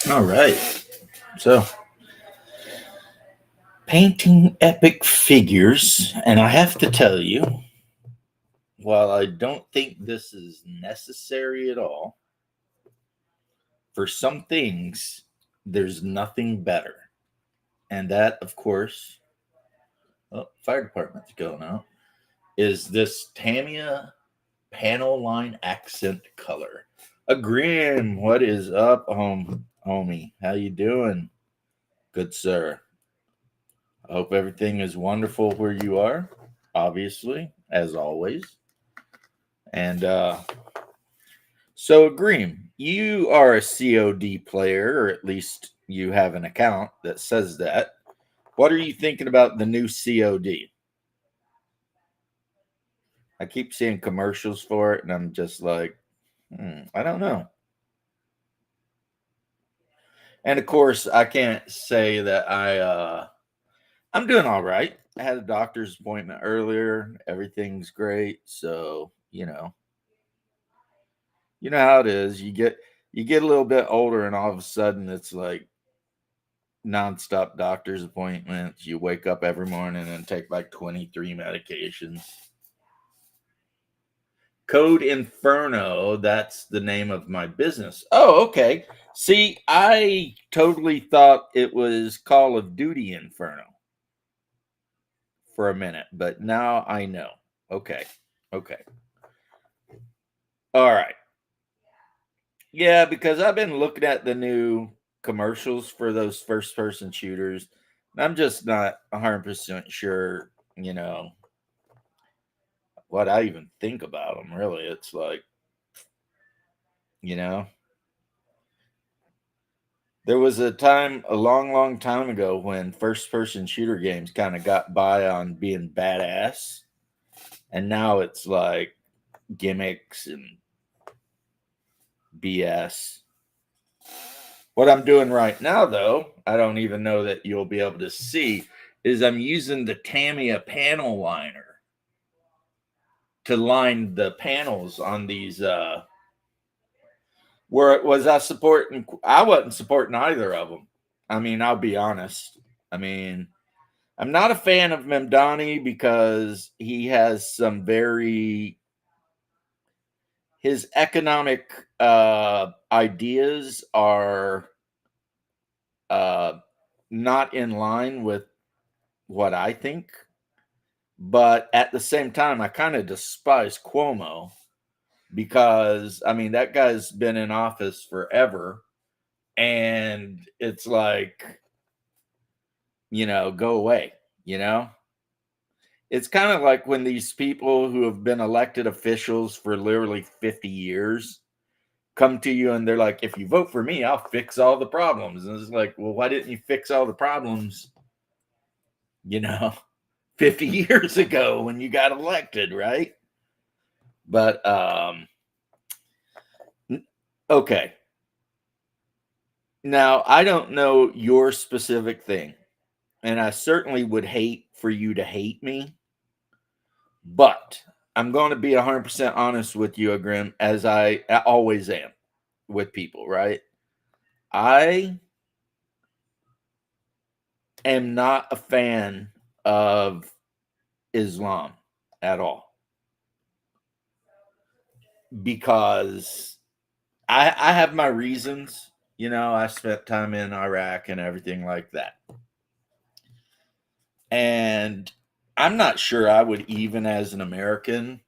All right. So, painting epic figures, and I have to tell you, while I don't think this is necessary at all, for some things, there's nothing better. And that, of course, oh, fire department's going out, is this Tamiya panel line accent color. A Grim, what is up, homie? How you doing? Good sir. I hope everything is wonderful where you are, obviously, as always. And so, Green, you are a COD player, or at least you have an account that says that. What are you thinking about the new COD? I keep seeing commercials for it, and I'm just like, I don't know. And of course, I can't say that I'm doing all right. I had a doctor's appointment earlier. Everything's great. So, you know how it is. You get a little bit older and all of a sudden it's like nonstop doctor's appointments. You wake up every morning and take like 23 medications. Code Inferno, that's the name of my business. Oh, okay. See, I totally thought it was Call of Duty Inferno for a minute, but now I know. Okay. Okay. All right. Yeah, because I've been looking at the new commercials for those first person shooters. And I'm just not 100% sure, what I even think about them, really. It's like, you know, there was a time a long, long time ago when first person shooter games kind of got by on being badass. And now it's like gimmicks and BS. What I'm doing right now, though, I don't even know that you'll be able to see, is I'm using the Tamiya panel liner to line the panels on these. Where it was I supporting? I wasn't supporting either of them. I mean, I'll be honest. I mean, I'm not a fan of Memdani because he has some very his economic ideas are uh, not in line with what I think. But at the same time, I kind of despise Cuomo because I mean that guy's been in office forever, and it's like go away. You know, it's kind of like when these people who have been elected officials for literally 50 years come to you and they're like, if you vote for me, I'll fix all the problems. And it's like, well, why didn't you fix all the problems, you know, 50 years ago when you got elected, right? But okay. Now, I don't know your specific thing, and I certainly would hate for you to hate me, but I'm going to be 100% honest with you, Agrim, as I always am with people, right? I am not a fan of Islam at all because I have my reasons. I spent time in Iraq and everything like that. And I'm not sure I would, even as an American,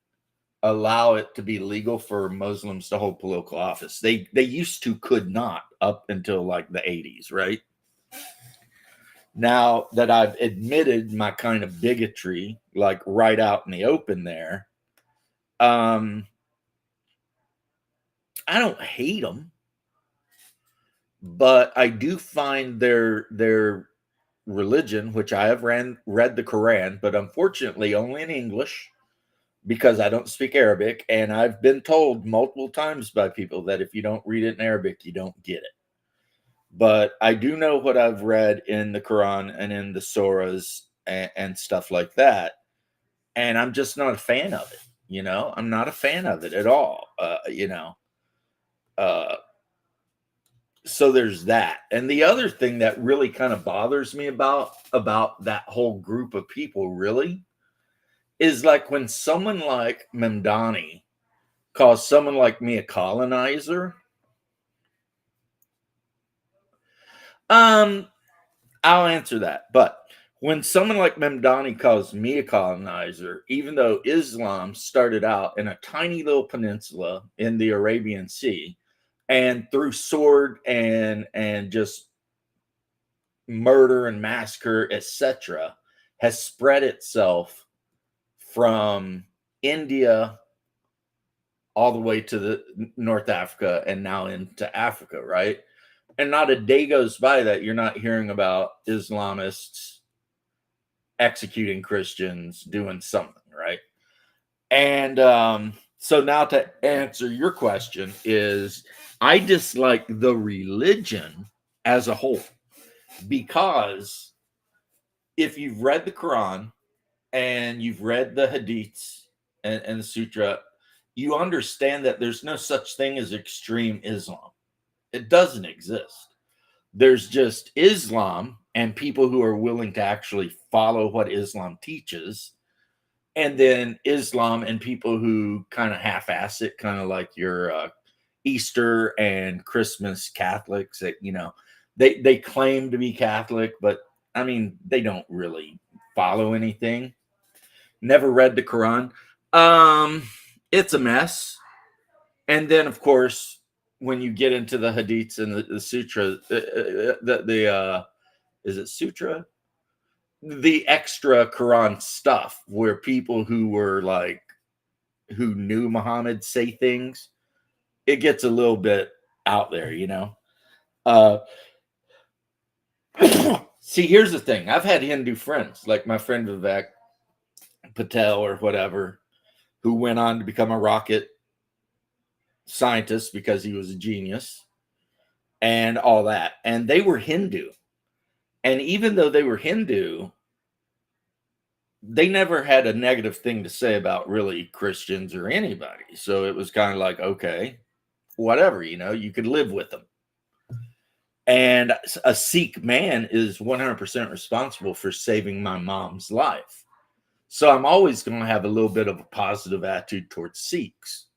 allow it to be legal for Muslims to hold political office. They used to could not up until like the 80s, right? Now that I've admitted my kind of bigotry, like right out in the open there, um, I don't hate them, but I do find their religion, which I have read the Quran, but unfortunately only in English because I don't speak Arabic, and I've been told multiple times by people that if you don't read it in Arabic, you don't get it. But I do know what I've read in the Quran and in the surahs and stuff like that, and I'm just not a fan of it. I'm not a fan of it at all. Uh, So there's that. And the other thing that really kind of bothers me about that whole group of people really is like when someone like Memdani calls someone like me a colonizer. Um, I'll answer that. But when someone like Memdani calls me a colonizer, even though Islam started out in a tiny little peninsula in the Arabian Sea, and through sword and just murder and massacre, etc., has spread itself from India all the way to the North Africa and now into Africa, right? And not a day goes by that you're not hearing about Islamists executing Christians, doing something, right? And so now to answer your question is I dislike the religion as a whole because if you've read the Quran and you've read the Hadiths and the Sutra, you understand that there's no such thing as extreme Islam. It doesn't exist. There's just Islam and people who are willing to actually follow what Islam teaches, and then Islam and people who kind of half-ass it, kind of like your Easter and Christmas Catholics. That they claim to be Catholic, but I mean they don't really follow anything. Never read the Quran. It's a mess. And then, of course, when you get into the Hadiths and the Sutra, the is it Sutra? The extra Quran stuff where people who were like who knew Muhammad say things, it gets a little bit out there. Uh, see, here's the thing: I've had Hindu friends, like my friend Vivek Patel or whatever, who went on to become a rocket scientist because he was a genius and all that. And they were Hindu. And even though they were Hindu, they never had a negative thing to say about really Christians or anybody. So it was kind of like, okay, whatever, you could live with them. And a Sikh man is 100% responsible for saving my mom's life. So I'm always going to have a little bit of a positive attitude towards Sikhs.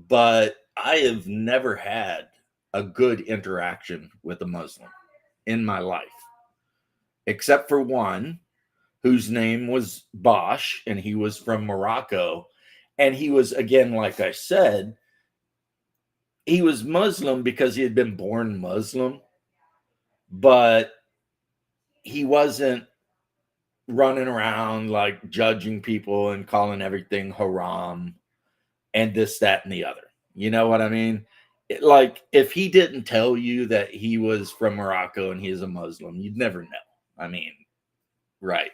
But I have never had a good interaction with a Muslim in my life, except for one whose name was Bosch, and he was from Morocco. And he was, again, like I said, he was Muslim because he had been born Muslim, but he wasn't running around like judging people and calling everything haram and this, that, and the other. You know what I mean? Like, if he didn't tell you that he was from Morocco and he's a Muslim, you'd never know. I mean, right.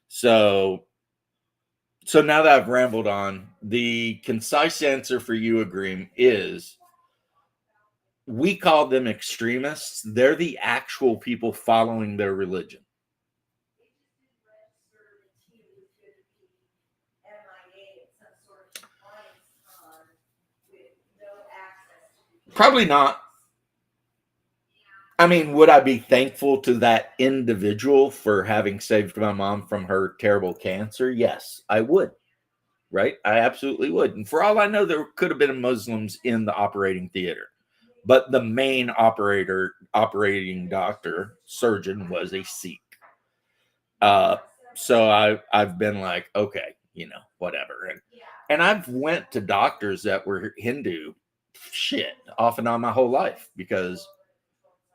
So now that I've rambled on, the concise answer for you, Agreem, is we call them extremists. They're the actual people following their religion. Probably not. I mean, would I be thankful to that individual for having saved my mom from her terrible cancer? Yes, I would. Right? I absolutely would. And for all I know, there could have been Muslims in the operating theater, but the main operating doctor, surgeon was a Sikh. So I've been like, okay, whatever. And I've went to doctors that were Hindu, shit, off and on my whole life, because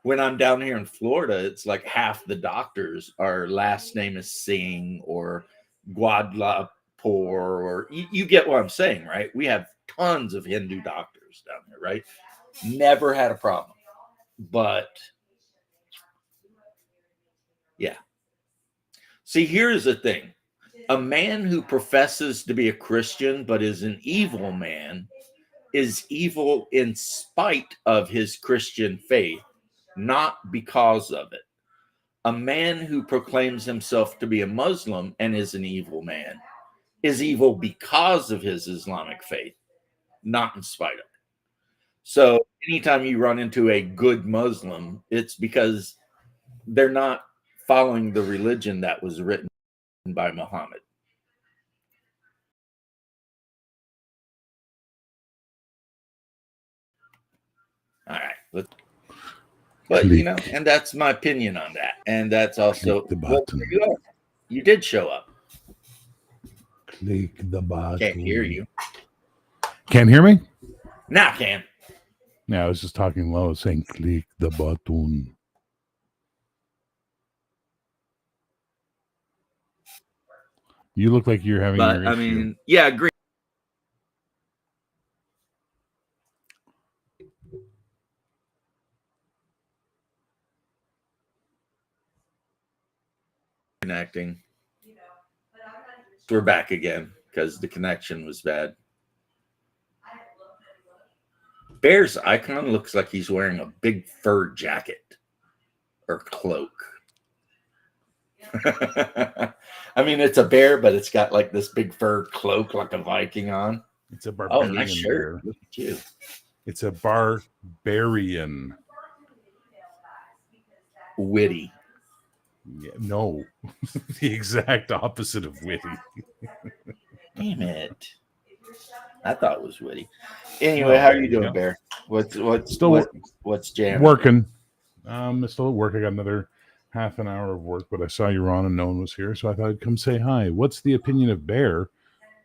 when I'm down here in Florida, it's like half the doctors are last name is Singh or Guadalajara, or you get what I'm saying, right? We have tons of Hindu doctors down there, right? Never had a problem. But yeah. See, here's the thing. A man who professes to be a Christian but is an evil man is evil in spite of his Christian faith, not because of it. A man who proclaims himself to be a Muslim and is an evil man is evil because of his Islamic faith, not in spite of it. So anytime you run into a good Muslim, it's because they're not following the religion that was written by Muhammad. All right. But, and that's my opinion on that. And that's also Click the button. You did show up. Click the button. Can't hear you. Can't hear me? Now I can. Yeah, I was just talking low, saying click the button. You look like you're having your issue. I mean, yeah, agree. Connecting. We're back again because the connection was bad. Bear's icon looks like he's wearing a big fur jacket or cloak. I mean, it's a bear, but it's got like this big fur cloak like a Viking on. It's a barbarian nice shirt. bear. Look at you. It's a barbarian. Witty. Yeah, no, the exact opposite of witty. Damn it! I thought it was witty. Anyway, how are you doing, Bear? What's jamming? Working. I'm still at work. I got another half an hour of work, but I saw you were on and no one was here, so I thought I'd come say hi. What's the opinion of Bear?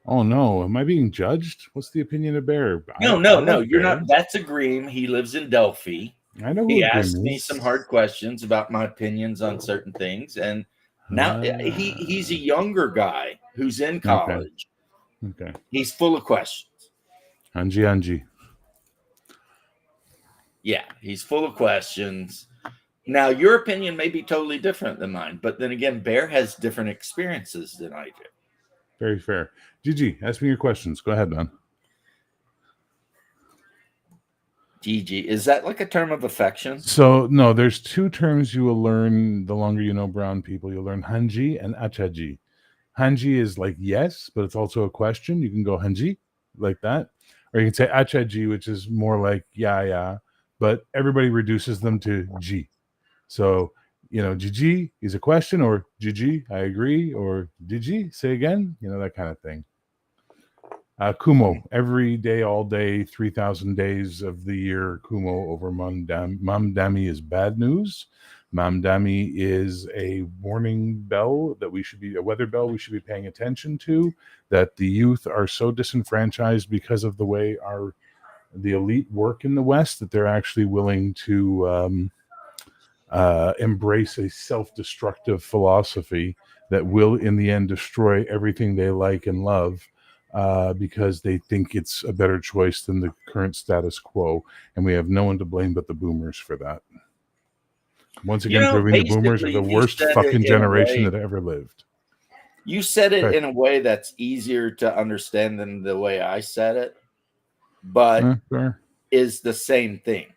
Oh no, am I being judged? What's the opinion of Bear? No, you're not. That's a Greem. He lives in Delphi. I know. He asked me some hard questions about my opinions on certain things, and now he's a younger guy who's in college. Okay. He's full of questions. Anji. Yeah, he's full of questions. Now, your opinion may be totally different than mine, but then again, Bear has different experiences than I do. Very fair. Gigi, ask me your questions. Go ahead, man. Gigi, is that like a term of affection? So, no, there's two terms you will learn the longer you know brown people. You'll learn Hanji and Achaji. Hanji is like yes, but it's also a question. You can go Hanji like that. Or you can say Achaji, which is more like yeah. But everybody reduces them to G. So, Gigi is a question, or Gigi, I agree, or Gigi, say again, that kind of thing. Kumo, every day, all day, 3,000 days of the year, Kumo over Mamdami is bad news. Mamdami is a warning bell that a weather bell we should be paying attention to, that the youth are so disenfranchised because of the way the elite work in the West that they're actually willing to embrace a self-destructive philosophy that will in the end destroy everything they like and love. Because they think it's a better choice than the current status quo. And we have no one to blame but the boomers for that. Once again, proving the boomers are the worst fucking generation that ever lived. You said it in a way that's easier to understand than the way I said it, but is the same thing.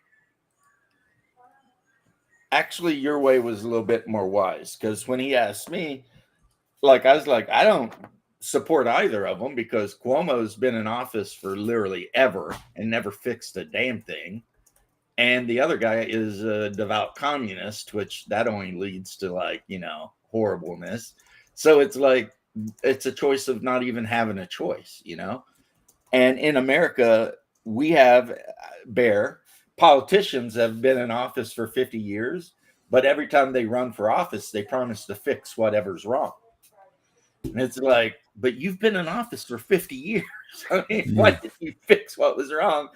Actually, your way was a little bit more wise, because when he asked me, I was like, I don't support either of them because Cuomo's been in office for literally ever and never fixed a damn thing, and the other guy is a devout communist, which that only leads to horribleness. So it's a choice of not even having a choice, and in America we have politicians have been in office for 50 years, but every time they run for office they promise to fix whatever's wrong. And it's like, but you've been in office for 50 years. I mean, why did you fix what was wrong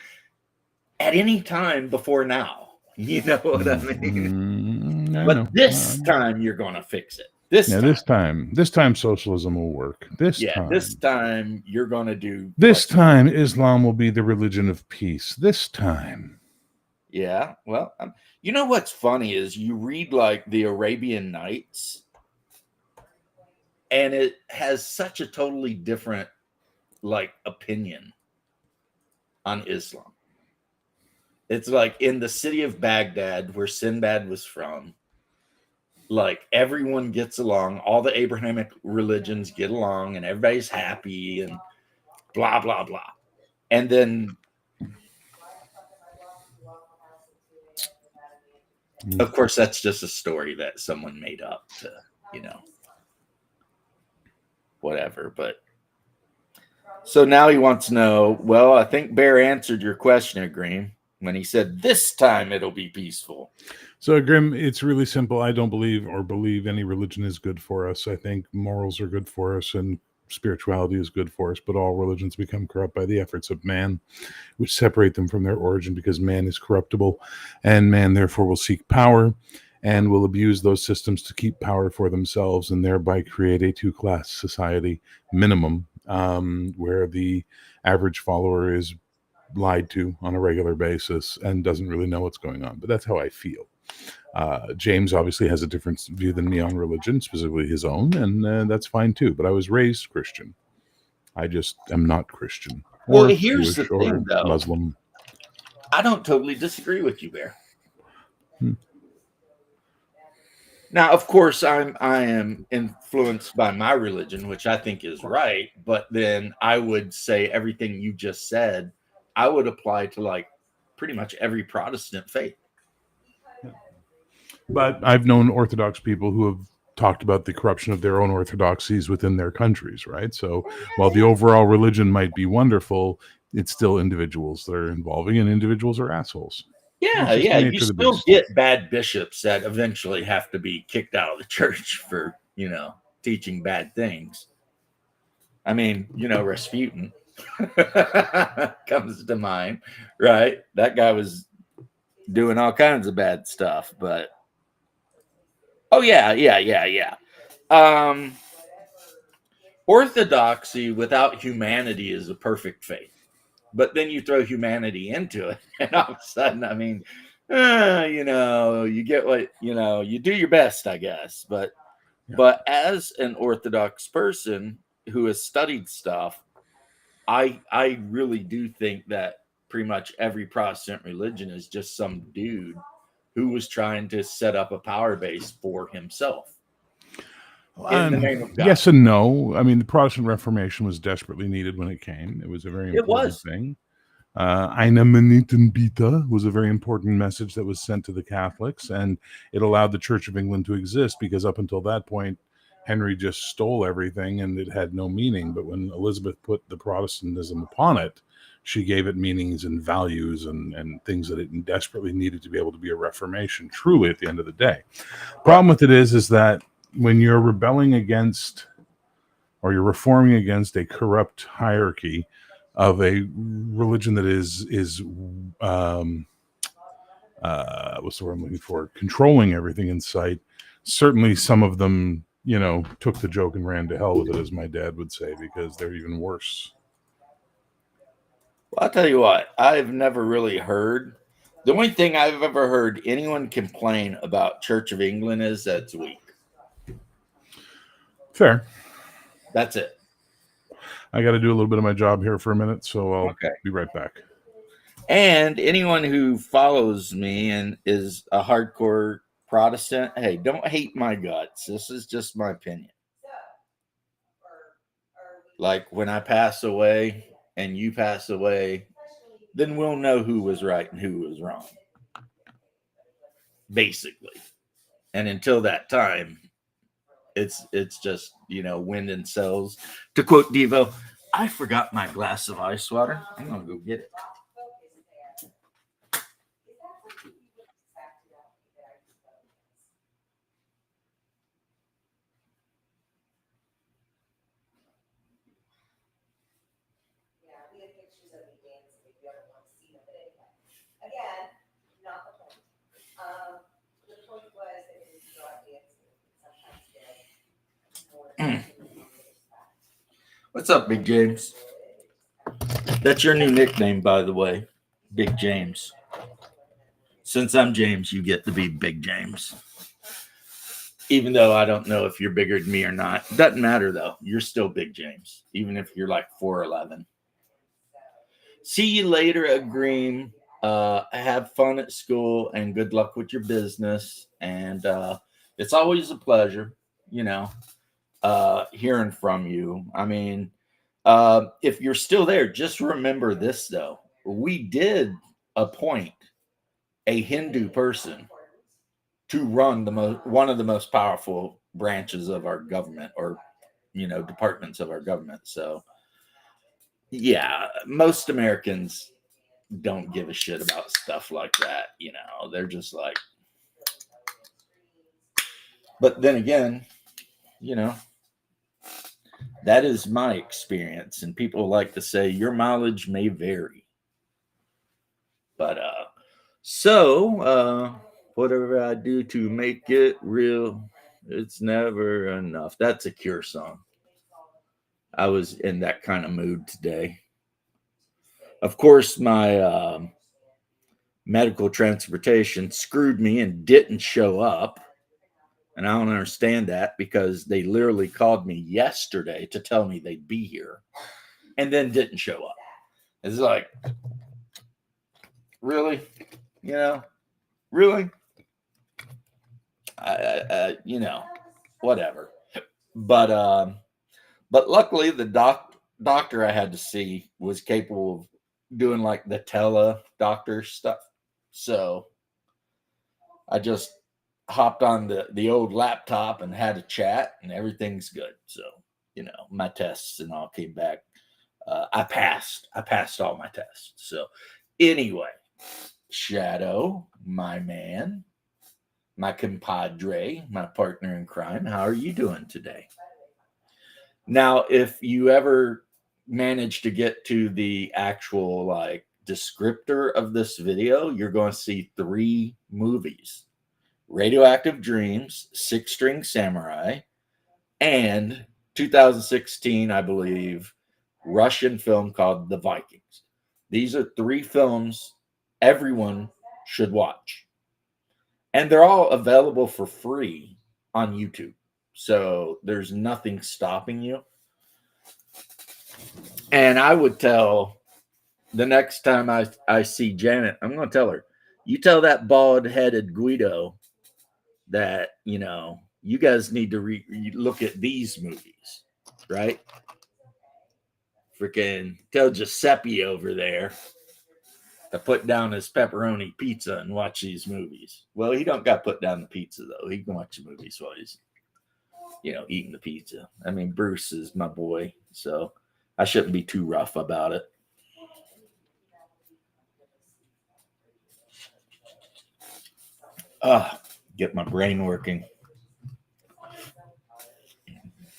at any time before now? You know what I mean? This time you're going to fix it. This time socialism will work. This time you're going to do. This time Islam will be the religion of peace. This time. Yeah. Well, you know what's funny is you read the Arabian Nights, and it has such a totally different opinion on Islam. It's in the city of Baghdad, where Sinbad was from, everyone gets along, all the Abrahamic religions get along, and everybody's happy and blah, blah, blah. And then Of course, that's just a story that someone made up to, you know, whatever. But so now he wants to know, well, I think Bear answered your question, Green, when he said, this time it'll be peaceful. So, Grim, it's really simple. I don't believe any religion is good for us. I think morals are good for us and spirituality is good for us, but all religions become corrupt by the efforts of man, which separate them from their origin because man is corruptible and man therefore will seek power and will abuse those systems to keep power for themselves and thereby create a two-class society minimum, where the average follower is lied to on a regular basis and doesn't really know what's going on. But that's how I feel. James obviously has a different view than me on religion, specifically his own, and that's fine too. But I was raised Christian. I just am not Christian Well, or here's Jewish the or thing, though. Muslim. I don't totally disagree with you, Bear. Now, of course, I am influenced by my religion, which I think is right. But then I would say everything you just said, I would apply to like pretty much every Protestant faith. But I've known Orthodox people who have talked about the corruption of their own orthodoxies within their countries, right? So while the overall religion might be wonderful, it's still individuals that are involving, and individuals are assholes. Yeah, It's just the yeah. You nature of the still beast. get bad bishops that eventually have to be kicked out of the church for, teaching bad things. I mean, Rasputin comes to mind, right? That guy was doing all kinds of bad stuff, but oh yeah. Orthodoxy without humanity is a perfect faith. But then you throw humanity into it, and all of a sudden, I mean, you get what you do your best, I guess. But as an Orthodox person who has studied stuff, I really do think that pretty much every Protestant religion is just some dude who was trying to set up a power base for himself in the name of God. Yes and no. I mean, the Protestant Reformation was desperately needed when it came. It was a very important thing. Eine Minuten Bitte was a very important message that was sent to the Catholics, and it allowed the Church of England to exist because up until that point, Henry just stole everything and it had no meaning. But when Elizabeth put the Protestantism upon it, she gave it meanings and values and things that it desperately needed to be able to be a reformation, truly, at the end of the day. Problem with it is that when you're rebelling against or you're reforming against a corrupt hierarchy of a religion that is what's the word I'm looking for? Controlling everything in sight. Certainly, some of them, took the joke and ran to hell with it, as my dad would say, because they're even worse. Well, I'll tell you what, I've never really heard. The only thing I've ever heard anyone complain about Church of England is that it's weak. Fair. That's it. I got to do a little bit of my job here for a minute, so I'll be right back. And anyone who follows me and is a hardcore Protestant, hey, don't hate my guts. This is just my opinion. Like when I pass away and you pass away, then we'll know who was right and who was wrong. Basically. And until that time, it's just, wind and sails. To quote Devo, I forgot my glass of ice water. I'm going to go get it. What's up, Big James? That's your new nickname, by the way, Big James. Since I'm James, you get to be Big James. Even though I don't know if you're bigger than me or not. Doesn't matter, though. You're still Big James, even if you're like 4'11". See you later, Agreem. Have fun at school and good luck with your business. And it's always a pleasure, hearing from you. I mean, if you're still there, just remember this, though. We did appoint a Hindu person to run one of the most powerful branches of our government, or departments of our government. So yeah, most Americans don't give a shit about stuff like that. They're just like, but then again, you know, that is my experience. And people like to say your mileage may vary. But whatever I do to make it real, it's never enough. That's a Cure song. I was in that kind of mood today. Of course, my medical transportation screwed me and didn't show up. And I don't understand that, because they literally called me yesterday to tell me they'd be here and then didn't show up. It's like, really? Really? Whatever. But luckily the doctor I had to see was capable of doing like the tele doctor stuff. So I just hopped on the old laptop and had a chat, and everything's good. So, my tests and all came back. I passed all my tests. So anyway, Shadow, my man, my compadre, my partner in crime, how are you doing today? Now, if you ever manage to get to the actual like descriptor of this video, you're going to see 3 movies: Radioactive Dreams, Six String Samurai, and 2016, I believe, Russian film called The Vikings. These are 3 films everyone should watch. And they're all available for free on YouTube. So there's nothing stopping you. And I would tell, the next time I see Janet, I'm going to tell her, you tell that bald-headed Guido that, you guys need to look at these movies, right? Freaking tell Giuseppe over there to put down his pepperoni pizza and watch these movies. Well, he don't got to put down the pizza, though. He can watch the movies while he's, eating the pizza. I mean, Bruce is my boy, so I shouldn't be too rough about it. Get my brain working.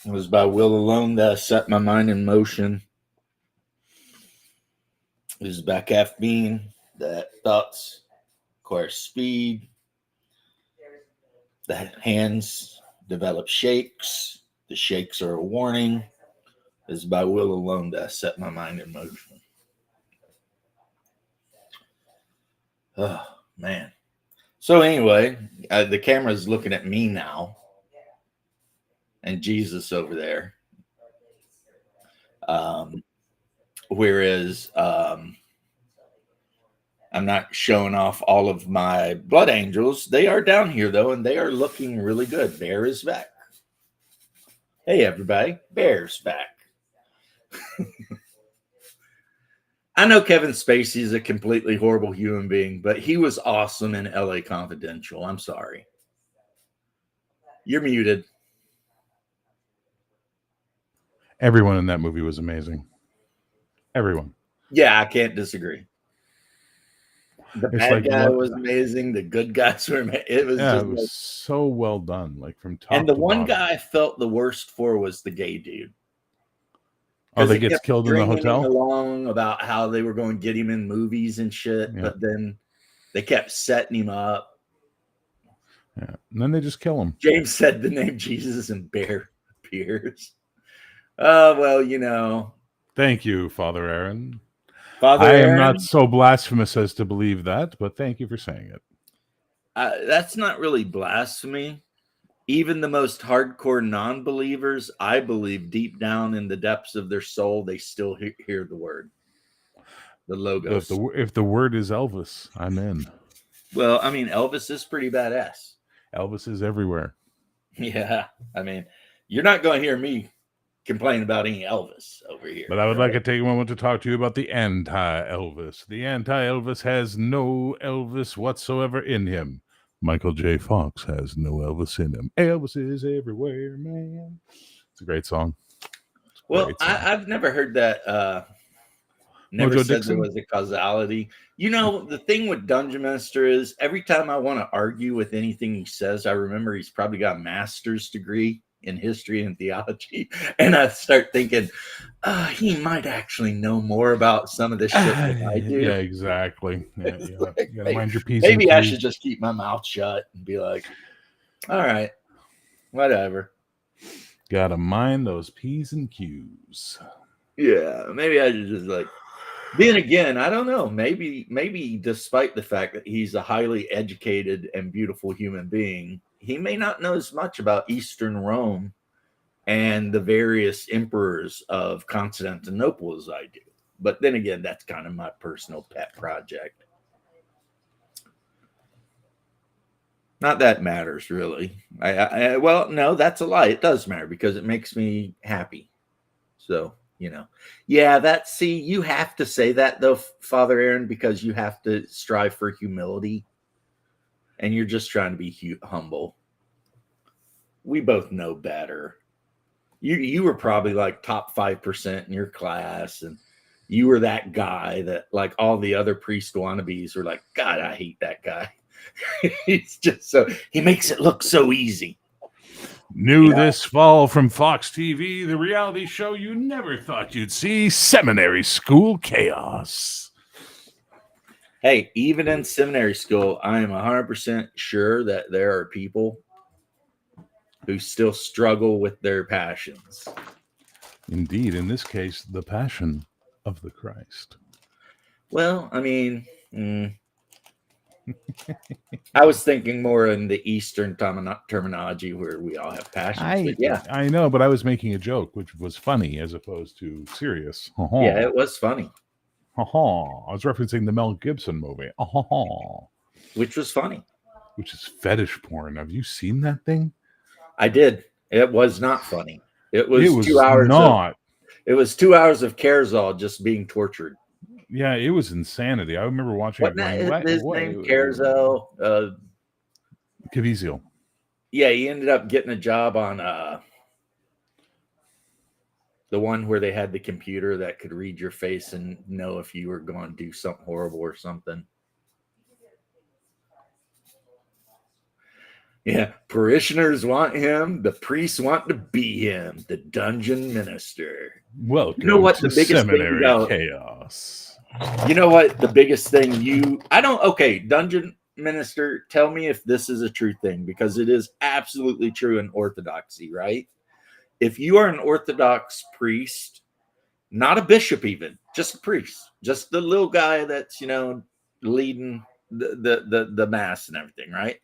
It was by will alone that I set my mind in motion. It was by caffeine that thoughts acquire speed. The hands develop shakes. The shakes are a warning. It is by will alone that I set my mind in motion. Oh, man. So anyway, the camera is looking at me now. And Jesus over there. Whereas I'm not showing off all of my blood angels. They are down here, though, and they are looking really good. Bear is back. Hey, everybody. Bear's back. I know Kevin Spacey is a completely horrible human being, but he was awesome in LA Confidential. I'm sorry. You're muted. Everyone in that movie was amazing. Everyone. Yeah, I can't disagree. The bad guy was amazing. The good guys were amazing. It was so well done, like from top to bottom. And the one guy I felt the worst for was the gay dude. Oh, that gets killed in the hotel? Along about how they were going to get him in movies and shit, but then they kept setting him up. Yeah, and then they just kill him. James said the name Jesus and Bear appears. Well, Thank you, Father Aaron. I am not so blasphemous as to believe that, but thank you for saying it. That's not really blasphemy. Even the most hardcore non-believers, I believe deep down in the depths of their soul, they still hear the word, the logos. If the word is Elvis, I'm in. Well, I mean, Elvis is pretty badass. Elvis is everywhere. Yeah. I mean, you're not going to hear me complain about any Elvis over here. But I would like to take a moment to talk to you about the anti-Elvis. The anti-Elvis has no Elvis whatsoever in him. Michael J. Fox has no Elvis in him. Elvis is everywhere, man. It's a great song. Well, I've never heard that. Never Mojo said there Dixon? was a causality. You know, the thing with Dungeon Minister is every time I want to argue with anything he says, I remember he's probably got a master's degree in history and theology. And I start thinking, he might actually know more about some of this shit than I do. Yeah, exactly. Yeah, you gotta mind your P's maybe and I Q's. should just keep my mouth shut and be like, all right, whatever. Gotta mind those P's and Q's. Yeah, maybe I should just like. Then again, I don't know. Maybe despite the fact that he's a highly educated and beautiful human being, he may not know as much about Eastern Rome and the various emperors of Constantinople as I do. But then again, that's kind of my personal pet project. Not that matters really. Well, no, that's a lie. It does matter because it makes me happy. So. Yeah, you have to say that though, Father Aaron, because you have to strive for humility and you're just trying to be humble. We both know better. You were probably like top 5% in your class, and you were that guy that like all the other priest wannabes were like, God, I hate that guy. He's just he makes it look so easy. New this fall from Fox TV, the reality show you never thought you'd see, Seminary School Chaos. Hey, even in seminary school, I am 100% sure that there are people who still struggle with their passions. Indeed, in this case, the passion of the Christ. Well, I mean, I was thinking more in the Eastern terminology where we all have passions. I know, but I was making a joke, which was funny as opposed to serious. Yeah, it was funny. I was referencing the Mel Gibson movie. Which was funny. Which is fetish porn. Have you seen that thing? I did. It was not funny. It was 2 hours. It was 2 hours of Carzal just being tortured. Yeah, it was insanity. I remember watching it going, his name? Carzal? Caviezel. Yeah, he ended up getting a job on the one where they had the computer that could read your face and know if you were going to do something horrible or something. Yeah, parishioners want him. The priests want to be him. The dungeon minister. Welcome you know what to the biggest seminary thing chaos. You know what the biggest thing okay, dungeon minister, tell me if this is a true thing, because it is absolutely true in Orthodoxy, right? If you are an Orthodox priest, not a bishop even, just a priest, just the little guy that's, leading the mass and everything, right?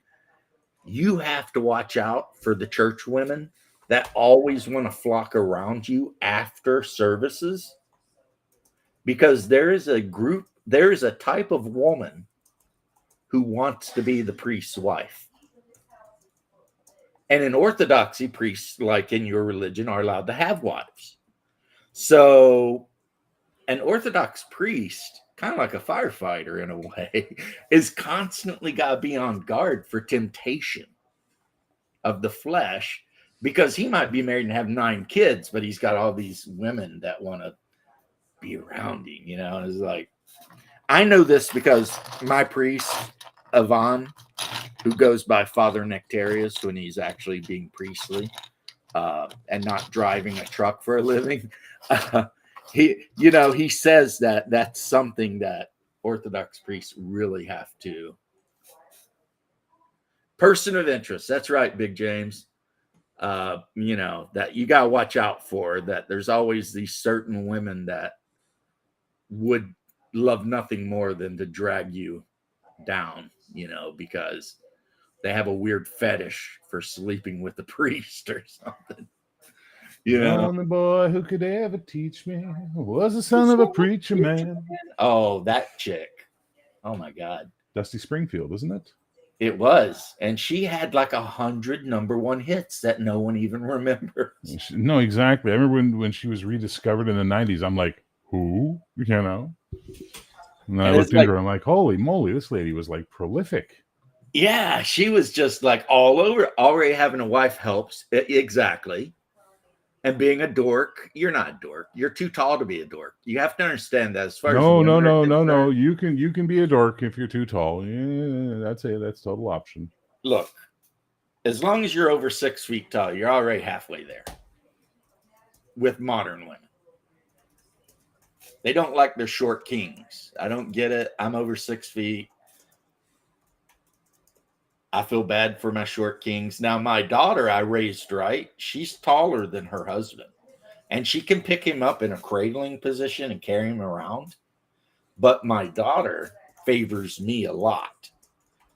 You have to watch out for the church women that always want to flock around you after services, because there is a type of woman who wants to be the priest's wife. And in Orthodoxy, priests, like in your religion, are allowed to have wives. So an Orthodox priest, kind of like a firefighter in a way, is constantly got to be on guard for temptation of the flesh, because he might be married and have 9 kids, but he's got all these women that want to be around him. It's like, I know this because my priest, Ivan, who goes by Father Nectarius when he's actually being priestly and not driving a truck for a living, he says that that's something that Orthodox priests really have to. Person of interest. That's right, Big James. That you got to watch out for, that there's always these certain women that would love nothing more than to drag you down, because they have a weird fetish for sleeping with the priest or something. The only boy who could ever teach me was the son of a preacher man. Oh, that chick. Oh my God. Dusty Springfield, isn't it? It was. And she had like 100 #1 hits that no one even remembers. No, exactly. I remember when she was rediscovered in the 90s, I'm like, who? And I looked into her, I'm like, holy moly, this lady was like prolific. Yeah, she was just like all over. Already having a wife helps. Exactly. And being a dork, you're not a dork. You're too tall to be a dork. You have to understand that as far as No, no, women are no, no, no. concerned. You can be a dork if you're too tall. Yeah, that's total option. Look, as long as you're over 6 feet tall, you're already halfway there with modern women. They don't like their short kings. I don't get it. I'm over 6 feet. I feel bad for my short kings. Now, my daughter, I raised right. She's taller than her husband, and she can pick him up in a cradling position and carry him around. But my daughter favors me a lot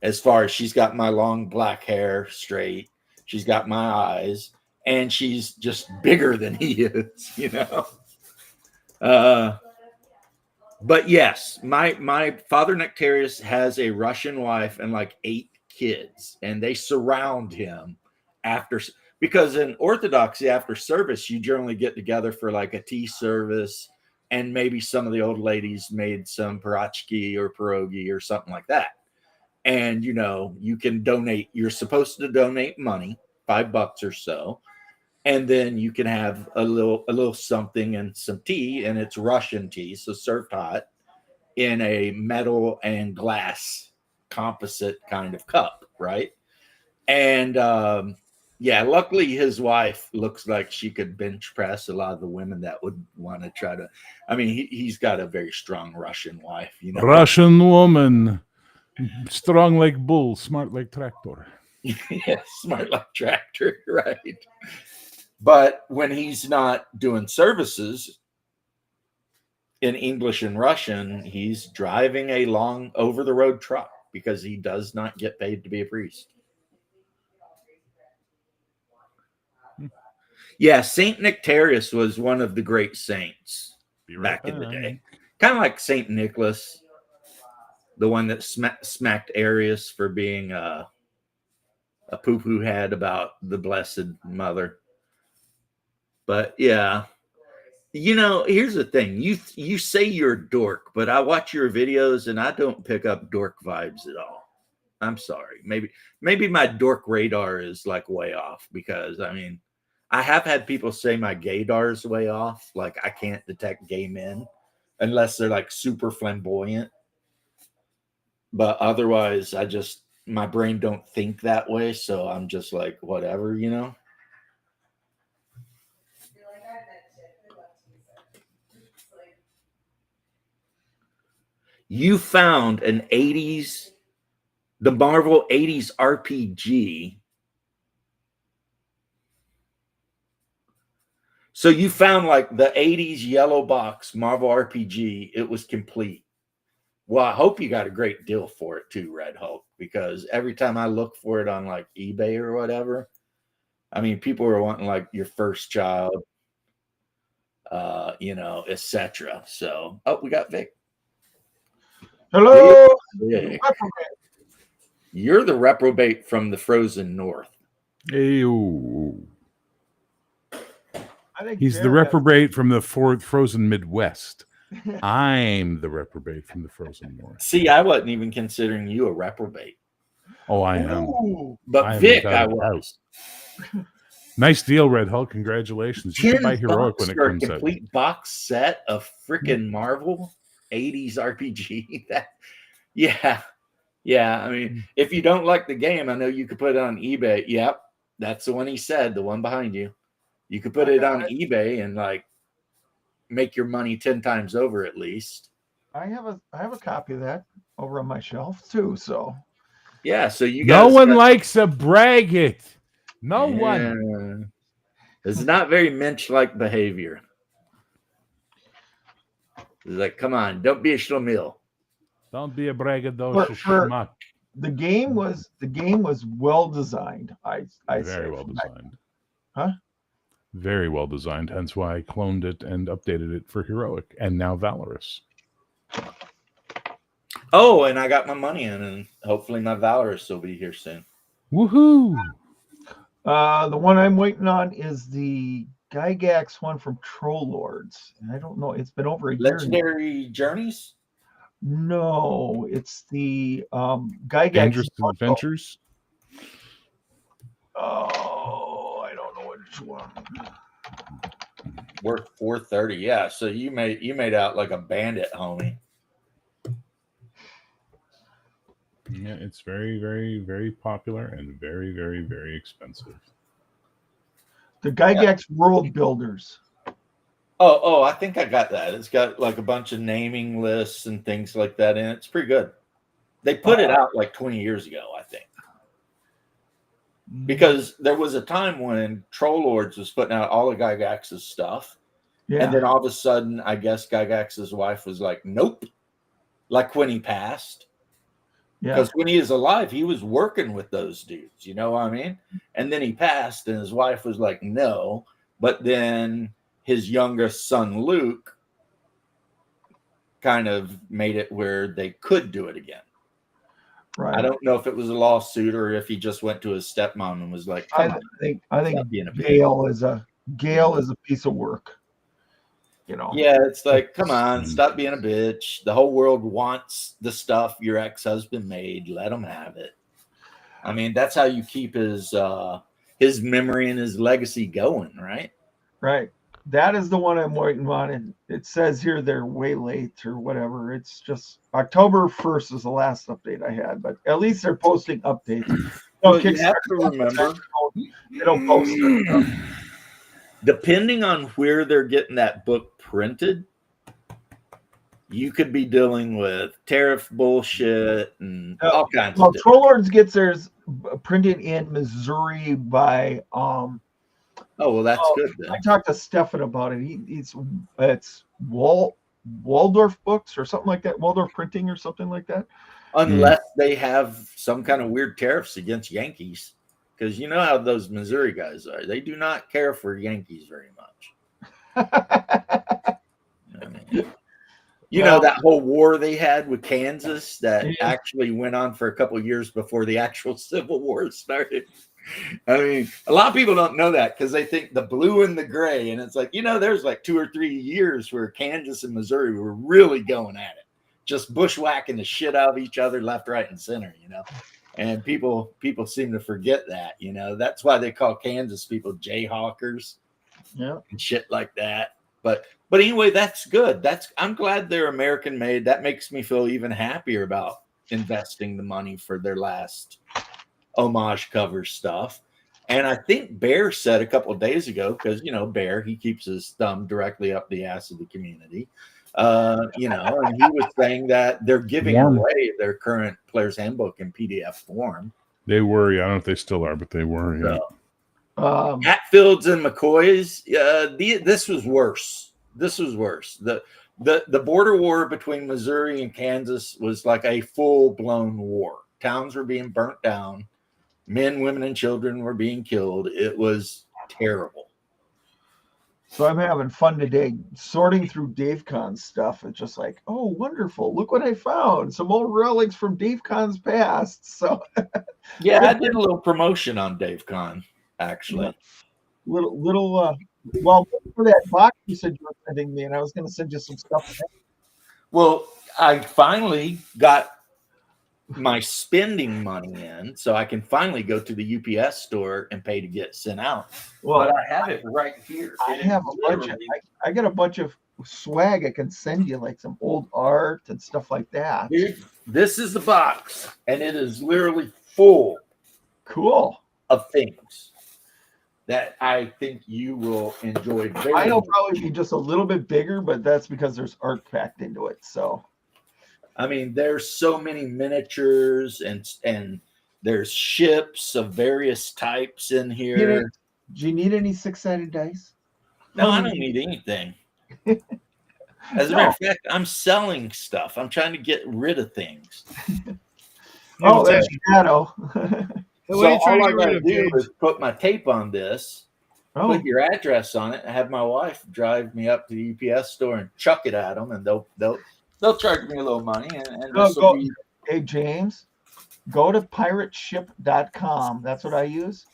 as far as she's got my long black hair straight. She's got my eyes, and she's just bigger than he is, you know. Uh, but yes, my father Nectarius has a Russian wife and like 8 kids, and they surround him after, because in Orthodoxy after service you generally get together for like a tea service, and maybe some of the old ladies made some parachki or pierogi or something like that. And you know, you can donate, you're supposed to donate money, $5 or so, and then you can have a little something and some tea, and it's Russian tea, so served hot in a metal and glass composite kind of cup, right? And yeah, luckily his wife looks like she could bench press a lot of the women that would want to try to. I mean, he's got a very strong Russian wife, you know. Russian woman, strong like bull, smart like tractor. Yeah, smart like tractor, right? But when he's not doing services in English and Russian, he's driving a long over the road truck because he does not get paid to be a priest. Yeah, Saint Nectarius was one of the great saints back in the day. Kind of like Saint Nicholas, the one that smacked Arius for being a poo-poo head about the Blessed Mother. But yeah, you know, here's the thing. You say you're a dork, but I watch your videos and I don't pick up dork vibes at all. I'm sorry. Maybe my dork radar is like way off, because I mean, I have had people say my gaydar is way off. Like I can't detect gay men unless they're like super flamboyant. But otherwise, my brain don't think that way, so I'm just like whatever, you know. You found the Marvel 80s RPG. So you found like the 80s yellow box Marvel RPG. It was complete. Well, I hope you got a great deal for it too, Red Hulk, because every time I look for it on like eBay or whatever, I mean, people are wanting like your first child, you know, etc. So, oh, we got Vic. Hello. Vic. You're the reprobate from the frozen north. Ew. He's the reprobate from the frozen Midwest. I'm the reprobate from the frozen north. See, I wasn't even considering you a reprobate. Oh, I am. But Vic, I was. Nice deal, Red Hulk. Congratulations. You should buy Heroic when it comes out. A complete box set of freaking Marvel 80s RPG. Yeah. I mean, if you don't like the game, I know you could put it on eBay. Yep, that's the one he said, the one behind you. You could put it on eBay and like make your money 10 times over at least. I have a copy of that over on my shelf too. So yeah, so you guys. No one likes to brag it. No one. It's not very Mensch-like behavior. It's like, come on, don't be a schlemiel. Don't be a braggadocious schmuck. The game was well designed. I very well designed. Huh? Very well designed. Hence why I cloned it and updated it for Heroic and now Valorous. Oh, and I got my money in, and hopefully my Valorous will be here soon. Woohoo! The one I'm waiting on is the Gygax one from Troll Lords. And I don't know. It's been over a year. Legendary Journeys? No, it's the Gygax. Dangerous Adventures. Oh, I don't know which one. Worth 430. Yeah, so you made out like a bandit, homie. Yeah, it's very, very, very popular and very, very, very expensive. The Gygax World Builders. Oh, I think I got that. It's got like a bunch of naming lists and things like that in it. It's pretty good. They put it out like 20 years ago, I think. Because there was a time when Troll Lords was putting out all of Gygax's stuff. Yeah. And then all of a sudden, I guess Gygax's wife was like, nope. Like when he passed. Yeah. Because when he was alive, he was working with those dudes. You know what I mean? And then he passed, and his wife was like, no. But then his youngest son, Luke, kind of made it where they could do it again. Right. I don't know if it was a lawsuit or if he just went to his stepmom and was like, I think Gail is a piece of work. You know. Yeah, it's like, come on, stop being a bitch. The whole world wants the stuff your ex-husband made. Let him have it. I mean, that's how you keep his memory and his legacy going, right? Right. That is the one I'm waiting on. And it says here they're way late or whatever. It's just October 1st is the last update I had, but at least they're posting updates. Well, you have to remember, they don't post it. Depending on where they're getting that book printed, you could be dealing with tariff bullshit and all kinds of stuff. Troll Lords gets theirs printed in Missouri by oh, well, that's good then. I talked to Stefan about it. It's Waldorf Books or something like that, Waldorf Printing or something like that. Unless they have some kind of weird tariffs against Yankees. Because you know how those Missouri guys are. They do not care for Yankees very much. You know that whole war they had with Kansas that actually went on for a couple of years before the actual Civil War started. I mean, a lot of people don't know that because they think the blue and the gray. And it's like, there's like 2 or 3 years where Kansas and Missouri were really going at it. Just bushwhacking the shit out of each other left, right, and center, And people seem to forget that, That's why they call Kansas people Jayhawkers, and shit like that. But anyway, that's good. I'm glad they're American made. That makes me feel even happier about investing the money for their last homage cover stuff. And I think Bear said a couple of days ago, because Bear, he keeps his thumb directly up the ass of the community. And he was saying that they're giving away their current Player's Handbook in PDF form. They were, I don't know if they still are, but they were, yeah. Hatfields and McCoys, this was worse. This was worse. The border war between Missouri and Kansas was like a full-blown war. Towns were being burnt down. Men, women, and children were being killed. It was terrible. So I'm having fun today sorting through Dave Con's stuff. It's just like, oh, wonderful. Look what I found. Some old relics from Dave Con's past. So yeah, I did a little promotion on Dave Con, actually. Yeah. Well, for that box you said you were sending me, and I was going to send you some stuff. Well, I finally got my spending money in, so I can finally go to the UPS store and pay to get sent out. Well, but I have it right here. I got a bunch of swag I can send you, like some old art and stuff like that. Dude, this is the box, and it is literally full. Cool. Of things that I think you will enjoy very much. It'll probably be just a little bit bigger, but that's because there's art packed into it. So I mean, there's so many miniatures and there's ships of various types in here. Do you need any 6-sided dice? No, I don't need anything. As a matter of fact, I'm selling stuff. I'm trying to get rid of things. Oh, that's Shadow. So all I gotta do is put my tape on this, put your address on it, and have my wife drive me up to the UPS store and chuck it at them, and they'll charge me a little money. Hey, James, go to pirateship.com. That's what I use.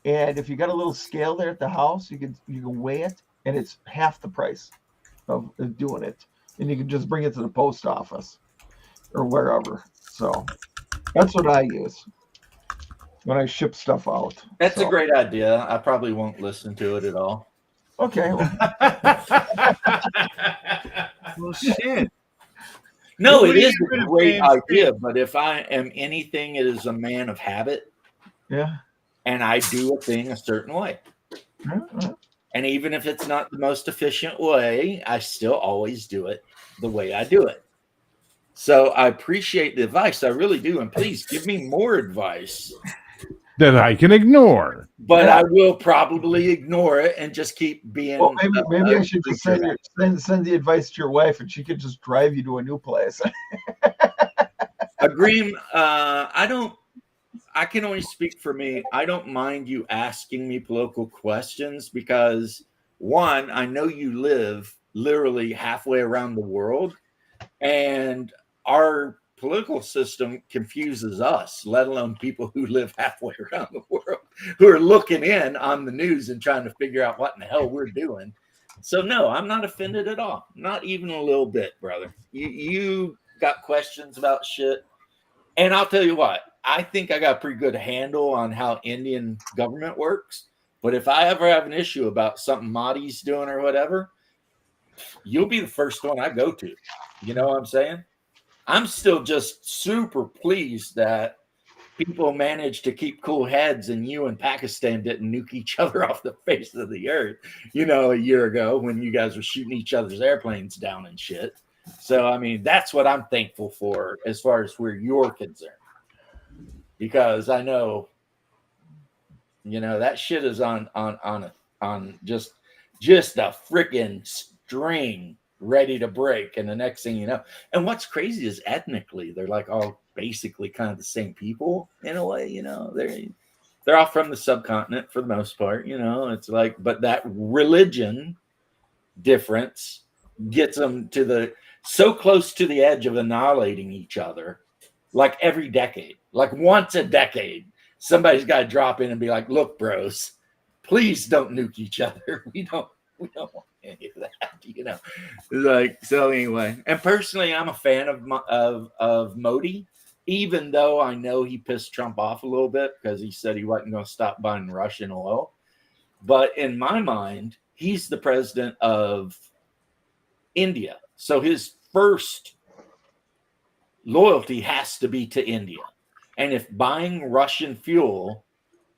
And if you got a little scale there at the house, you can weigh it, and it's half the price of doing it. And you can just bring it to the post office. or wherever. So that's what I use when I ship stuff out. That's a So, great idea. I probably won't listen to it at all. okay. Well, Well, shit. No, What it are you is a gonna great say instead? idea, but if I am anything, it is a man of habit, yeah. and I do a thing a certain way. Yeah. And even if it's not the most efficient way, I still always do it the way I do it. So I appreciate the advice. I really do. And please give me more advice. That I can ignore. But Yeah. I will probably ignore it and just keep being. Well, maybe a I should just creature. send the advice to your wife, and she could just drive you to a new place. Agreem. I can only speak for me. I don't mind you asking me political questions because, one, I know you live literally halfway around the world, and our political system confuses us, let alone people who live halfway around the world, who are looking in on the news and trying to figure out what in the hell we're doing. So, no, I'm not offended at all. Not even a little bit, brother. You got questions about shit. And I'll tell you what, I think I got a pretty good handle on how Indian government works. But if I ever have an issue about something Mahdi's doing or whatever, you'll be the first one I go to. You know what I'm saying? I'm still just super pleased that people managed to keep cool heads and you and Pakistan didn't nuke each other off the face of the earth, a year ago when you guys were shooting each other's airplanes down and shit. So, I mean, that's what I'm thankful for as far as where you're concerned. Because I know, that shit is on just a freaking string ready to break. And the next thing you know, and what's crazy is ethnically, they're like all basically kind of the same people in a way, they're all from the subcontinent for the most part, it's like, but that religion difference gets them so close to the edge of annihilating each other, like every decade, like once a decade, somebody's got to drop in and be like, look, bros, please don't nuke each other. We don't want any of that, Like, so anyway, and personally, I'm a fan of Modi, even though I know he pissed Trump off a little bit because he said he wasn't going to stop buying Russian oil. But in my mind, he's the president of India. So his first loyalty has to be to India. And if buying Russian fuel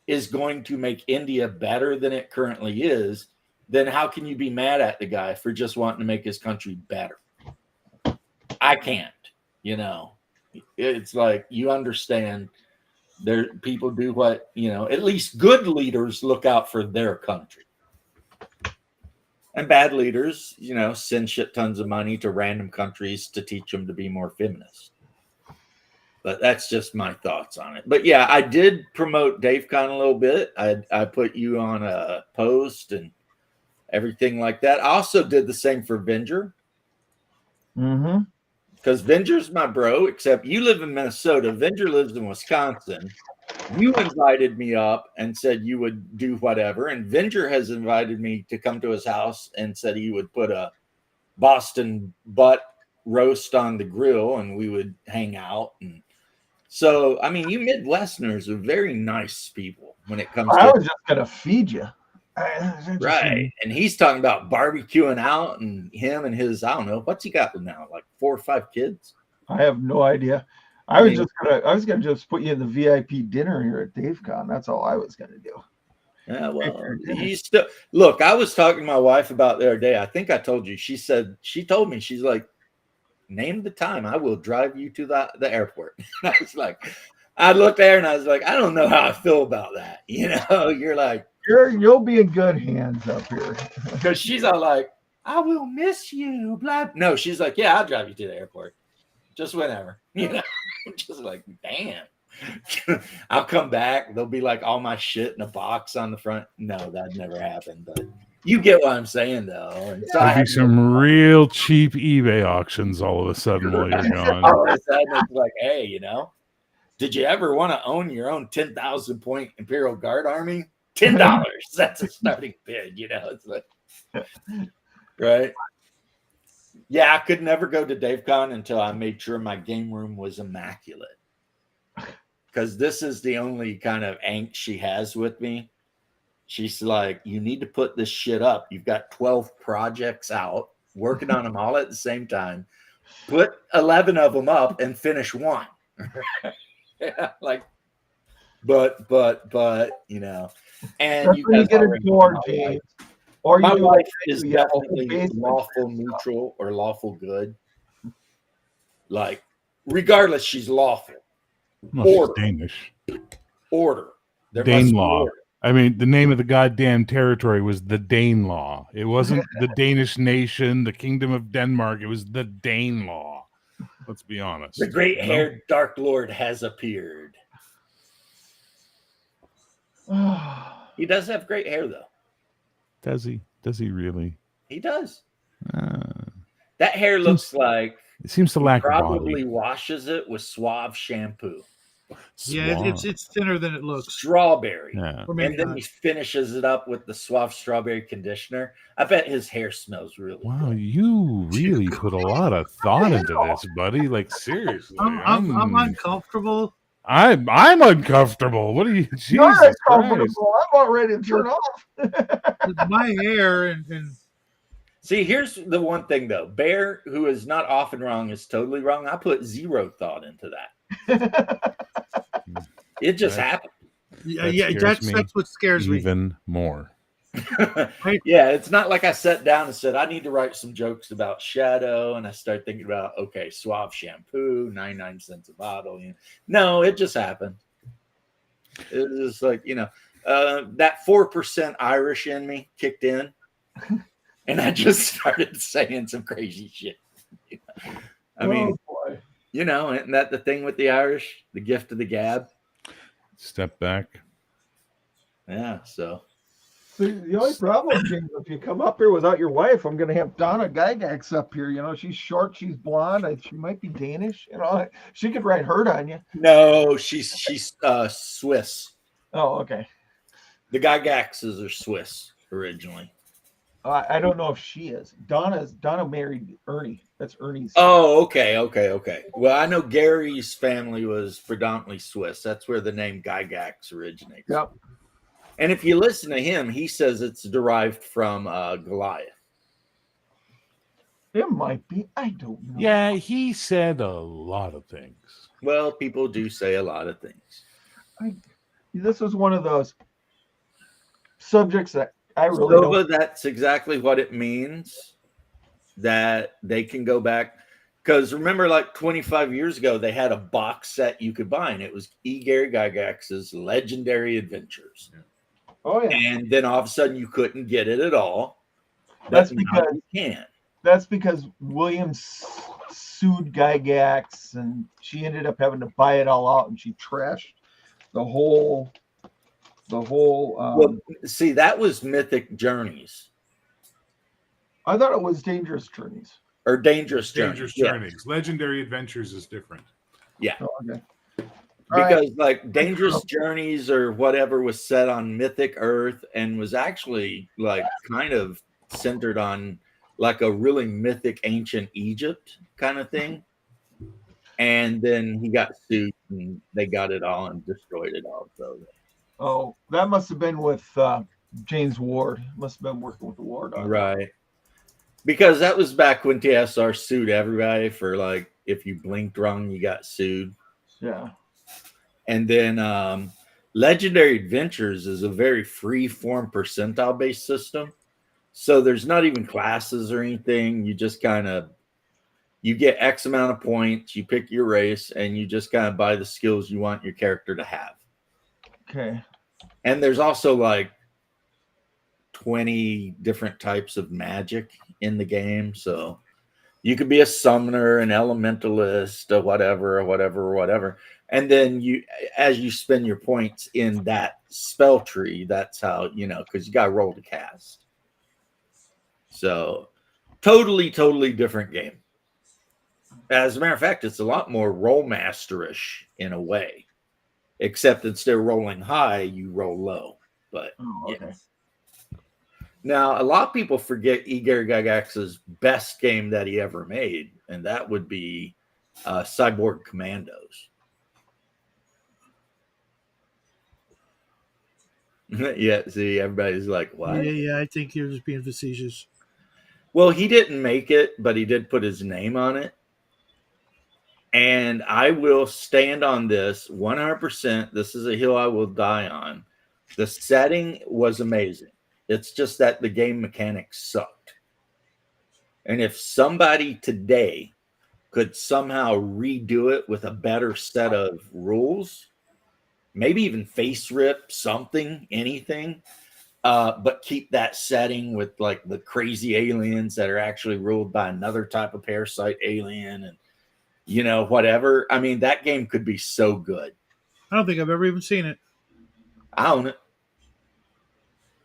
is going to make India better than it currently is, then how can you be mad at the guy for just wanting to make his country better? I can't, It's like, you understand, people do what, at least good leaders look out for their country. And bad leaders, send shit tons of money to random countries to teach them to be more feminist. But that's just my thoughts on it. But yeah, I did promote DaveCon a little bit. I put you on a post and everything like that. I also did the same for Venger. Mm-hmm. Because Venger's my bro, except you live in Minnesota. Venger lives in Wisconsin. You invited me up and said you would do whatever. And Venger has invited me to come to his house and said he would put a Boston butt roast on the grill and we would hang out. And so, I mean, you Midwesterners are very nice people when it comes I to was just gonna feed you. right. And he's talking about barbecuing out and him and his, I don't know, what's he got now? Like 4 or 5 kids? I have no idea. I was gonna just put you in the VIP dinner here at DaveCon. That's all I was gonna do. Yeah, well, you still look. I was talking to my wife about the other day. I think I told you. She told me, she's like, name the time. I will drive you to the airport. I was like, I looked there and I was like, I don't know how I feel about that. You're like, you'll be in good hands up here. Because she's all like, I will miss you. Blah. No, she's like, yeah, I'll drive you to the airport. Just whenever. Just like, damn. I'll come back. There'll be like all my shit in a box on the front. No, that never happened. But you get what I'm saying, though. And so There'll be some real cheap eBay auctions all of a sudden while you're gone. All of a sudden, it's like, hey, did you ever want to own your own 10,000 point Imperial Guard army? $10. That's a starting bid. It's like, right. Yeah, I could never go to DaveCon until I made sure my game room was immaculate. Because this is the only kind of angst she has with me. She's like, you need to put this shit up. You've got 12 projects out, working on them all at the same time. Put 11 of them up and finish one. Yeah, like, but, you know, and That's you when you guys get a already know door, my wife. James. Or My you do wife it, is you have a whole definitely basement lawful full of stuff. neutral or lawful good. Like, regardless, she's lawful. No, she's Order. Danish. Order. There must be Danelaw. order. I mean, the name of the goddamn territory was the Danelaw. It wasn't the Danish nation, the Kingdom of Denmark. It was the Danelaw. Let's be honest. The great-haired Dark Lord has appeared. He does have great hair, though. Does he? Does he really? He does. That hair looks like it seems to he lack probably body. washes it with Suave shampoo. Yeah, it's thinner than it looks. Strawberry. Yeah. Or maybe And then not. he finishes it up with the Suave strawberry conditioner. I bet his hair smells really Wow, good. you really put a lot of thought into this, buddy. Like seriously, I'm uncomfortable. I'm uncomfortable. What are you? Jesus You're Christ. uncomfortable. I'm about ready to turn off. With my hair and See, here's the one thing, though. Bear, who is not often wrong, is totally wrong. I put zero thought into that. It just happened. that's what scares me. Even more. Yeah, it's not like I sat down and said, I need to write some jokes about Shadow. And I start thinking about, okay, Suave shampoo, 99 cents a bottle. You know. No, it just happened. It was just like, you know, that 4% Irish in me kicked in. And I just started saying some crazy shit. I mean, boy. you know, isn't that the thing with the Irish? The gift of the gab? Step back. Yeah, so. See, the only problem, James, if you come up here without your wife, I'm going to have Donna Gygax up here. You know, she's short, she's blonde, she might be Danish. You know, she could ride herd on you. No, she's Swiss. Oh, okay. The Gygaxes are Swiss originally. I don't know if she is. Donna married Ernie. That's Ernie's. Oh, okay. Well, I know Gary's family was predominantly Swiss. That's where the name Gygax originates. Yep. And if you listen to him, he says it's derived from Goliath. It might be. I don't know. Yeah, he said a lot of things. Well, people do say a lot of things. This is one of those subjects that I really don't. That's exactly what it means, that they can go back. Because remember, like 25 years ago, they had a box set you could buy, and it was E. Gary Gygax's Legendary Adventures. Oh, yeah. And then all of a sudden, you couldn't get it at all. That's But now because you can. That's because Williams sued Gygax, and she ended up having to buy it all out, and she trashed the whole. Well, see, that was Mythic Journeys I thought it was Dangerous Journeys. or Dangerous Journeys. Dangerous Yeah. Journeys. Legendary Adventures is different. Oh, okay. All right. Because like Dangerous Journeys or whatever was set on Mythic Earth and was actually like kind of centered on like a really mythic ancient Egypt kind of thing. And then he got sued and they got it all and destroyed it all. So Oh, that must have been with James Ward. Must have been working with the Ward. right. Because that was back when TSR sued everybody for like if you blinked wrong, you got sued. Yeah. And then Legendary Adventures is a very free form percentile based system. So there's not even classes or anything. You just kind of, you get X amount of points, you pick your race, and you just kind of buy the skills you want your character to have. Okay. And there's also like 20 different types of magic in the game. So you could be a summoner, an elementalist, or whatever. And then you, as you spend your points in that spell tree, that's how, you know, because you got to roll to cast. So totally different game. As a matter of fact, it's a lot more rollmasterish in a way, except instead of rolling high, you roll low. But Oh, okay. yeah. Now, a lot of people forget Igor Gygax's best game that he ever made, and that would be Cyborg Commandos. Yeah, see, everybody's like, what? Yeah, I think you're just being facetious. Well, he didn't make it, but he did put his name on it. And I will stand on this 100%. This is a hill I will die on. The setting was amazing. It's just that the game mechanics sucked. And if somebody today could somehow redo it with a better set of rules, maybe even face rip something, anything, but keep that setting with like the crazy aliens that are actually ruled by another type of parasite alien and, you know, whatever. I mean, that game could be so good. I don't think I've ever even seen it. I own it.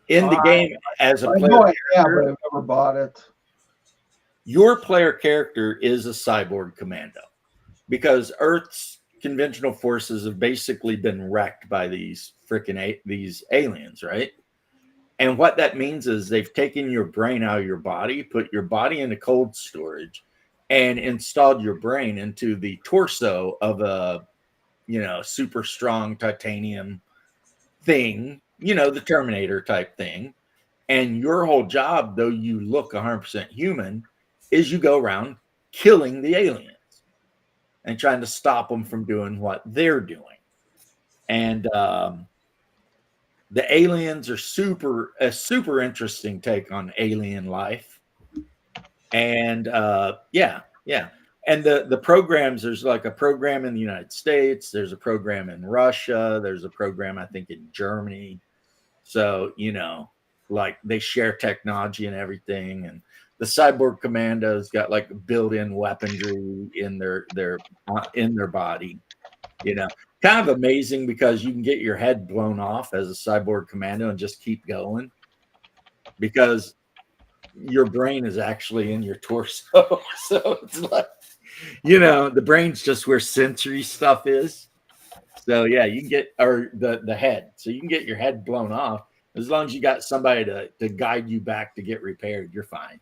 In the game as a player, but I've never bought it. Your player character is a cyborg commando because Earth's conventional forces have basically been wrecked by these these aliens, right? And what that means is they've taken your brain out of your body, put your body into cold storage, and installed your brain into the torso of a, you know, super strong titanium thing, you know, the Terminator type thing. And your whole job, though you look 100% human, is you go around killing the aliens and trying to stop them from doing what they're doing. And the aliens are a super interesting take on alien life. And yeah. And the programs, there's like a program in the United States, there's a program in Russia, there's a program, I think, in Germany. So, you know, like they share technology and everything. And the cyborg commandos got like built-in weaponry in their body, you know, kind of amazing because you can get your head blown off as a cyborg commando and just keep going because your brain is actually in your torso. So it's like, you know, the brain's just where sensory stuff is. So yeah, you can get, or the head. So you can get your head blown off. As long as you got somebody to guide you back to get repaired, you're fine.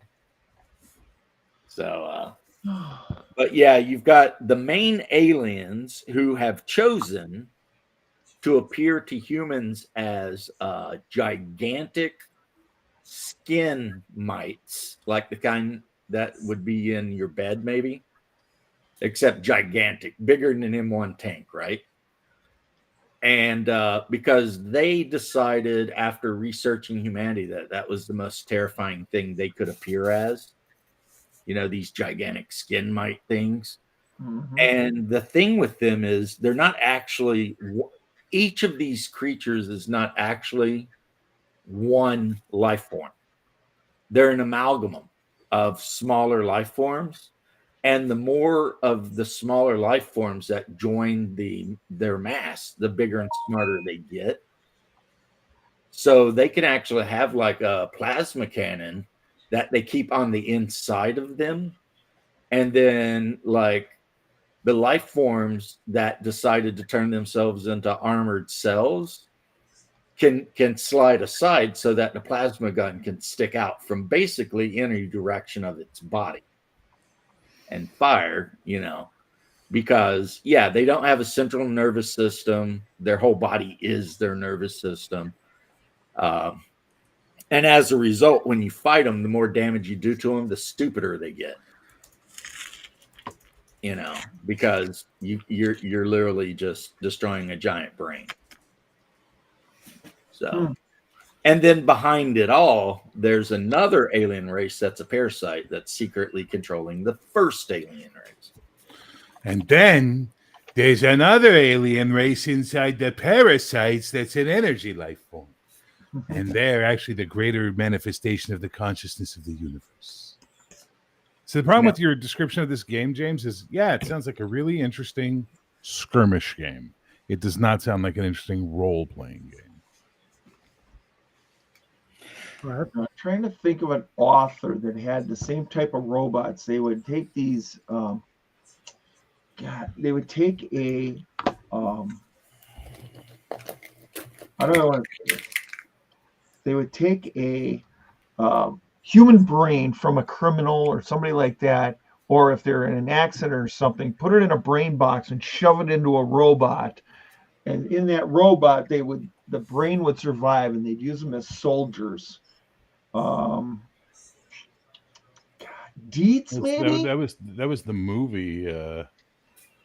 So, but yeah, you've got the main aliens who have chosen to appear to humans as gigantic skin mites, like the kind that would be in your bed, maybe, except gigantic, bigger than an M1 tank, right? And because they decided after researching humanity that was the most terrifying thing they could appear as, you know, these gigantic skin mite things. Mm-hmm. And the thing with them is they're not actually, each of these creatures is not actually one life form. They're an amalgam of smaller life forms. And the more of the smaller life forms that join their mass, the bigger and smarter they get. So they can actually have like a plasma cannon that they keep on the inside of them. And then like the life forms that decided to turn themselves into armored cells can slide aside so that the plasma gun can stick out from basically any direction of its body and fire, you know, because yeah, they don't have a central nervous system. Their whole body is their nervous system. And as a result, when you fight them, the more damage you do to them, the stupider they get. You know, because you're literally just destroying a giant brain. So, and then behind it all, there's another alien race that's a parasite that's secretly controlling the first alien race. And then there's another alien race inside the parasites that's an energy life form. And they're actually the greater manifestation of the consciousness of the universe. So the problem with your description of this game, James, is, yeah, it sounds like a really interesting skirmish game. It does not sound like an interesting role-playing game. I'm trying to think of an author that had the same type of robots. They would take these, they would take a, I don't know what they would take a human brain from a criminal or somebody like that, or if they're in an accident or something, put it in a brain box and shove it into a robot. And in that robot, the brain would survive, and they'd use them as soldiers. Dietz, maybe? That was the movie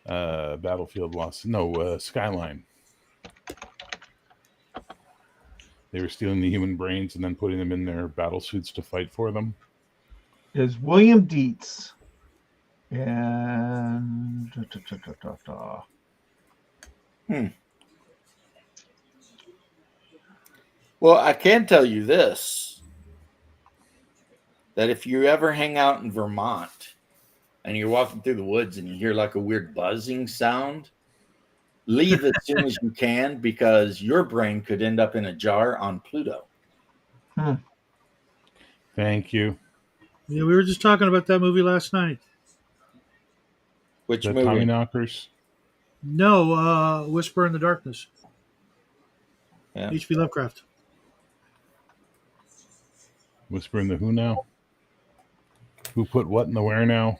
Battlefield Lost. No, Skyline. They were stealing the human brains and then putting them in their battle suits to fight for them. Is William Dietz. And Well, I can tell you this, that if you ever hang out in Vermont and you're walking through the woods and you hear like a weird buzzing sound, leave as soon as you can, because your brain could end up in a jar on Pluto. Thank you. Yeah, we were just talking about that movie last night. Which The movie? Tommyknockers. No, Whisper in the Darkness. Yeah. H.P. Lovecraft. Whisper in the Who now? Who put what in the where now?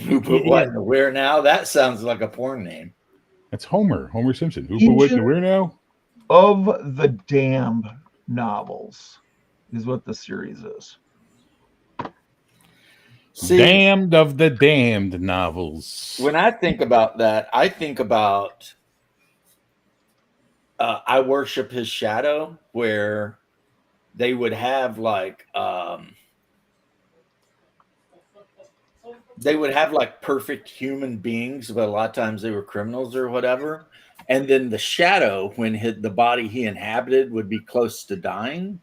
Who put what in the where now? That sounds like a porn name. That's Homer Simpson. Who put what in the where now? Of the Damned novels is what the series is. See, Damned of the Damned novels. when I think about that, I think about I Worship His Shadow, where they would have like perfect human beings, but a lot of times they were criminals or whatever. And then the shadow, when the body he inhabited would be close to dying,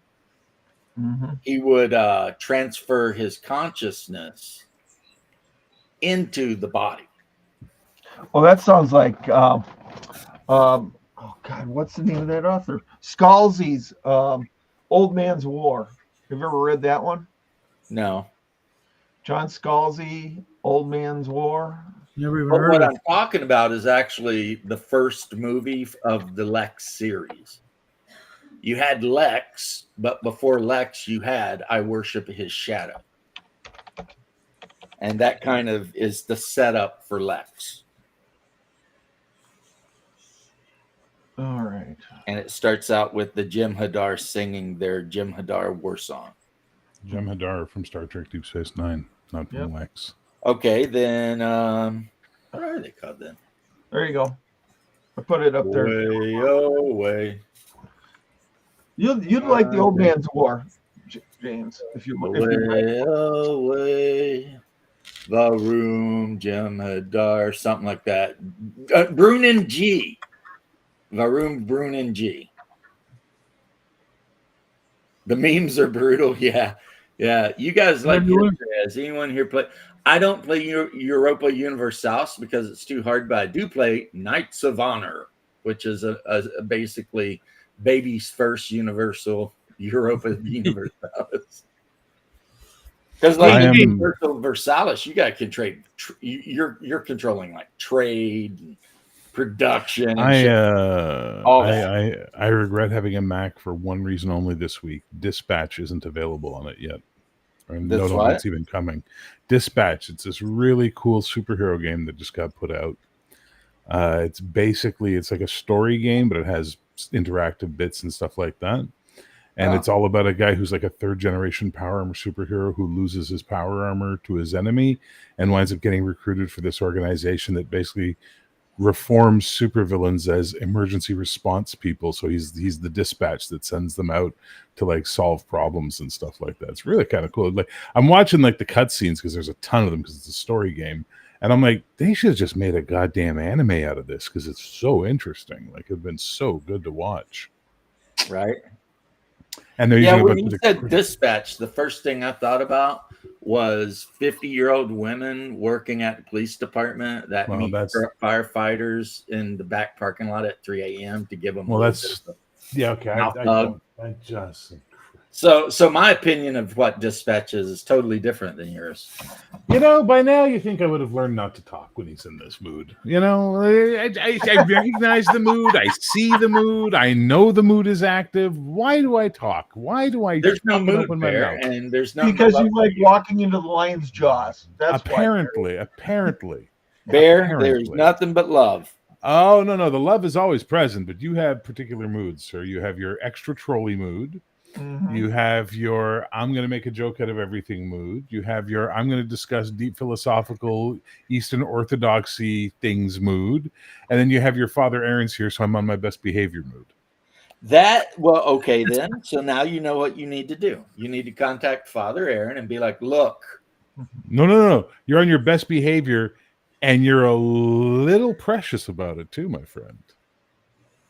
he would transfer his consciousness into the body. Well, that sounds like oh God, what's the name of that author? Scalzi's Old Man's War. Have you ever read that one? No. John Scalzi, Old Man's War. Never even But heard what of I'm it. talking about is actually the first movie of the Lex series. You had Lex, but before Lex, you had I Worship His Shadow. And that kind of is the setup for Lex. All right. And it starts out with the Jem'Hadar singing their Jem'Hadar war song. Jem'Hadar from Star Trek Deep Space Nine, not from Yep. Lex. Okay, then what are they called then? There you go. I put it up there. Way away. You'd like the Old Man's War, James, if you Way away. Varum Jem'Hadar, something like that. Brunin G. Varum Brunin G. The memes are brutal. Yeah. You guys like Has anyone here play? I don't play Europa Universalis because it's too hard, but I do play Knights of Honor, which is a basically baby's first universal Europa Universalis. Because like Universal Versalis, you got to control. You're controlling like trade, and production. And I regret having a Mac for one reason only this week. Dispatch isn't available on it yet. I don't know if it's even coming. Dispatch. It's this really cool superhero game that just got put out. It's like a story game, but it has interactive bits and stuff like that. And it's all about a guy who's like a third generation power armor superhero who loses his power armor to his enemy and winds up getting recruited for this organization that basically reforms supervillains as emergency response people. So he's the dispatch that sends them out to like solve problems and stuff like that. It's really kind of cool. Like I'm watching like the cutscenes because there's a ton of them because it's a story game. And I'm like, they should have just made a goddamn anime out of this because it's so interesting. Like it'd been so good to watch. Right. And when you said dispatch, the first thing I thought about was 50-year-old women working at the police department that meet firefighters in the back parking lot at 3 a.m. to give them okay. So my opinion of what dispatch is totally different than yours. By now you think I would have learned not to talk when he's in this mood. I recognize the mood. I see the mood. I know the mood is active. Why do I talk? Why do I There's no fucking mood open my there, mouth? and there's no Because you like walking into the lion's jaws. That's Apparently. Bear. There's nothing but love. Oh, no. The love is always present, but you have particular moods, sir. You have your extra trolley mood. why. You have your I'm going to make a joke out of everything mood. You have your I'm going to discuss deep philosophical Eastern Orthodoxy things mood. And then you have your Father Aaron's here, so I'm on my best behavior mood. Okay then. So now you know what you need to do. You need to contact Father Aaron and be like, look. No. You're on your best behavior, and you're a little precious about it too, my friend.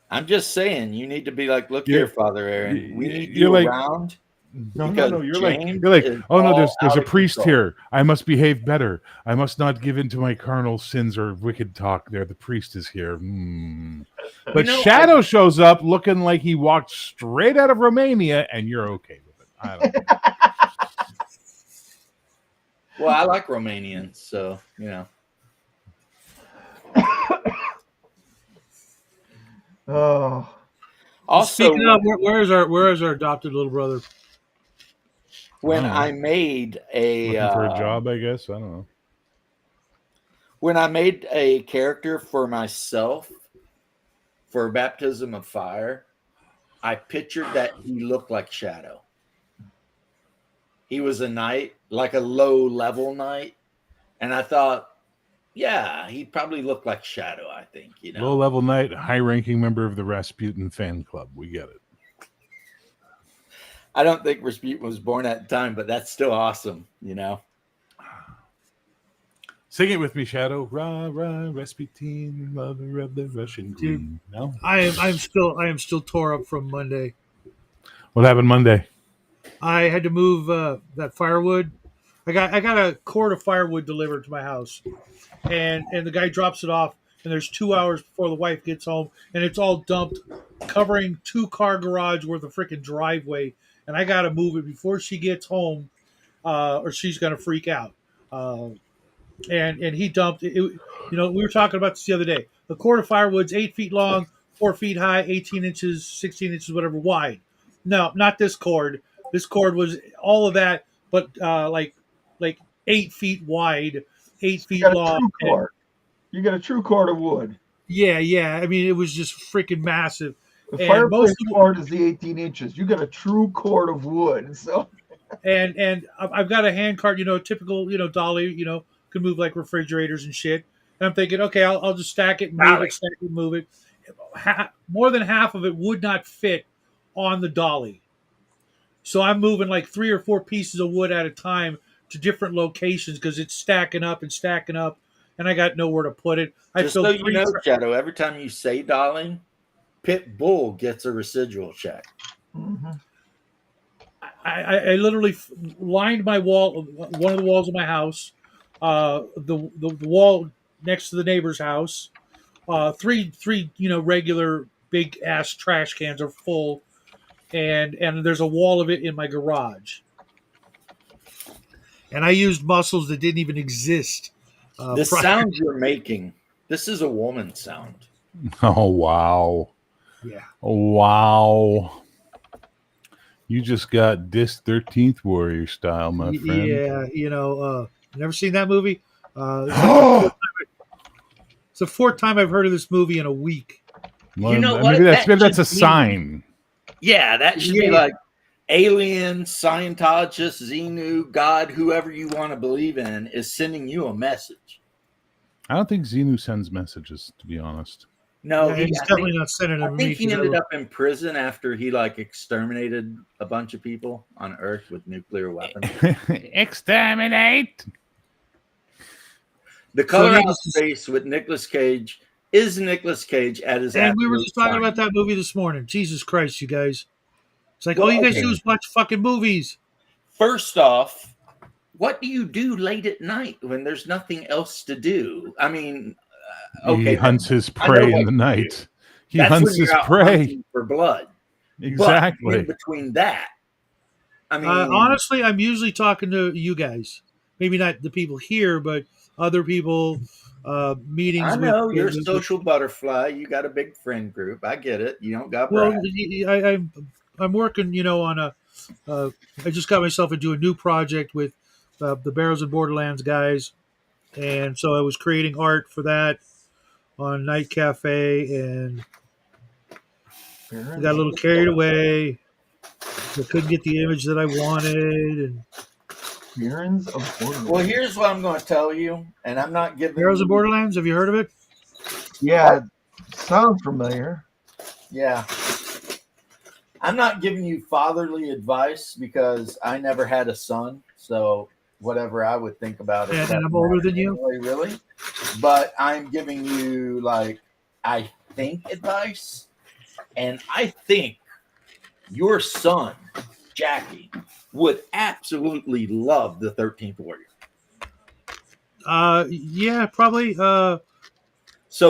I'm just saying, you need to be like, look here, Father Aaron. We need you're you like, around. No. You're like, oh no, there's a priest here. I must behave better. I must not give in to my carnal sins or wicked talk. There, the priest is here. But Shadow shows up looking like he walked straight out of Romania, and you're okay with it. I don't know. Well, I like Romanians, so Oh. Also, speaking of, where is our adopted little brother? When I made looking for a job, I guess. I don't know. When I made a character for myself for Baptism of Fire, I pictured that he looked like Shadow. He was a knight, like a low-level knight, and I thought, yeah, he probably looked like Shadow, I think. Low-level knight, high-ranking member of the Rasputin fan club. We get it. I don't think Rasputin was born at the time, but that's still awesome, Sing it with me, Shadow. Rah, rah, Rasputin, lover of the Russian queen. No? I am still tore up from Monday. What happened Monday? I had to move that firewood. I got a cord of firewood delivered to my house, and the guy drops it off. And there's 2 hours before the wife gets home, and it's all dumped, covering 2-car garage worth of freaking driveway. And I got to move it before she gets home, or she's gonna freak out. And he dumped it. We were talking about this the other day. The cord of firewood's 8 feet long, 4 feet high, 18 inches, 16 inches, whatever wide. No, not this cord. This cord was all of that, but like 8 feet wide, 8 feet long. You got a true cord of wood. Yeah. I mean, it was just freaking massive. The fireplace cord is the 18 inches. You got a true cord of wood. So, and I've got a hand cart, typical, dolly, can move like refrigerators and shit. And I'm thinking, okay, I'll just stack it, move it. More than half of it would not fit on the dolly. So I'm moving like 3 or 4 pieces of wood at a time to different locations because it's stacking up, and I got nowhere to put it. Just so you know, Shadow, every time you say dolly, Pit Bull gets a residual check. Mm-hmm. I literally lined my wall, one of the walls of my house, the wall next to the neighbor's house. Three regular big ass trash cans are full, and there's a wall of it in my garage. And I used muscles that didn't even exist. This sound you're making, this is a woman sound. Oh, wow. Yeah. Oh, wow. You just got this 13th Warrior style, my friend. Yeah, never seen that movie? It's the fourth time I've heard of this movie in a week. Well, maybe that's a sign. Yeah, that should be like alien, Scientologist, Xenu, God, whoever you want to believe in is sending you a message. I don't think Xenu sends messages, to be honest. No, he's definitely not sending them. I think he ended up in prison after he exterminated a bunch of people on Earth with nuclear weapons. Exterminate! The Color Out Space with Nicolas Cage is Nicolas Cage at his. And we were just talking about that movie this morning. Jesus Christ, you guys! It's like all you guys do is watch fucking movies. First off, what do you do late at night when there's nothing else to do? I mean, he hunts his prey in the night. He hunts his prey for blood. Exactly. But in between that, I mean, Honestly, I'm usually talking to you guys. Maybe not the people here, but other people. I Meetings with, know you're a social butterfly. You got a big friend group. I get it. You don't got well, brag. I'm working, on a. I just got myself into a new project with the Barrels and Borderlands guys, and so I was creating art for that on Night Cafe, and I got a little carried away. I couldn't get the image that I wanted, and Barons of Borderlands. Well, here's what I'm going to tell you, and I'm not giving Barrels and you. Borderlands. Have you heard of it? Yeah, sounds familiar. Yeah. I'm not giving you fatherly advice because I never had a son. So whatever I would think about it. And doesn't I'm older matter than you. anyway, really. But I'm giving you, like, I think advice. And I think your son, Jackie, would absolutely love the 13th Warrior. Yeah, probably. So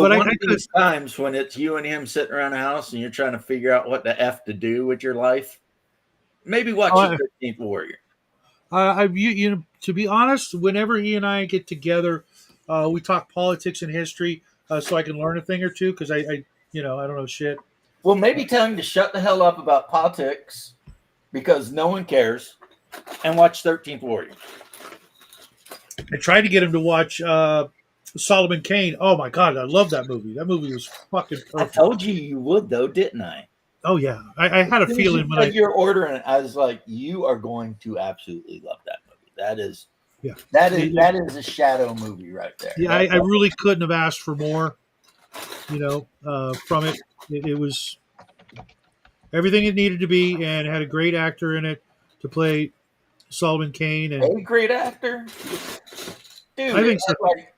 But I one of could. these times when it's you and him sitting around the house and you're trying to figure out what the F to do with your life, maybe watch the 13th Warrior. To be honest, whenever he and I get together, we talk politics and history, so I can learn a thing or two because I don't know shit. Well, maybe tell him to shut the hell up about politics because no one cares and watch 13th Warrior. I tried to get him to watch Solomon Kane. Oh my god, I love that movie. That movie was fucking I perfect. told you would, though, didn't I? Oh yeah, I had a feeling when you're ordering it. I was like, you are going to absolutely love that movie. That is, yeah, that is a shadow movie right there. Yeah, I really couldn't have asked for more. From it. It was everything it needed to be, and had a great actor in it to play Solomon Kane. And a great actor, dude. I think so. Like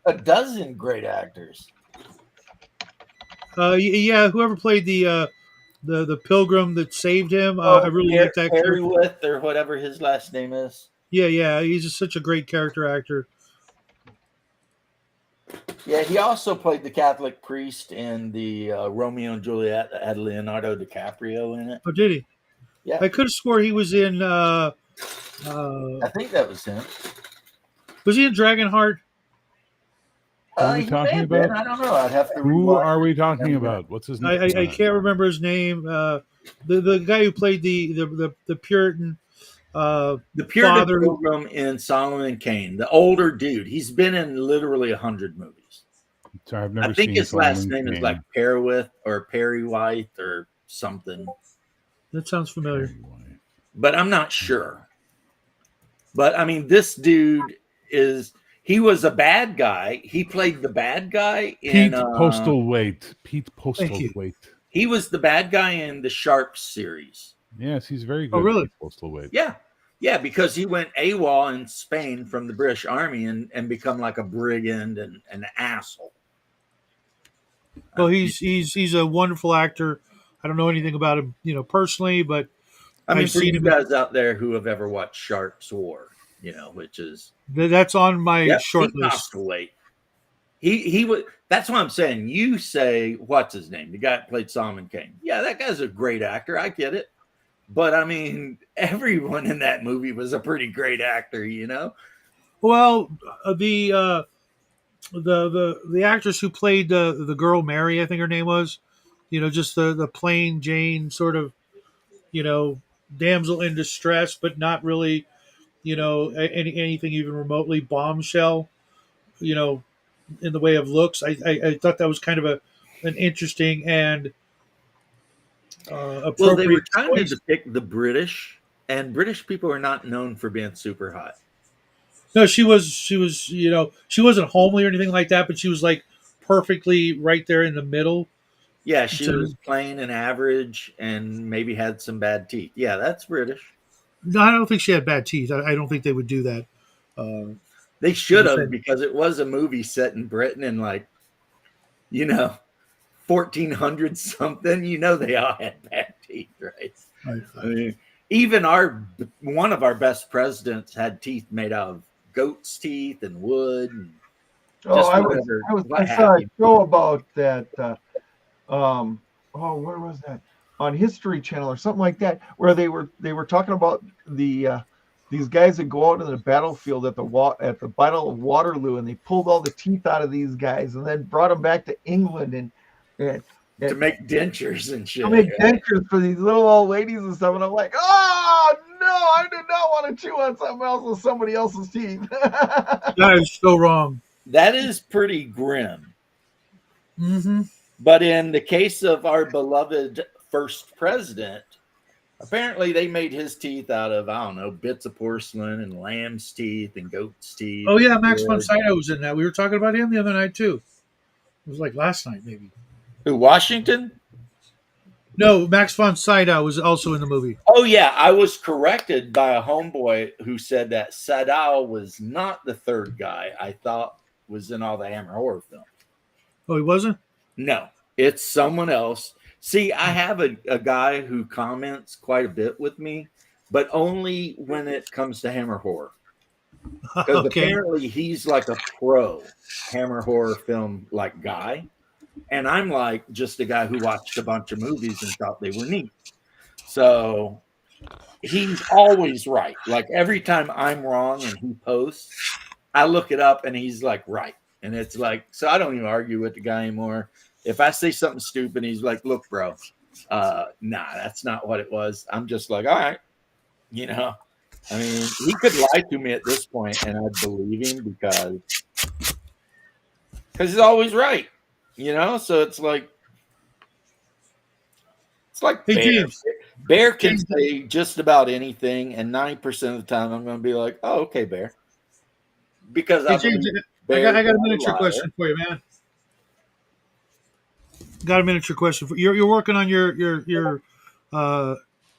a dozen great actors. Yeah, whoever played the pilgrim that saved him, I really liked that Harry character. With or whatever his last name is. Yeah, he's just such a great character actor. Yeah, he also played the Catholic priest in the Romeo and Juliet that had Leonardo DiCaprio in it. Oh, did he? Yeah, I could have swore he was in. I think that was him. Was he in Dragonheart? Who are we talking about? I don't know. I'd have to. Who are we talking about? What's his name? I can't remember his name. The guy who played the Puritan. The Puritan father pilgrim in Solomon Kane, the older dude. He's been in literally 100 movies. Sorry, I've never I think seen his last Solomon name is Kane. like Perwith or Perry White or something. That sounds familiar. But I'm not sure. But I mean, this dude he was a bad guy. He played the bad guy in Pete Postlethwaite. Pete Postlethwaite. He was the bad guy in the Sharps series. Yes, he's very good. Oh, really? Postlethwaite. Yeah, because he went AWOL in Spain from the British Army and become like a brigand and an asshole. Well, he's a wonderful actor. I don't know anything about him, personally, but I mean, I've for seen you him. guys out there who have ever watched Sharks War, which is That's on my short list. He was. That's what I'm saying. You say what's his name? The guy that played Solomon Kane. Yeah, that guy's a great actor. I get it. But I mean, everyone in that movie was a pretty great actor, Well, the actress who played the girl Mary, I think her name was, just the plain Jane sort of, damsel in distress, but not really, anything even remotely bombshell, in the way of looks. I thought that was kind of an interesting and appropriate. Well, they were trying choice. to depict the British, and British people are not known for being super hot. No, she was, she wasn't homely or anything like that, but she was like perfectly right there in the middle. Yeah, she was plain and average and maybe had some bad teeth. Yeah, that's British. No, I don't think she had bad teeth. I don't think they would do that. They should have, because it was a movie set in Britain in 1400 something. They all had bad teeth, right? I mean, even one of our best presidents had teeth made out of goat's teeth and wood. And I saw a show about that. Where was that? on History Channel or something like that, where they were talking about the these guys that go out in the battlefield at the Battle of Waterloo, and they pulled all the teeth out of these guys and then brought them back to England and To make dentures and shit. to make dentures for these little old ladies and stuff. And I'm like, oh no, I do not want to chew on something else with somebody else's teeth. That is so wrong. That is pretty grim. Mm-hmm. But in the case of our beloved first president, apparently they made his teeth out of, I don't know, bits of porcelain and lamb's teeth and goat's teeth. Oh yeah, Max von Sydow was in that. We were talking about him the other night too. It was like last night, maybe. Who, Washington? No, Max von Sydow was also in the movie. Oh yeah, I was corrected by a homeboy who said that Sydow was not the third guy I thought was in all the Hammer horror films. Oh, he wasn't? No, it's someone else. See, I have a guy who comments quite a bit with me, but only when it comes to Hammer horror. Because apparently he's like a pro Hammer horror film like guy. And I'm like just a guy who watched a bunch of movies and thought they were neat. So he's always right. Like every time I'm wrong and he posts, I look it up and he's like right. And it's like, so I don't even argue with the guy anymore. If I say something stupid, he's like, look, bro, nah, that's not what it was. I'm just like, all right. You know, I mean, he could lie to me at this point and I'd believe him because he's always right. You know, so it's like Hey, Bear. James. Bear can say just about anything, and 90% of the time I'm going to be like, "Oh, okay, Bear," because Hey, James, I got a miniature liar. question for you, man. Got a miniature question for you. You're working on your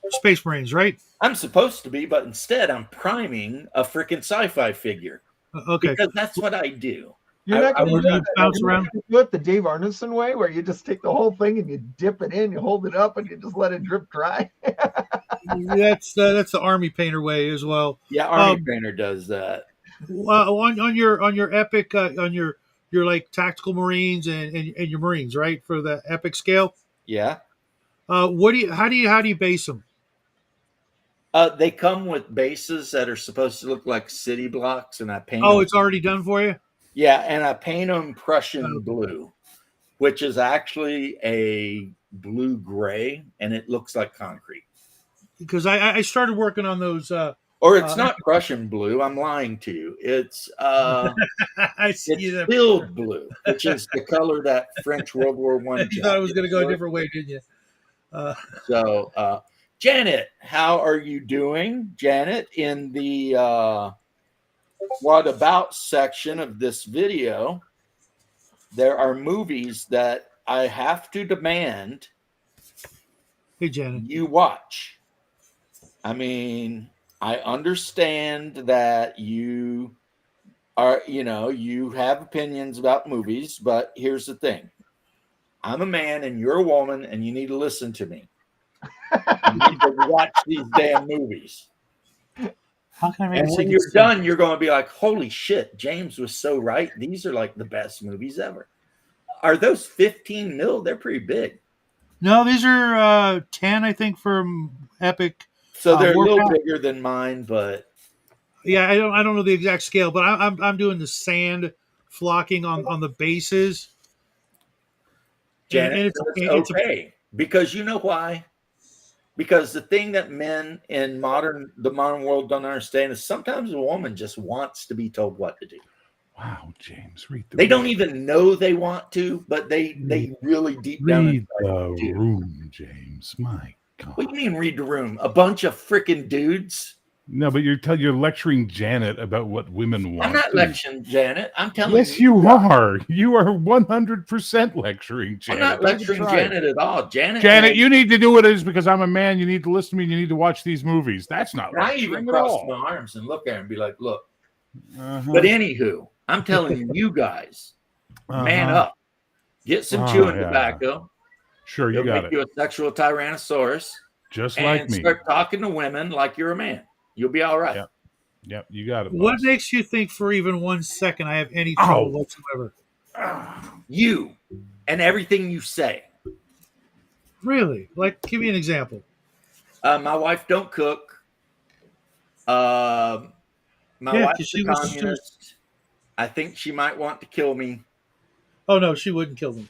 Space Marines, right? I'm supposed to be, but instead I'm priming a freaking sci-fi figure Okay. because that's what I do. You're not going to bounce around. do it the Dave Arneson way, where you just take the whole thing and you dip it in, you hold it up, and you just let it drip dry. That's the Army painter way as well. Yeah, Army Painter does that. On your epic on your like tactical Marines and your Marines, right, for the epic scale. Yeah. How do you base them? They come with bases that are supposed to look like city blocks, and I paint. Oh, them. it's already done for you. Yeah, and I paint them Prussian blue, which is actually a blue gray, and it looks like concrete. Because I started working on those. Or it's not Prussian blue. I'm lying to you. It's I see it's that. filled blue, which is the color that French World War I. You thought it was going to go a different way, didn't you? So, Janet, how are you doing? Janet, in the what about section of this video, there are movies that I have to demand Hey, Janet. you watch. I mean, I understand that you are, you have opinions about movies, but here's the thing. I'm a man and you're a woman and you need to listen to me. You need to watch these damn movies. How can I make And when you're done, you're going to be like, holy shit, James was so right. These are like the best movies ever. Are those 15 mil? They're pretty big. No, these are 10, I think, from Epic. So they're a little Warcraft. bigger than mine, but Yeah, I don't know the exact scale, but I'm doing the sand flocking on the bases. Janet, And it's okay. Because you know why? Because the thing that men in the modern world don't understand is sometimes a woman just wants to be told what to do. Wow, James, read the They room. don't even know they want to, but they really deep down Read inside the do. room, James. My God. What do you mean read the room? A bunch of freaking dudes? No, but you're lecturing Janet about what women want. I'm not lecturing Janet. I'm telling Yes, you are. You are 100% lecturing I'm Janet. not Don't lecturing try it. Janet at all. Janet, You need to do it is because I'm a man. You need to listen to me. And you need to watch these movies. That's not I even lecturing at cross all. my arms and look at her and be like, look. Uh-huh. But anywho, I'm telling you guys, man Uh-huh. up. Get some Oh, chewing yeah. tobacco. Sure, you It'll got make it. you a sexual tyrannosaurus. Just And like me. start talking to women like you're a man. You'll be all right. Yeah. Yep, you got it. what boss. makes you think for even 1 second I have any trouble whatsoever? You and everything you say. Really? Like, give me an example. My wife don't cook. My Yeah, wife's because a she was. communist. I think she might want to kill me. Oh no, she wouldn't kill them.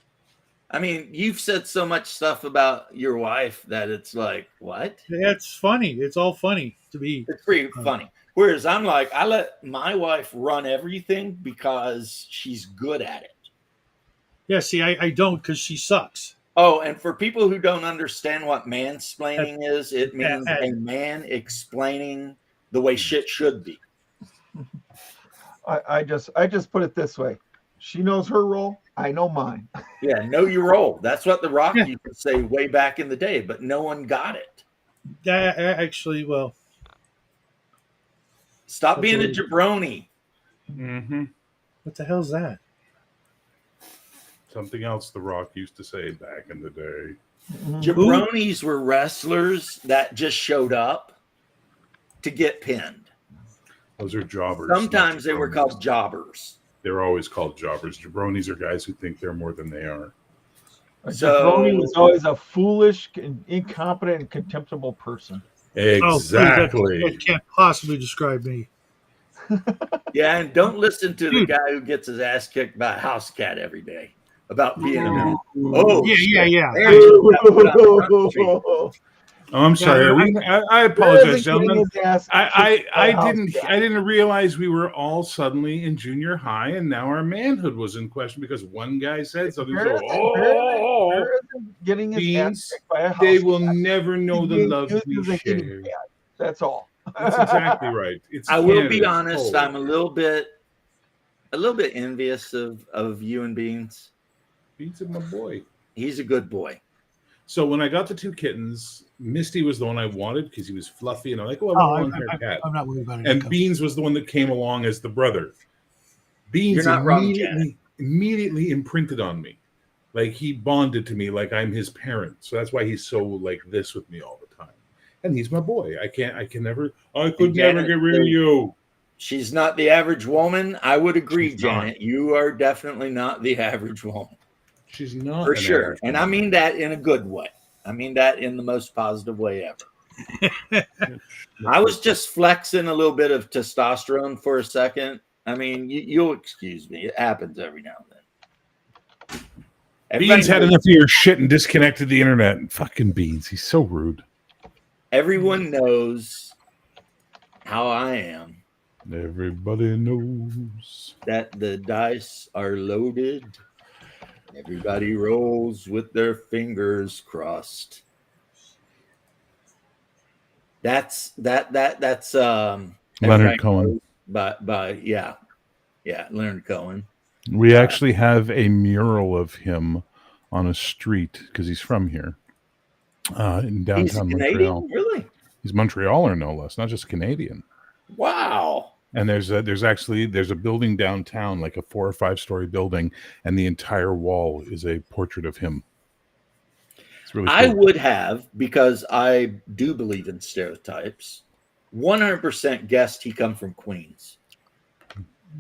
I mean, you've said so much stuff about your wife that it's like, what? That's funny. It's all funny to me. It's pretty funny. Whereas I'm like, I let my wife run everything because she's good at it. Yeah, see, I don't because she sucks. Oh, and for people who don't understand what mansplaining At- is, it means at- a man explaining the way shit should be. I just put it this way. She knows her role. I know mine. Yeah, know your role. That's what The Rock Yeah. used to say way back in the day, but no one got it. Actually, well, Stop That's being a what jabroni. Mm-hmm. what the hell's that? Something else The Rock used to say back in the day. Jabronis were wrestlers that just showed up to get pinned. Those are jobbers. Sometimes not they were jabronis. called jobbers. They're always called jobbers. Jabronis are guys who think they're more than they are. A So- jabroni was always a foolish, incompetent, and contemptible person. Exactly. That can't possibly describe me. Yeah, and don't listen to the Dude. guy who gets his ass kicked by a house cat every day about being a man. Oh, Oh, Yeah, yeah. man, that's what I'm trying to say. I'm sorry. I apologize, gentlemen. I didn't realize we were all suddenly in junior high, and now our manhood was in question because one guy said something. So, getting his Beans, ass kicked by a house they will cat. never know He's the being love used we as a heating share. pad. That's all. That's exactly right. It's I will Canada, be it's honest. cold. I'm a little bit envious of you and Beans. Beans is my boy. He's a good boy. So when I got the two kittens, Misty was the one I wanted because he was fluffy, and I'm like, oh, I Oh, want a long-haired cat. I'm not worried about it. And Beans was the one that came along as the brother. Beans You're not wrong, Janet. immediately imprinted on me. Like he bonded to me like I'm his parent. So that's why he's so like this with me all the time. And he's my boy. I could never And never get rid of you. She's not the average woman. I would agree, She's not. Janet. You are definitely not the average woman. She's not For an sure. average And I woman. mean that in a good way. I mean that in the most positive way ever. I was just flexing a little bit of testosterone for a second. I mean, you'll excuse me. It happens every now and then. Beans had enough of your shit and disconnected the internet. Fucking Beans. He's so rude. Everyone knows how I am. Everybody knows. That the dice are loaded. Everybody rolls with their fingers crossed. That's Leonard everybody Cohen. knows by Leonard Cohen. We actually have a mural of him on a street because he's from here in He's a downtown Canadian, Montreal. really? He's Montrealer, no less, not just Canadian. Wow. And there's a building downtown, like a 4 or 5 story building, and the entire wall is a portrait of him. It's really I cool. would have, because I do believe in stereotypes, 100% guessed he come from Queens.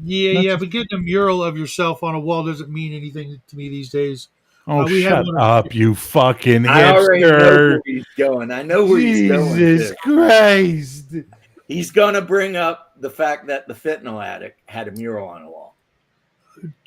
Yeah, but getting a mural of yourself on a wall doesn't mean anything to me these days. Oh, we had shut one- up, you fucking I already know hipster! where he's going. I know where he's going. Jesus To. Christ! He's going to bring up the fact that the fentanyl addict had a mural on a wall.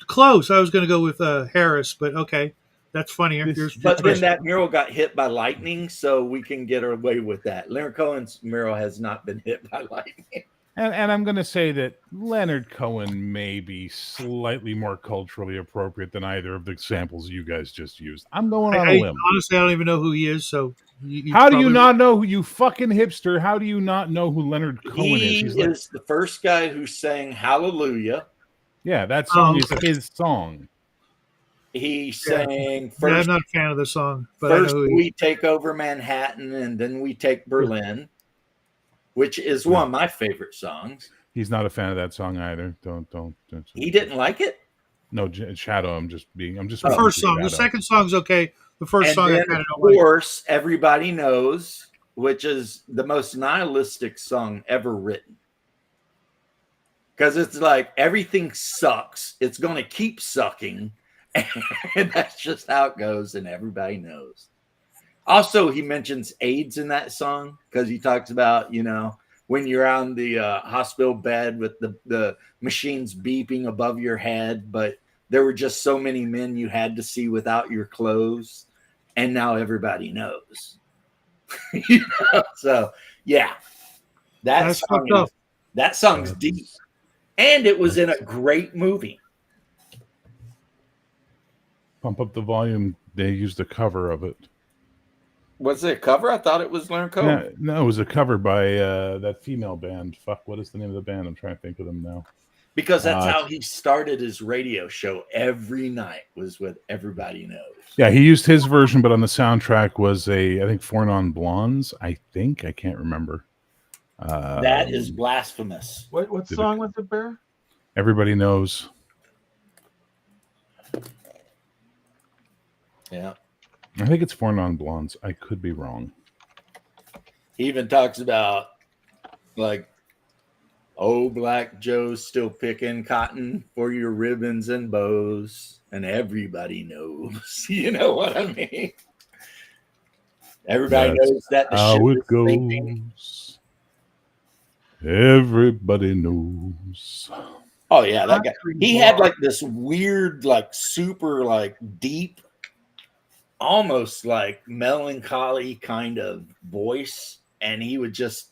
Close. I was going to go with Harris, but okay, that's funnier. But then that mural got hit by lightning, so we can get away with that. Leonard Cohen's mural has not been hit by lightning. And I'm going to say that Leonard Cohen may be slightly more culturally appropriate than either of the samples you guys just used. I'm going on a limb. Honestly, I don't even know who he is. So, how do you not know who you fucking hipster? How do you not know who Leonard Cohen is? He is the first guy who sang Hallelujah. Yeah, that song is his song. He sang Yeah, first. I'm not a fan of the song, but First, I know we take over Manhattan, and then we take Berlin, which is one of my favorite songs. He's not a fan of that song either. Don't. He didn't like it. No, Shadow. I'm just. the first song. The second song's okay. The first And song, then, I kind of of don't like. course, Everybody Knows, which is the most nihilistic song ever written. Because it's like everything sucks. It's going to keep sucking. And that's just how it goes. And everybody knows. Also, he mentions AIDS in that song because he talks about, when you're on the hospital bed with the machines beeping above your head, but there were just so many men you had to see without your clothes, and now everybody knows. So, yeah, That's fucked up. that song's deep, and it was in a great movie. Pump Up the Volume. They used a cover of it. Was it a cover? I thought it was Learn Code. Yeah, no, it was a cover by that female band. Fuck, what is the name of the band? I'm trying to think of them now. Because that's how he started his radio show every night, was with Everybody Knows. Yeah, he used his version, but on the soundtrack was I think Four Non Blondes. I can't remember. That is blasphemous. What song was it, Bear? Everybody Knows. Yeah. I think it's Four Non Blondes. I could be wrong. He even talks about, like, oh, Black Joe's still picking cotton for your ribbons and bows, and everybody knows. You know what I mean? Everybody knows that the how ship it is sinking. goes. Everybody knows. Oh, yeah, that guy. He had, like, this weird, like, super, like, deep, almost, like, melancholy kind of voice, and he would just,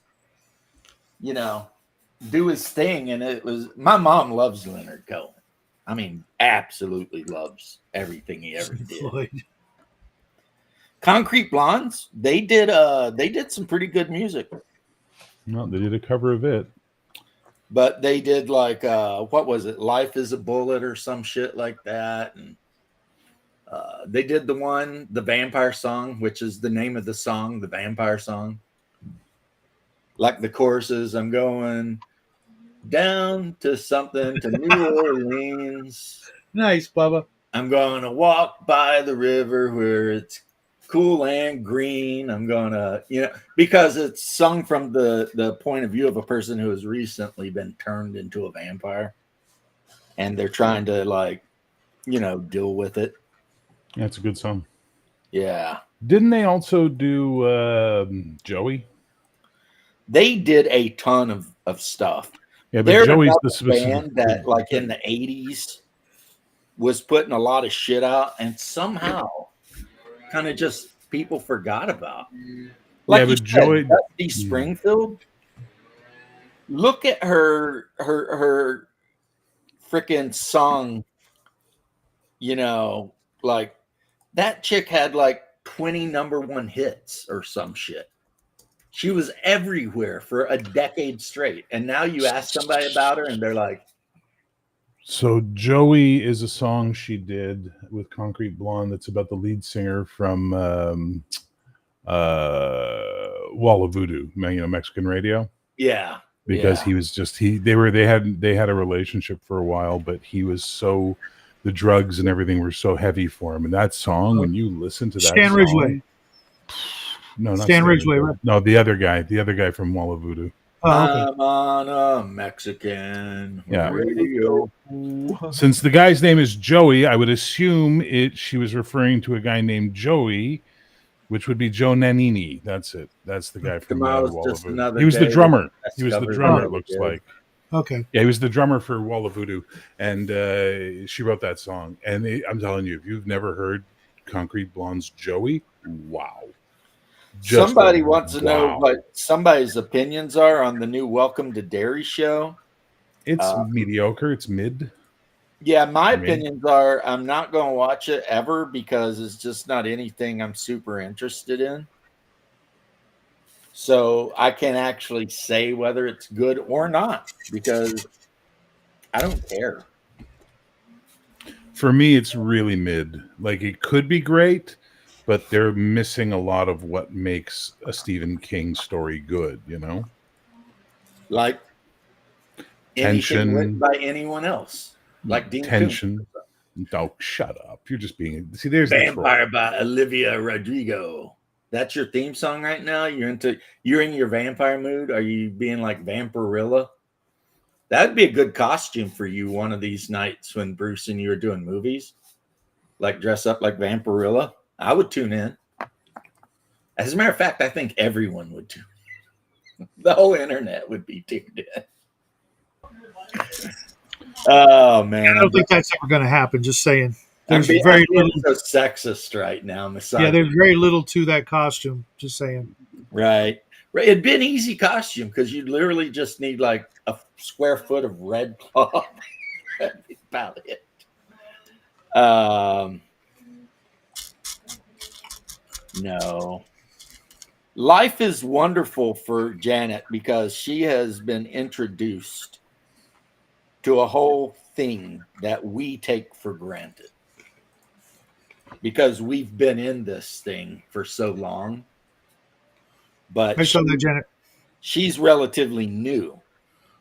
do his thing, and it was, my mom loves Leonard Cohen. I mean, absolutely loves everything he ever did. Concrete Blondes, they did some pretty good music. No, they did a cover of it. But they did, like, what was it? Life is a Bullet or some shit like that. And they did the Vampire Song, which is the name of the song, the Vampire Song. Like the choruses, I'm going down to something to New Orleans. Nice, Bubba. I'm going to walk by the river where it's cool and green. I'm going to, because it's sung from the point of view of a person who has recently been turned into a vampire. And they're trying to, like, deal with it. That's a good song. Yeah. Didn't they also do Joey? They did a ton of stuff. Yeah, but They're Joey's another the specific band that, like, in the 80s was putting a lot of shit out, and somehow kind of just people forgot about. Like, yeah, but Joey, Dusty Springfield. Look at her freaking song. Like, that chick had like 20 #1 hits or some shit. She was everywhere for a decade straight. And now you ask somebody about her and they're like, so Joey is a song she did with Concrete Blonde that's about the lead singer from Wall of Voodoo, Mexican radio. Yeah. Because he was just they had a relationship for a while, but he was so, the drugs and everything were so heavy for him. And that song, when you listen to that Stan song, Ridgway. No, not Stan Ridgway, right? No, the other guy from Wall of Voodoo. Oh, okay. I'm on a Mexican radio. Since the guy's name is Joey, I would assume she was referring to a guy named Joey, which would be Joe Nannini. That's it. That's the guy from Wall of Voodoo. He was the drummer. He was the drummer, it looks like. Okay. Yeah, he was the drummer for Wall of Voodoo. And she wrote that song. And I'm telling you, if you've never heard Concrete Blonde's Joey, wow. Somebody wants to know what somebody's opinions are on the new Welcome to Derry show. It's mediocre. It's mid. Yeah, my opinions are I'm not going to watch it ever because it's just not anything I'm super interested in. So I can't actually say whether it's good or not because I don't care. For me, it's really mid. Like, it could be great, but they're missing a lot of what makes a Stephen King story good, Like tension written by anyone else. Like Dean tension. Oh, shut up. You're just being... See, there's Vampire by Olivia Rodrigo. That's your theme song right now? You're in your vampire mood? Are you being like Vampirilla? That'd be a good costume for you one of these nights when Bruce and you are doing movies. Like dress up like Vampirilla. I would tune in. As a matter of fact, I think everyone would tune in. The whole internet would be tuned in. Oh man, I don't think that's ever going to happen. Just saying. I'm There's being very little. so sexist right now. Yeah, there's very little to that costume. Just saying. Right. It'd be an easy costume because you'd literally just need like a square foot of red cloth. That'd be about it. No. Life is wonderful for Janet because she has been introduced to a whole thing that we take for granted because we've been in this thing for so long. But I saw that, Janet. she's relatively new.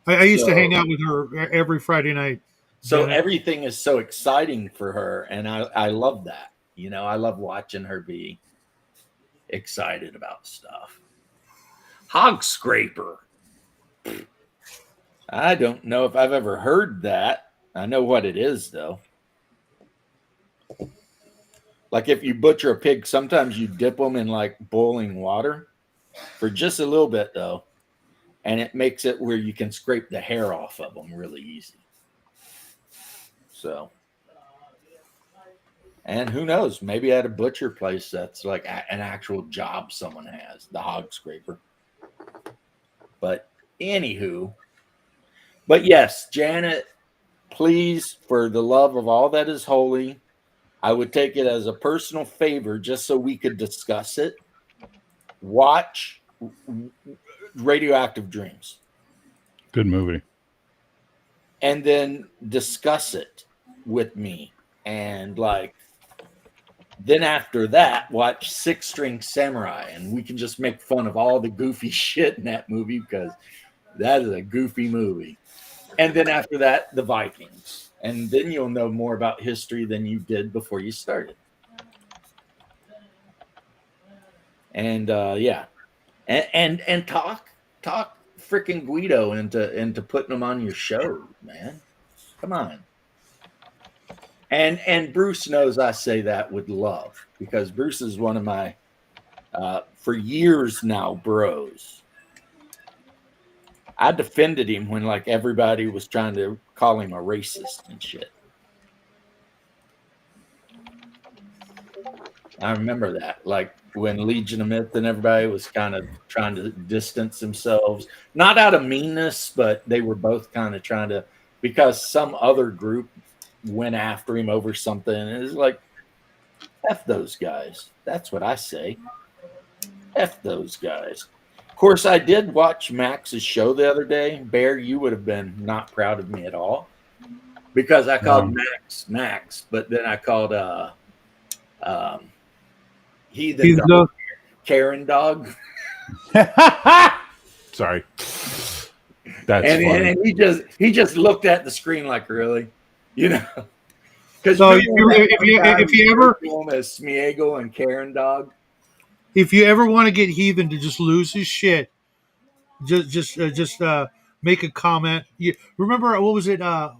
I used to hang out with her every Friday night. So Janet. everything is so exciting for her. And I love that. You know, I love watching her be excited about stuff. Hog scraper. I don't know if I've ever heard that. I know what it is, though. Like if you butcher a pig, sometimes you dip them in like boiling water for just a little bit, though. And it makes it where you can scrape the hair off of them really easy. So, and who knows? Maybe at a butcher place, that's like an actual job someone has, the hog scraper. But anywho, but yes, Janet, please, for the love of all that is holy, I would take it as a personal favor just so we could discuss it. Watch Radioactive Dreams. Good movie. And then discuss it with me. And like, then after that, watch Six String Samurai. And we can just make fun of all the goofy shit in that movie because that is a goofy movie. And then after that, the Vikings. And then you'll know more about history than you did before you started. And yeah. And talk freaking Guido into putting them on your show, man. Come on. And Bruce knows I say that with love because Bruce is one of my for years now bros. I defended him when like everybody was trying to call him a racist and shit. I remember that. Like when Legion of Myth and everybody was kind of trying to distance themselves, not out of meanness, but they were both kind of trying to, because some other group went after him over something. And it's like, F those guys. That's what I say. F those guys. Of course, I did watch Max's show the other day. Bear, you would have been not proud of me at all because I called Max, but then I called Heathen Dog, Karen Dog. Sorry. That's funny. And he just looked at the screen like, really, you know. Because so if you ever as Smiego and Karen Dog. If you ever want to get Heathen to just lose his shit, just make a comment. You remember what was it? I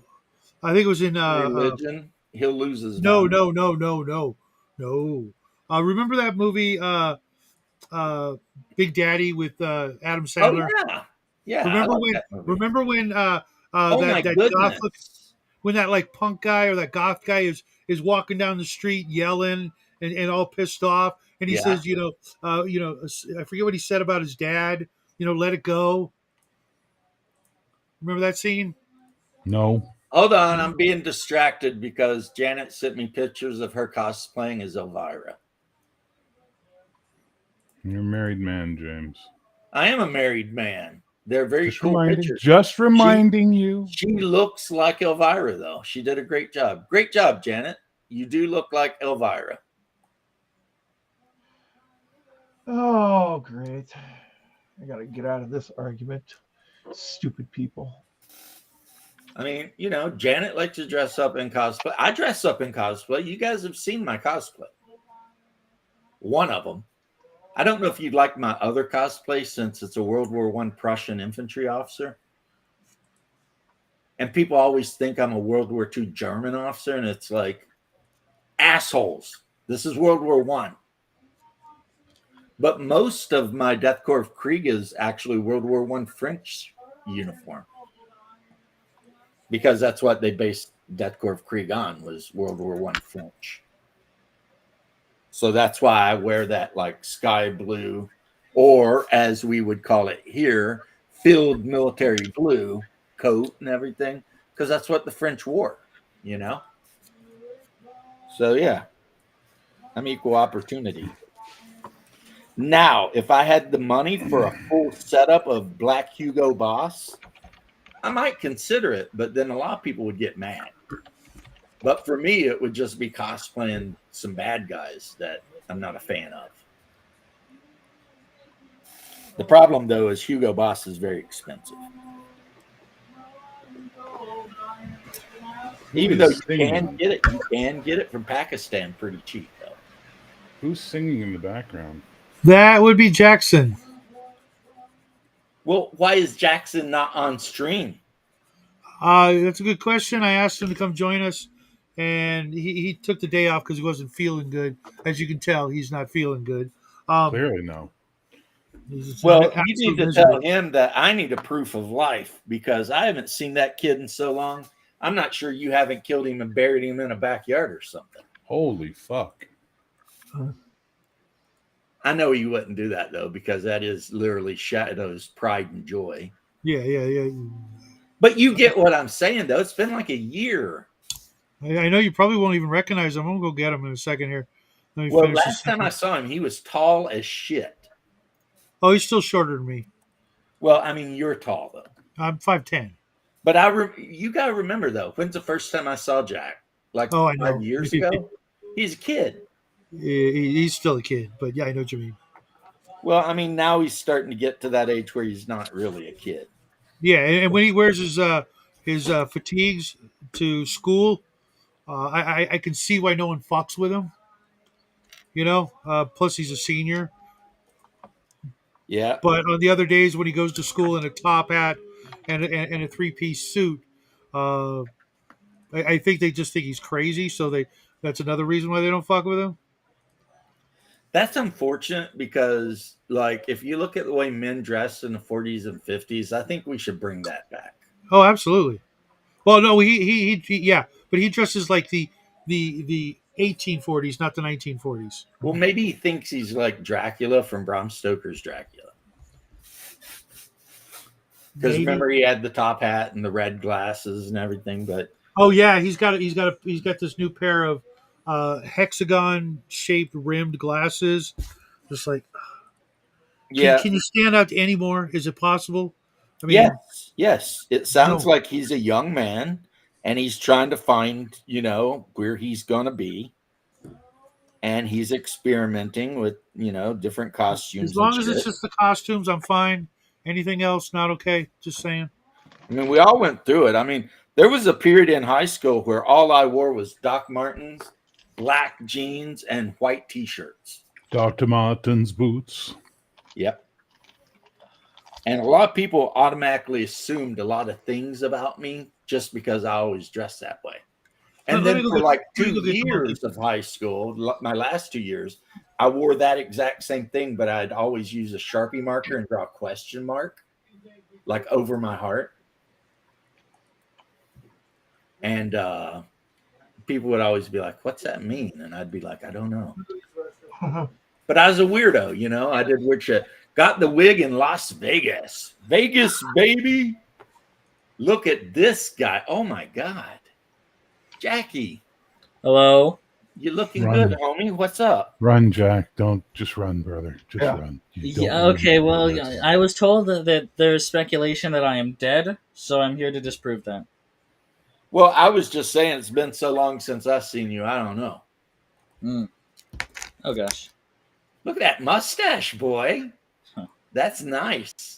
think it was in Religion. He'll lose his no. mind. Remember that movie Big Daddy with Adam Sandler? Oh yeah. Remember when my that goodness. when that like punk guy or that goth guy is walking down the street yelling and all pissed off, and he says, I forget what he said about his dad. Let it go. Remember that scene? No. Hold on, I'm being distracted because Janet sent me pictures of her cosplaying as Elvira. You're a married man, James. I am a married man. They're very cool pictures. Just reminding you. She looks like Elvira, though. She did a great job. Great job, Janet. You do look like Elvira. Oh, great. I got to get out of this argument. Stupid people. I mean, Janet likes to dress up in cosplay. I dress up in cosplay. You guys have seen my cosplay. One of them. I don't know if you'd like my other cosplay since it's a World War I Prussian infantry officer. And people always think I'm a World War II German officer, and it's like, assholes. This is World War I. But most of my Death Corps of Krieg is actually World War I French uniform. Because that's what they based Death Corps of Krieg on, was World War I French. So that's why I wear that like sky blue, or as we would call it here, filled military blue coat and everything, because that's what the French wore, you know? So yeah, I'm equal opportunity. Now, if I had the money for a full setup of Black Hugo Boss, I might consider it, but then a lot of people would get mad. But for me, it would just be cosplaying some bad guys that I'm not a fan of. The problem, though, is Hugo Boss is very expensive. Even though you can get it from Pakistan pretty cheap, though. Who's singing in the background? That would be Jackson. Well, why is Jackson not on stream? That's a good question. I asked him to come join us, and he took the day off because he wasn't feeling good. As you can tell, he's not feeling good. Clearly, no. Well, you need to tell him that I need a proof of life, because I haven't seen that kid in so long. I'm not sure you haven't killed him and buried him in a backyard or something. Holy fuck. I know you wouldn't do that, though, because that is literally Shadow's pride and joy. Yeah. But you get what I'm saying, though. It's been like a year. I know you probably won't even recognize him. I'm going to go get him in a second here. Well, last time I saw him, he was tall as shit. Oh, he's still shorter than me. Well, I mean, you're tall, though. I'm 5'10". But you got to remember, though, when's the first time I saw Jack? Like 5 years ago? He's a kid. He's still a kid, but yeah, I know what you mean. Well, I mean, now he's starting to get to that age where he's not really a kid. Yeah, and when he wears his fatigues to school, I can see why no one fucks with him. You know, plus he's a senior. Yeah. But on the other days when he goes to school in a top hat and a 3-piece suit, I think they just think he's crazy. So that's another reason why they don't fuck with him. That's unfortunate because, like, if you look at the way men dressed in the 40s and 50s, I think we should bring that back. Oh, absolutely. Well, no, he yeah, but he dresses like the 1840s, not the 1940s. Well, maybe he thinks he's like Dracula from Bram Stoker's Dracula. Because remember, he had the top hat and the red glasses and everything. But oh yeah, he's got this new pair of hexagon shaped rimmed glasses. Just like, can you stand out any more? Is it possible? I mean, yes. It sounds like he's a young man and he's trying to find, where he's gonna be, and he's experimenting with, different costumes. As long as it's just the costumes, I'm fine. Anything else, not okay. Just saying. I mean, we all went through it. I mean, there was a period in high school where all I wore was Doc Martens, black jeans, and white T-shirts. Dr. Martens boots. Yep. And a lot of people automatically assumed a lot of things about me just because I always dressed that way. And then for like 2 years of high school, my last 2 years, I wore that exact same thing, but I'd always use a Sharpie marker and draw a question mark, like over my heart. And people would always be like, "What's that mean?" And I'd be like, "I don't know." But I was a weirdo, I did weird shit. Got the wig in Las Vegas. Vegas, baby. Look at this guy. Oh, my God. Jackie. Hello. You're looking good, homie. What's up? Run, Jack. Don't just run, brother. Just run. Okay, well, I was told that there's speculation that I am dead, so I'm here to disprove that. Well, I was just saying it's been so long since I've seen you. I don't know. Oh, gosh. Look at that mustache, boy. Huh. That's nice.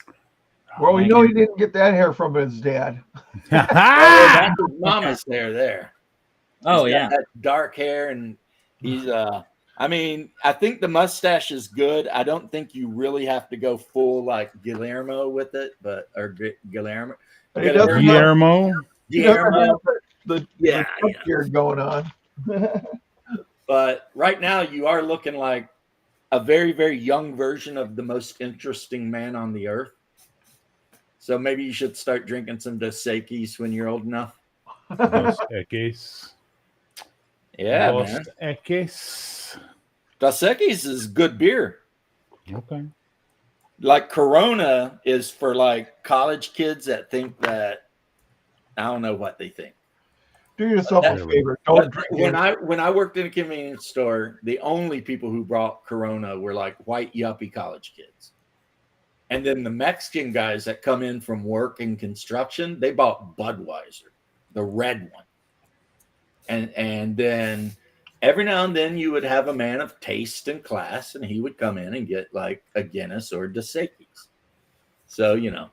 Well, we know he didn't get that hair from his dad. That's his mama's hair there. Oh, He's got yeah. that dark hair, and he's I think the mustache is good. I don't think you really have to go full like Guillermo with it, Guillermo. But he doesn't have the beard going on. But right now you are looking like a very, very young version of the most interesting man on the earth. So maybe you should start drinking some Dos Equis when you're old enough. Dos Equis. Yeah, Dos man. Equis. Dos Equis is good beer. Okay. Like Corona is for like college kids that think that I don't know what they think. Do yourself a Really? favor. But Don't drink it. when I worked in a convenience store, the only people who brought Corona were like white yuppie college kids. And then the Mexican guys that come in from work and construction, they bought Budweiser, the red one. And then every now and then you would have a man of taste and class, and he would come in and get like a Guinness or Dos Equis. So, you know.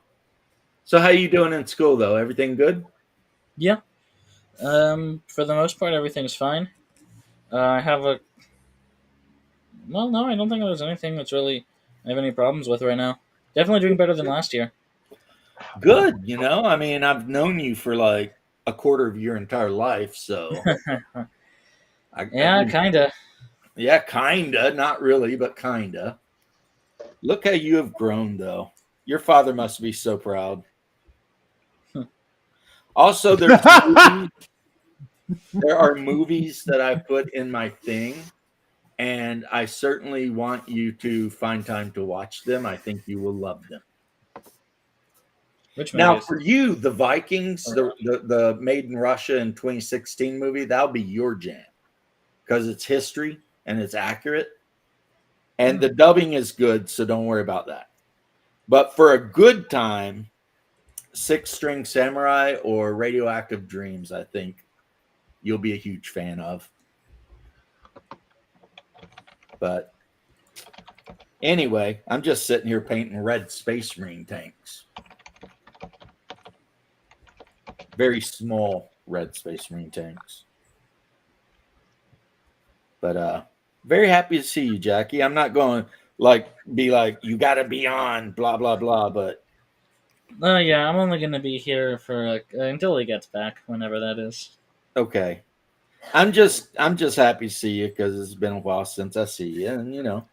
So how you doing in school though? Everything good? Yeah. For the most part, everything's fine. I have a. Well, no, I don't think there's anything that's really I have any problems with right now. Definitely doing better than last year. Good, you know. I mean, I've known you for like a quarter of your entire life, so Yeah, kinda. Yeah, kinda, not really, but kinda. Look how you have grown, though. Your father must be so proud. Also, there are movies that I put in my thing, and I certainly want you to find time to watch them. I think you will love them. Which Now, movies? for you, the Vikings, the Made in Russia in 2016 movie, that'll be your jam because it's history and it's accurate. And the dubbing is good, so don't worry about that. But for a good time, Six String Samurai or Radioactive Dreams, I think you'll be a huge fan of. But anyway, I'm just sitting here painting red Space Marine tanks. Very small red Space Marine tanks. But very happy to see you, Jackie. I'm not going to be like you got to be on blah blah blah, but Yeah, I'm only gonna be here for until he gets back, whenever that is. okay. I'm just happy to see you because it's been a while since I see you, and you know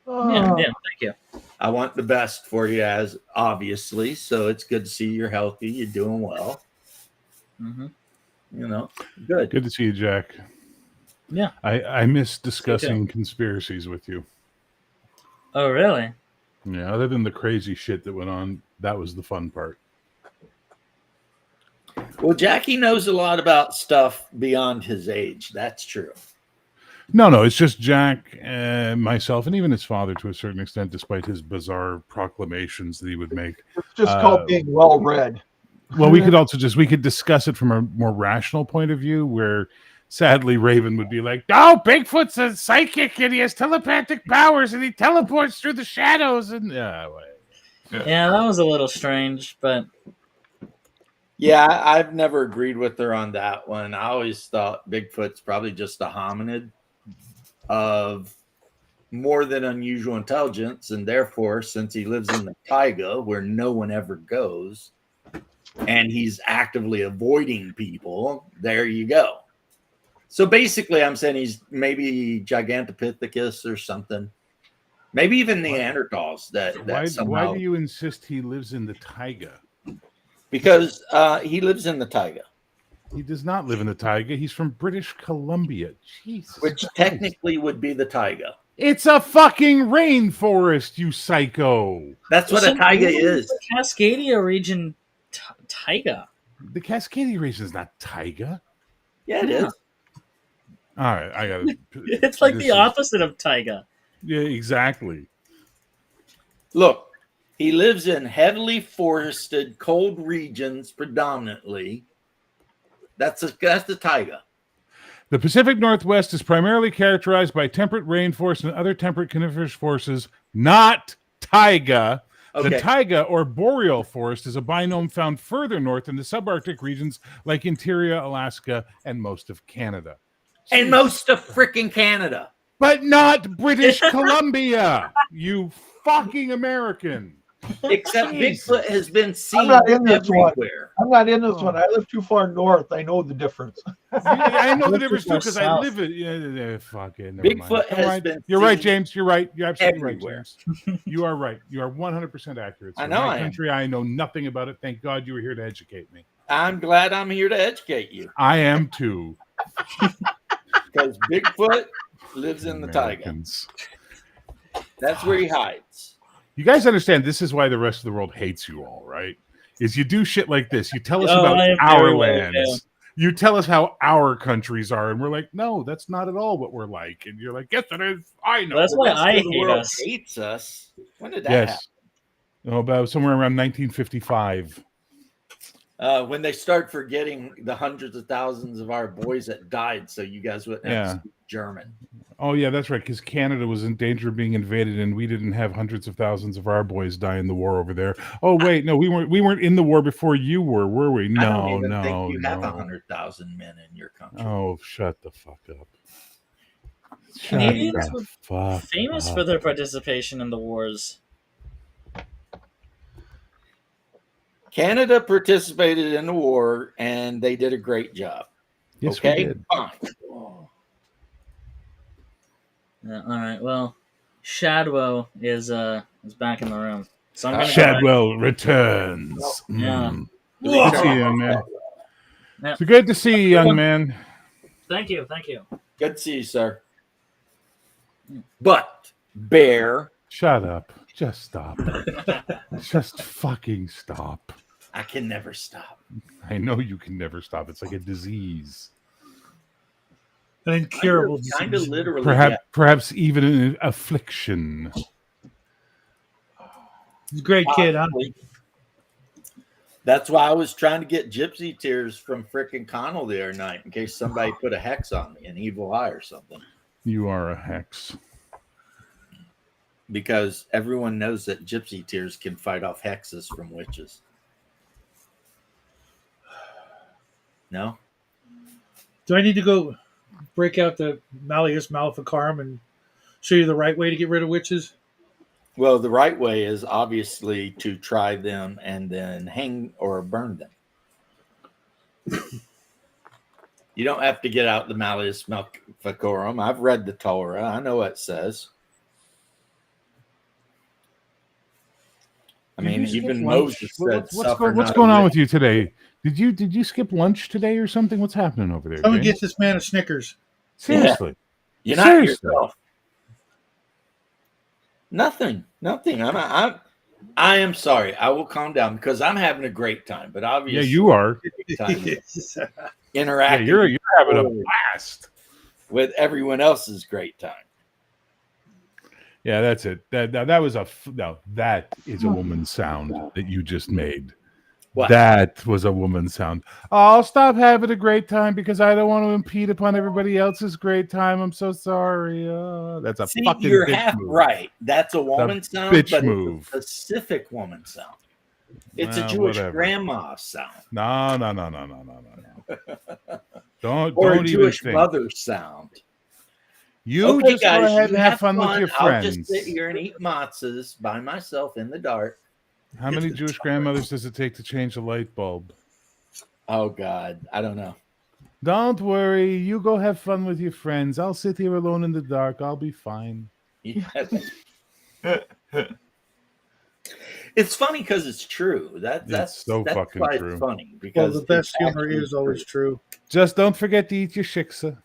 Yeah, Oh, thank you. I want the best for you, as obviously. So it's good to see you're healthy, you're doing well. Hmm. You know, good. Good to see you, Jack. Yeah. I miss discussing conspiracies with you. Oh, really? Yeah, other than the crazy shit that went on, that was the fun part. Well, Jackie knows a lot about stuff beyond his age. That's true. No, it's just Jack, myself, and even his father to a certain extent, despite his bizarre proclamations that he would make. it's just called being well read. Well, we could discuss it from a more rational point of view, where sadly Raven would be like, "Oh, Bigfoot's a psychic and he has telepathic powers and he teleports through the shadows." And Yeah, that was a little strange, but Yeah, I've never agreed with her on that one. I always thought Bigfoot's probably just a hominid of more than unusual intelligence, and therefore, since he lives in the taiga where no one ever goes, and he's actively avoiding people, there you go. So basically, I'm saying he's maybe Gigantopithecus or something. Maybe even Neanderthals. why do you insist he lives in the taiga? Because he lives in the taiga. He does not live in the taiga. He's from British Columbia. Jesus Which Christ. technically would be the taiga. It's a fucking rainforest, you psycho. That's what a taiga is. The Cascadia region taiga. The Cascadia region is not taiga. Yeah, it is. All right, I got it. It's like the opposite of taiga. Yeah, exactly. Look, he lives in heavily forested, cold regions predominantly. That's the taiga. The Pacific Northwest is primarily characterized by temperate rainforests and other temperate coniferous forests, not taiga. Okay. The taiga or boreal forest is a biome found further north in the subarctic regions like interior Alaska and most of Canada. And most of freaking Canada. But not British Columbia, you fucking American. Except Jesus. Bigfoot has been seen not in this one. everywhere. I'm not in this one. I live too far north. I know the difference. I know the Look difference too more because I south. live it. Yeah, fuck it. Never mind. Bigfoot Never has mind. been You're right, seen James. You're right. You're absolutely everywhere. right, James. You are right. You are 100% accurate. I sir. know My I am. country, I know nothing about it. Thank God you were here to educate me. I'm glad I'm here to educate you I am too. because Bigfoot lives in the taiga. Americans. That's where he hides. You guys understand this is why the rest of the world hates you all, right? Is you do shit like this. You tell us Oh, about I am our very well aware. lands. You tell us how our countries are, and we're like, no, that's not at all what we're like. And you're like, yes, it is. I know. That's The why rest I of the hate world us. hates us. When did that happen? Yes. Oh, about somewhere around 1955. When they start forgetting the hundreds of thousands of our boys that died, so you guys wouldn't have to speak German. Oh yeah, that's right. Because Canada was in danger of being invaded, and we didn't have hundreds of thousands of our boys die in the war over there. Oh wait, no, we weren't in the war before you were we? I No, don't even think you have no. 100,000 men in your country. Oh, shut the fuck up. Shut Canadians the were fuck famous up. for their participation in the wars. Canada participated in the war, and they did a great job. Yes, we Okay, did. fine. Yeah, all right. Well, Shadwell is back in the room, so I'm gonna go. Shadwell returns. Yeah. Mm. Do Good we to see you, young man. Yeah. So good to see you, young man. Thank you. Thank you. Good to see you, sir. But Bear, Shut up. Just stop. Just fucking stop. I can never stop. I know you can never stop. It's like a disease. An incurable Kind of disease. literally. Perhaps even an affliction. He's a great kid, huh? Possibly. That's why I was trying to get gypsy tears from frickin' Connell the other night in case somebody put a hex on me, an evil eye or something. You are a hex. Because everyone knows that gypsy tears can fight off hexes from witches. No? Do I need to go break out the Malleus Maleficarum and show you the right way to get rid of witches? Well, the right way is obviously to try them and then hang or burn them. You don't have to get out the Malleus Maleficarum. I've read the Torah. I know what it says. I mean, even Moses said, What's going on with you today? Did you skip lunch today or something? What's happening over there? Someone James? get this man a Snickers. Seriously. You're not Seriously. yourself. Nothing. I am sorry. I will calm down because I'm having a great time. But obviously, Yeah, you are. interacting. Yeah, you're having a blast. with everyone else's great time. Yeah, that's it. That was that is a woman's sound that you just made. What? That was a woman's sound. I'll stop having a great time because I don't want to impede upon everybody else's great time. I'm so sorry. That's a fucking you're bitch half move. right. That's a woman sound, bitch but move. it's a specific woman sound. It's a Well, Jewish whatever. grandma sound. No. Don't Or a even Jewish think. mother sound. You Okay, just guys, go ahead you and have fun with your I'll friends. just sit here and eat matzahs by myself in the dark. How many Jewish grandmothers does it take to change a light bulb? Oh, God. I don't know. Don't worry. You go have fun with your friends. I'll sit here alone in the dark. I'll be fine. It's funny because it's true. That's so that's fucking why true. It's funny Well, because the best it's humor actually is always true. Just don't forget to eat your shiksa.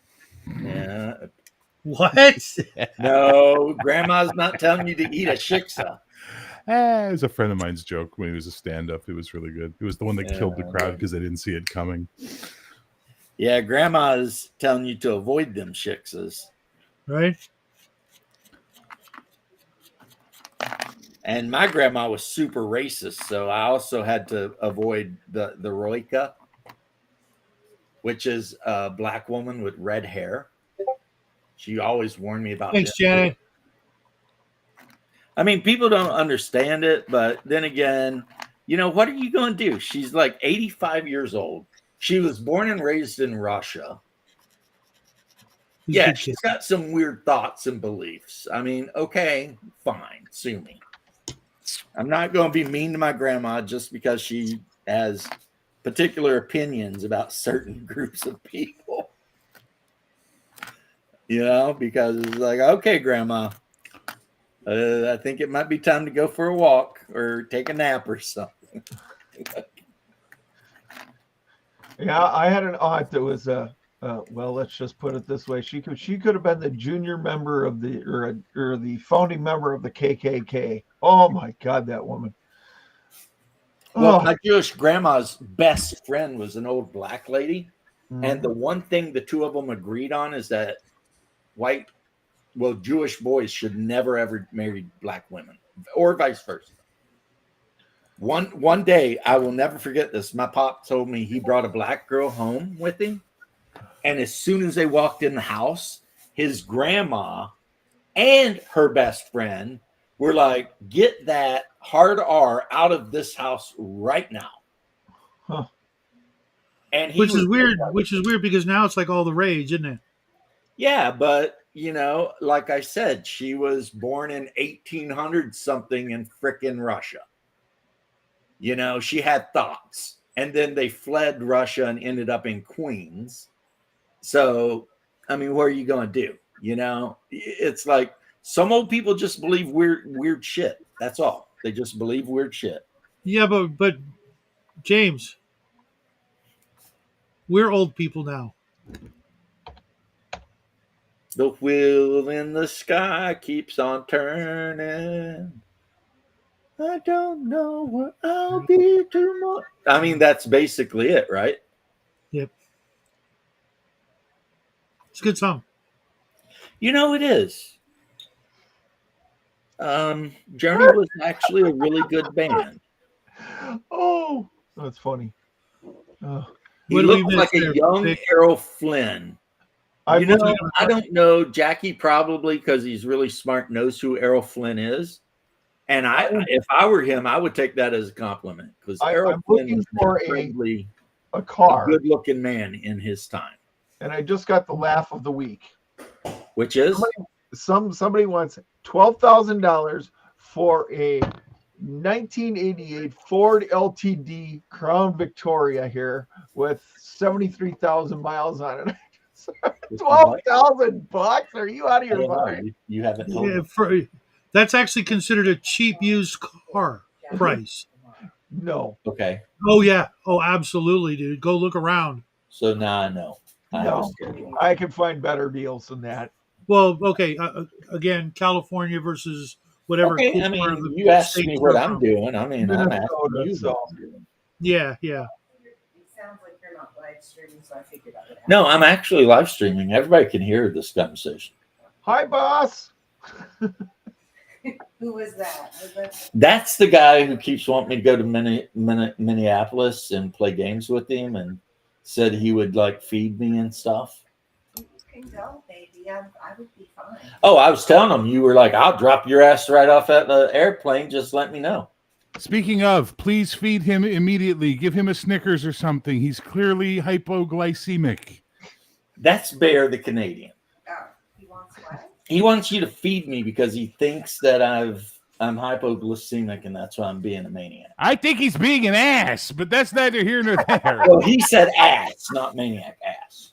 Yeah. What? No, grandma's not telling you to eat a shiksa. It was a friend of mine's joke when he was a stand-up. It was really good. It was the one that killed the crowd because they didn't see it coming. Yeah, grandma's telling you to avoid them shiksas. Right? And my grandma was super racist, so I also had to avoid the roika, which is a black woman with red hair. She always warned me about Thanks, this. Janet. I mean, people don't understand it, but then again, you know, what are you going to do? She's like 85 years old. She was born and raised in Russia. Yeah, she's got some weird thoughts and beliefs. I mean, okay, fine, sue me. I'm not going to be mean to my grandma just because she has particular opinions about certain groups of people. Because it's like, okay, grandma, I think it might be time to go for a walk or take a nap or something. Yeah, I had an aunt that was well, let's just put it this way. She could have been the junior member of the or the founding member of the KKK. Oh my God, that woman. Well, Oh. my Jewish grandma's best friend was an old black lady. And the one thing the two of them agreed on is that Jewish boys should never ever marry black women or vice versa. One day, I will never forget this. My pop told me he brought a black girl home with him. And as soon as they walked in the house, his grandma and her best friend were like, get that hard R out of this house right now. Huh. And Which is weird because now it's like all the rage, isn't it? Yeah, but like I said, she was born in 1800 something in frickin' Russia. She had thoughts, and then they fled Russia and ended up in Queens. So, I mean, what are you going to do? It's like some old people just believe weird shit. That's all. They just believe weird shit. Yeah, but James, we're old people now. The wheel in the sky keeps on turning. I don't know where I'll be tomorrow. I mean, that's basically it, right? Yep. It's a good song. It is. Journey was actually a really good band. Oh, that's funny. He What do we looked miss like a there, young Vic? Errol Flynn. I I don't know. Jackie probably, because he's really smart, knows who Errol Flynn is. And if I were him, I would take that as a compliment because Errol I'm Flynn looking was for incredibly a car, good-looking man in his time. and I just got the laugh of the week. Which is somebody wants $12,000 for a 1988 Ford LTD Crown Victoria here with 73,000 miles on it. $12,000? Are you out of your mind? You haven't told me. That's actually considered a cheap used car price. No. Okay. Oh yeah. Oh, absolutely, dude. Go look around. So now I know. No. I can find better deals than that. Well, okay. Again, California versus whatever. Okay, cool I part of mean, the you asked state me you're what I'm from. doing. I mean, I'm asking Minnesota, you so. what I'm doing. Yeah. It sounds like you're not live streaming, so I figured out what happened. No, I'm actually live streaming. Everybody can hear this conversation. Hi, boss. Who was that? That's the guy who keeps wanting me to go to Minneapolis and play games with him, and said he would like feed me and stuff. You can go, baby. I would be fine. Oh, I was telling him, you were like, I'll drop your ass right off at the airplane. Just let me know. Speaking of, please feed him immediately. Give him a Snickers or something. He's clearly hypoglycemic. That's Bear the Canadian. Oh, he wants what? He wants you to feed me because he thinks that I'm hypoglycemic and that's why I'm being a maniac. I think he's being an ass, but that's neither here nor there. Well, he said ass, not maniac, ass.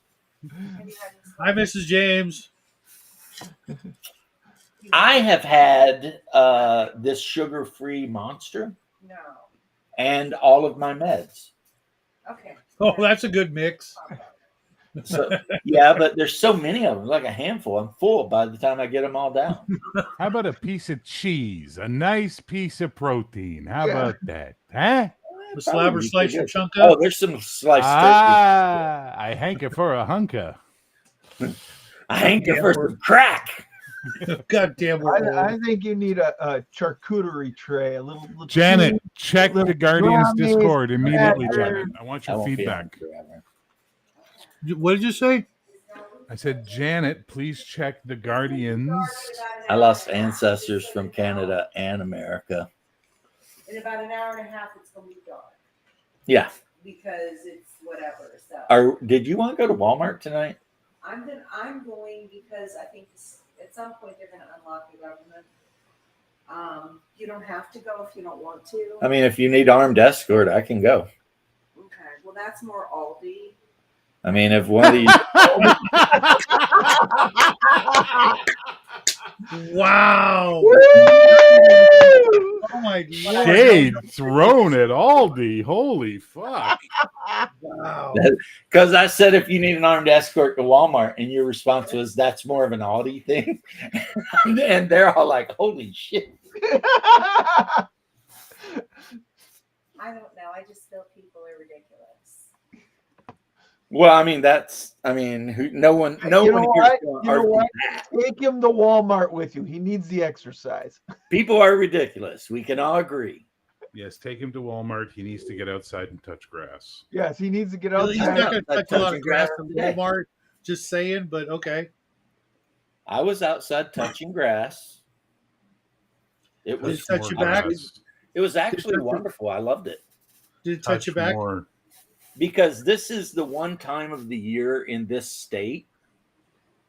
Hi, Mrs. James. I have had this sugar-free Monster No. and all of my meds. Okay. Oh, that's a good mix. So yeah, but there's so many of them, like a handful. I'm full by the time I get them all down. How about a piece of cheese? A nice piece of protein. How Yeah. about that? Huh? The slab or slice your chunk Oh, up. there's some sliced I hanker for a hunker. turkey. I hanker for some crack. God damn, we're old. I think you need a charcuterie tray. A little Janet, check the Guardians Gummies, Discord immediately, crackers. Janet. I want I your won't be feedback. on forever. What did you say? I said, Janet, please check the Guardians. I lost ancestors from Canada and America. In about an hour and a half, it's going to be dark Yeah. because it's whatever. So Did you want to go to Walmart tonight? I'm going because I think at some point they're going to unlock the government. You don't have to go if you don't want to. I mean, if you need armed escort, I can go. Okay, well that's more Aldi. I mean, if one of these, Wow. Woo! Oh my lord. Shade thrown at Aldi. Holy fuck. Wow. because I said if you need an armed escort to Walmart, and your response was that's more of an Aldi thing, and they're all like, "Holy shit!" I don't know. I just feel people are ridiculous. Well, I mean, no one You know here's what? gonna You know argue what? that. Take him to Walmart with you. He needs the exercise. People are ridiculous. We can all agree. Yes, take him to Walmart. He needs to get outside and touch grass. Yes, he needs to get He's outside. not going to touch a lot of Touching grass grass at today. Walmart. Just saying, but okay. I was outside touching grass. It was Did it touch your back? It was actually touch your- wonderful. I loved it Did it touch your back? More. because this is the one time of the year in this state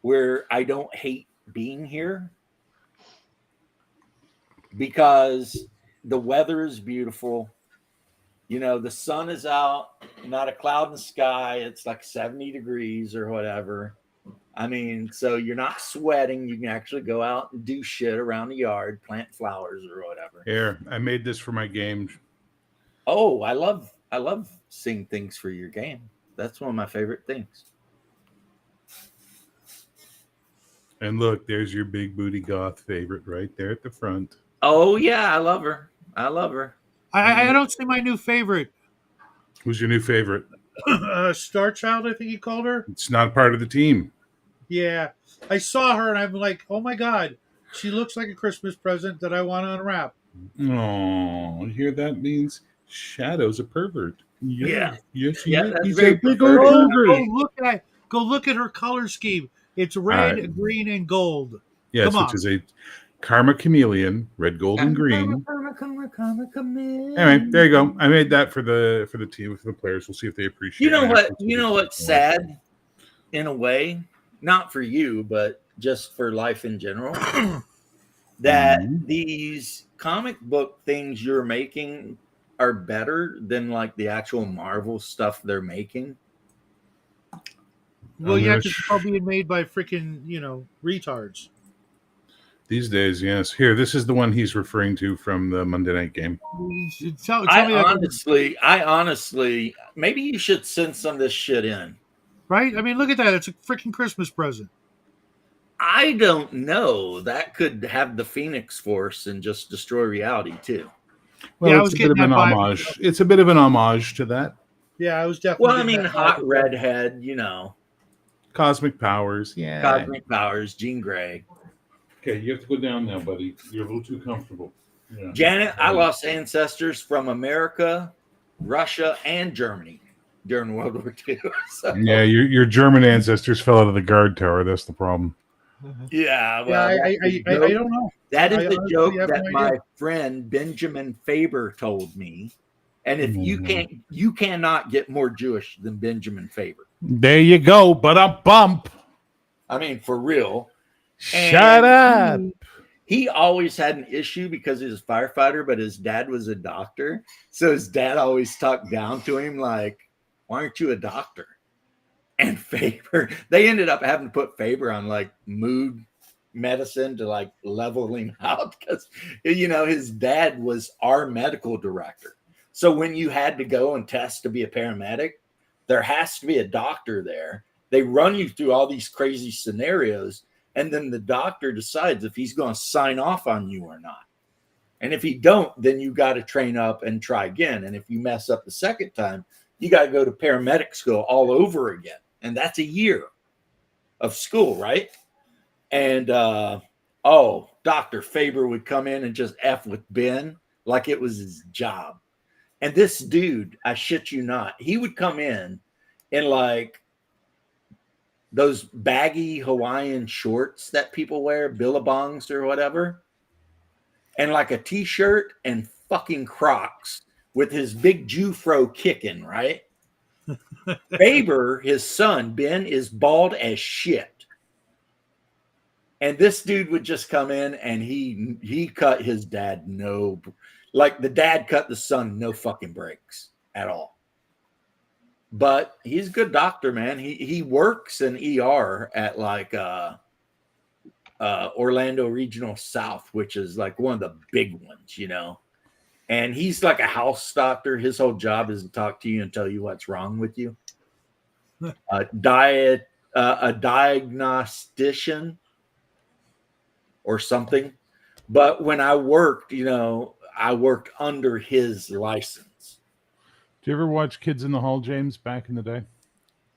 where I don't hate being here because the weather is beautiful. You know, the sun is out, not a cloud in the sky. It's like 70 degrees or whatever. I mean, so you're not sweating. You can actually go out and do shit around the yard, plant flowers or whatever. Here, I made this for my game. Oh, I love seeing things for your game. That's one of my favorite things. And look, there's your big booty goth favorite right there at the front. Oh yeah, I love her. I love her. I don't see my new favorite. Who's your new favorite? Star Child, I think you called her. It's not part of the team. Yeah. I saw her and I'm like, oh my God. She looks like a Christmas present that I want to unwrap. Oh, you hear that means Shadow's a pervert. Yeah. Yes, Yeah, he- that's he's very a big perverted. old Go pervert. look at her color scheme. It's red, Alright. green, and gold. Yes, Come on. which is a Karma Chameleon, red, gold, and green. Anyway, there you go. I made that for the team, for the players. We'll see if they appreciate You know it. what? You know what's sad, in a way, not for you, but just for life in general, that Mhm. these comic book things you're making are better than like the actual Marvel stuff they're making. Well, I'm yeah, gonna because it's all being made by freaking, retards. These days, yes. Here, this is the one he's referring to from the Monday night game. Tell me I honestly, maybe you should send some of this shit in. right? I mean, look at that. It's a freaking Christmas present. I don't know. That could have the Phoenix Force and just destroy reality too. Well, Yeah, I it's was a bit of getting an that vibe. homage. It's a bit of an homage to that. Yeah, I was definitely. Well, I getting mean, that hot vibe. redhead, Cosmic powers. Yeah. cosmic powers, Jean Grey. Okay, you have to go down now, buddy. You're a little too comfortable. Yeah. Janet, I lost ancestors from America, Russia, and Germany during World War II. So, Yeah, your German ancestors fell out of the guard tower. That's the problem. yeah, Yeah, well, I don't know. that is I the honestly joke have that no my idea. friend Benjamin Faber told me. And if Mhm. you cannot get more Jewish than Benjamin Faber. There you go, but a bump. I mean, for real. Shut up. He always had an issue because he was a firefighter, but his dad was a doctor. So his dad always talked down to him like, why aren't you a doctor? And Faber, they ended up having to put Faber on like mood medicine to like level him out because, his dad was our medical director. So when you had to go and test to be a paramedic, there has to be a doctor there. They run you through all these crazy scenarios. And then the doctor decides if he's going to sign off on you or not. And if he don't, then you got to train up and try again. And if you mess up the second time, you got to go to paramedic school all over again. And that's a year of school, right? And, Dr. Faber would come in and just F with Ben like it was his job. And this dude, I shit you not, he would come in like those baggy Hawaiian shorts that people wear, billabongs or whatever, and like a t-shirt and fucking Crocs with his big Jew fro kicking, right? Faber, his son, Ben, is bald as shit. And this dude would just come in and he cut his dad like the dad cut the son no fucking breaks at all. But he's a good doctor, man. He works in ER at like Orlando Regional South, which is like one of the big ones, you know. And he's like a house doctor. His whole job is to talk to you and tell you what's wrong with you. A diagnostician or something. But when I worked, you know, I worked under his license. Do you ever watch Kids in the Hall, James, back in the day?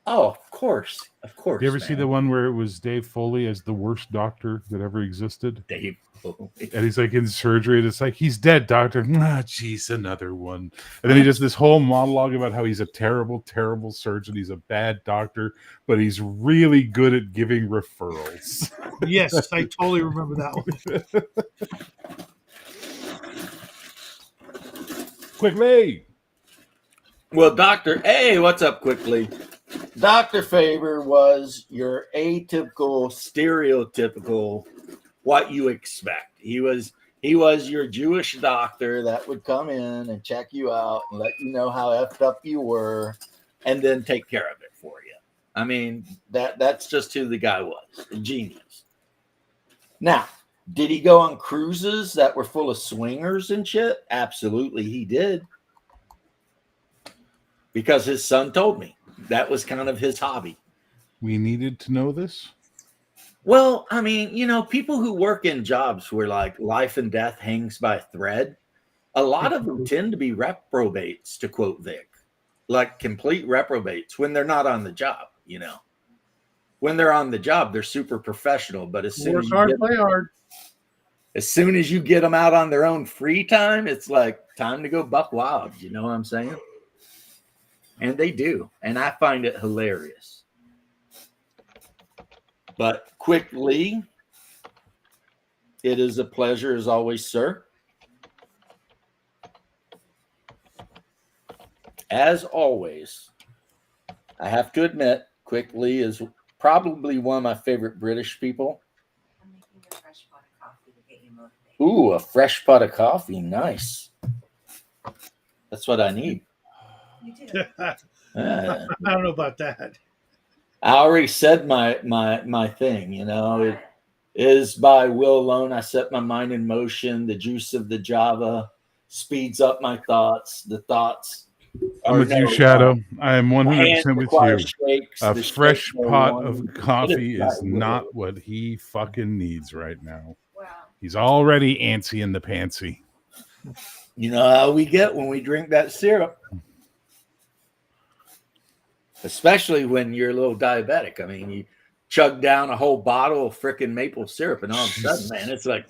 Oh, of course. Of course. Do you ever see the one where it was Dave Foley as the worst doctor that ever existed? Dave Foley. And he's like in surgery, and it's like, he's dead, doctor. Ah, jeez, another one. And then he does this whole monologue about how he's a terrible, terrible surgeon. He's a bad doctor, but he's really good at giving referrals. Yes, I totally remember that one. Quickly. Well, hey, what's up, Quickly? Dr. Faber was your atypical, stereotypical, what you expect. He was your Jewish doctor that would come in and check you out and let you know how effed up you were and then take care of it for you. I mean, that's just who the guy was, a genius. Now, did he go on cruises that were full of swingers and shit? Absolutely, he did. Because his son told me that was kind of his hobby. We needed to know this. Well, I mean, you know, people who work in jobs where like life and death hangs by a thread, a lot of them tend to be reprobates, to quote Vic, like complete reprobates when they're not on the job, you know. When they're on the job, they're super professional, but as soon Work hard, play hard. As soon as you get them out on their own free time, it's like time to go buck wild. You know what I'm saying? And they do. And I find it hilarious. But Quickly, it is a pleasure as always, sir. As always, I have to admit, Quickly is probably one of my favorite British people. I'm making a fresh pot of coffee to get you motivated. Ooh, a fresh pot of coffee. Nice. That's what I need. You do. I don't know about that. I already said my thing, you know. It is by will alone. I set my mind in motion. The juice of the Java speeds up my thoughts. The thoughts I'm with you, Shadow. I am 100% with you. Shakes, A the fresh shakes are pot one. of coffee It is really- not what he fucking needs right now. Wow. He's already antsy in the pantsy. You know how we get when we drink that syrup. Especially when you're a little diabetic. I mean, you chug down a whole bottle of freaking maple syrup, and all of a sudden, man, it's like,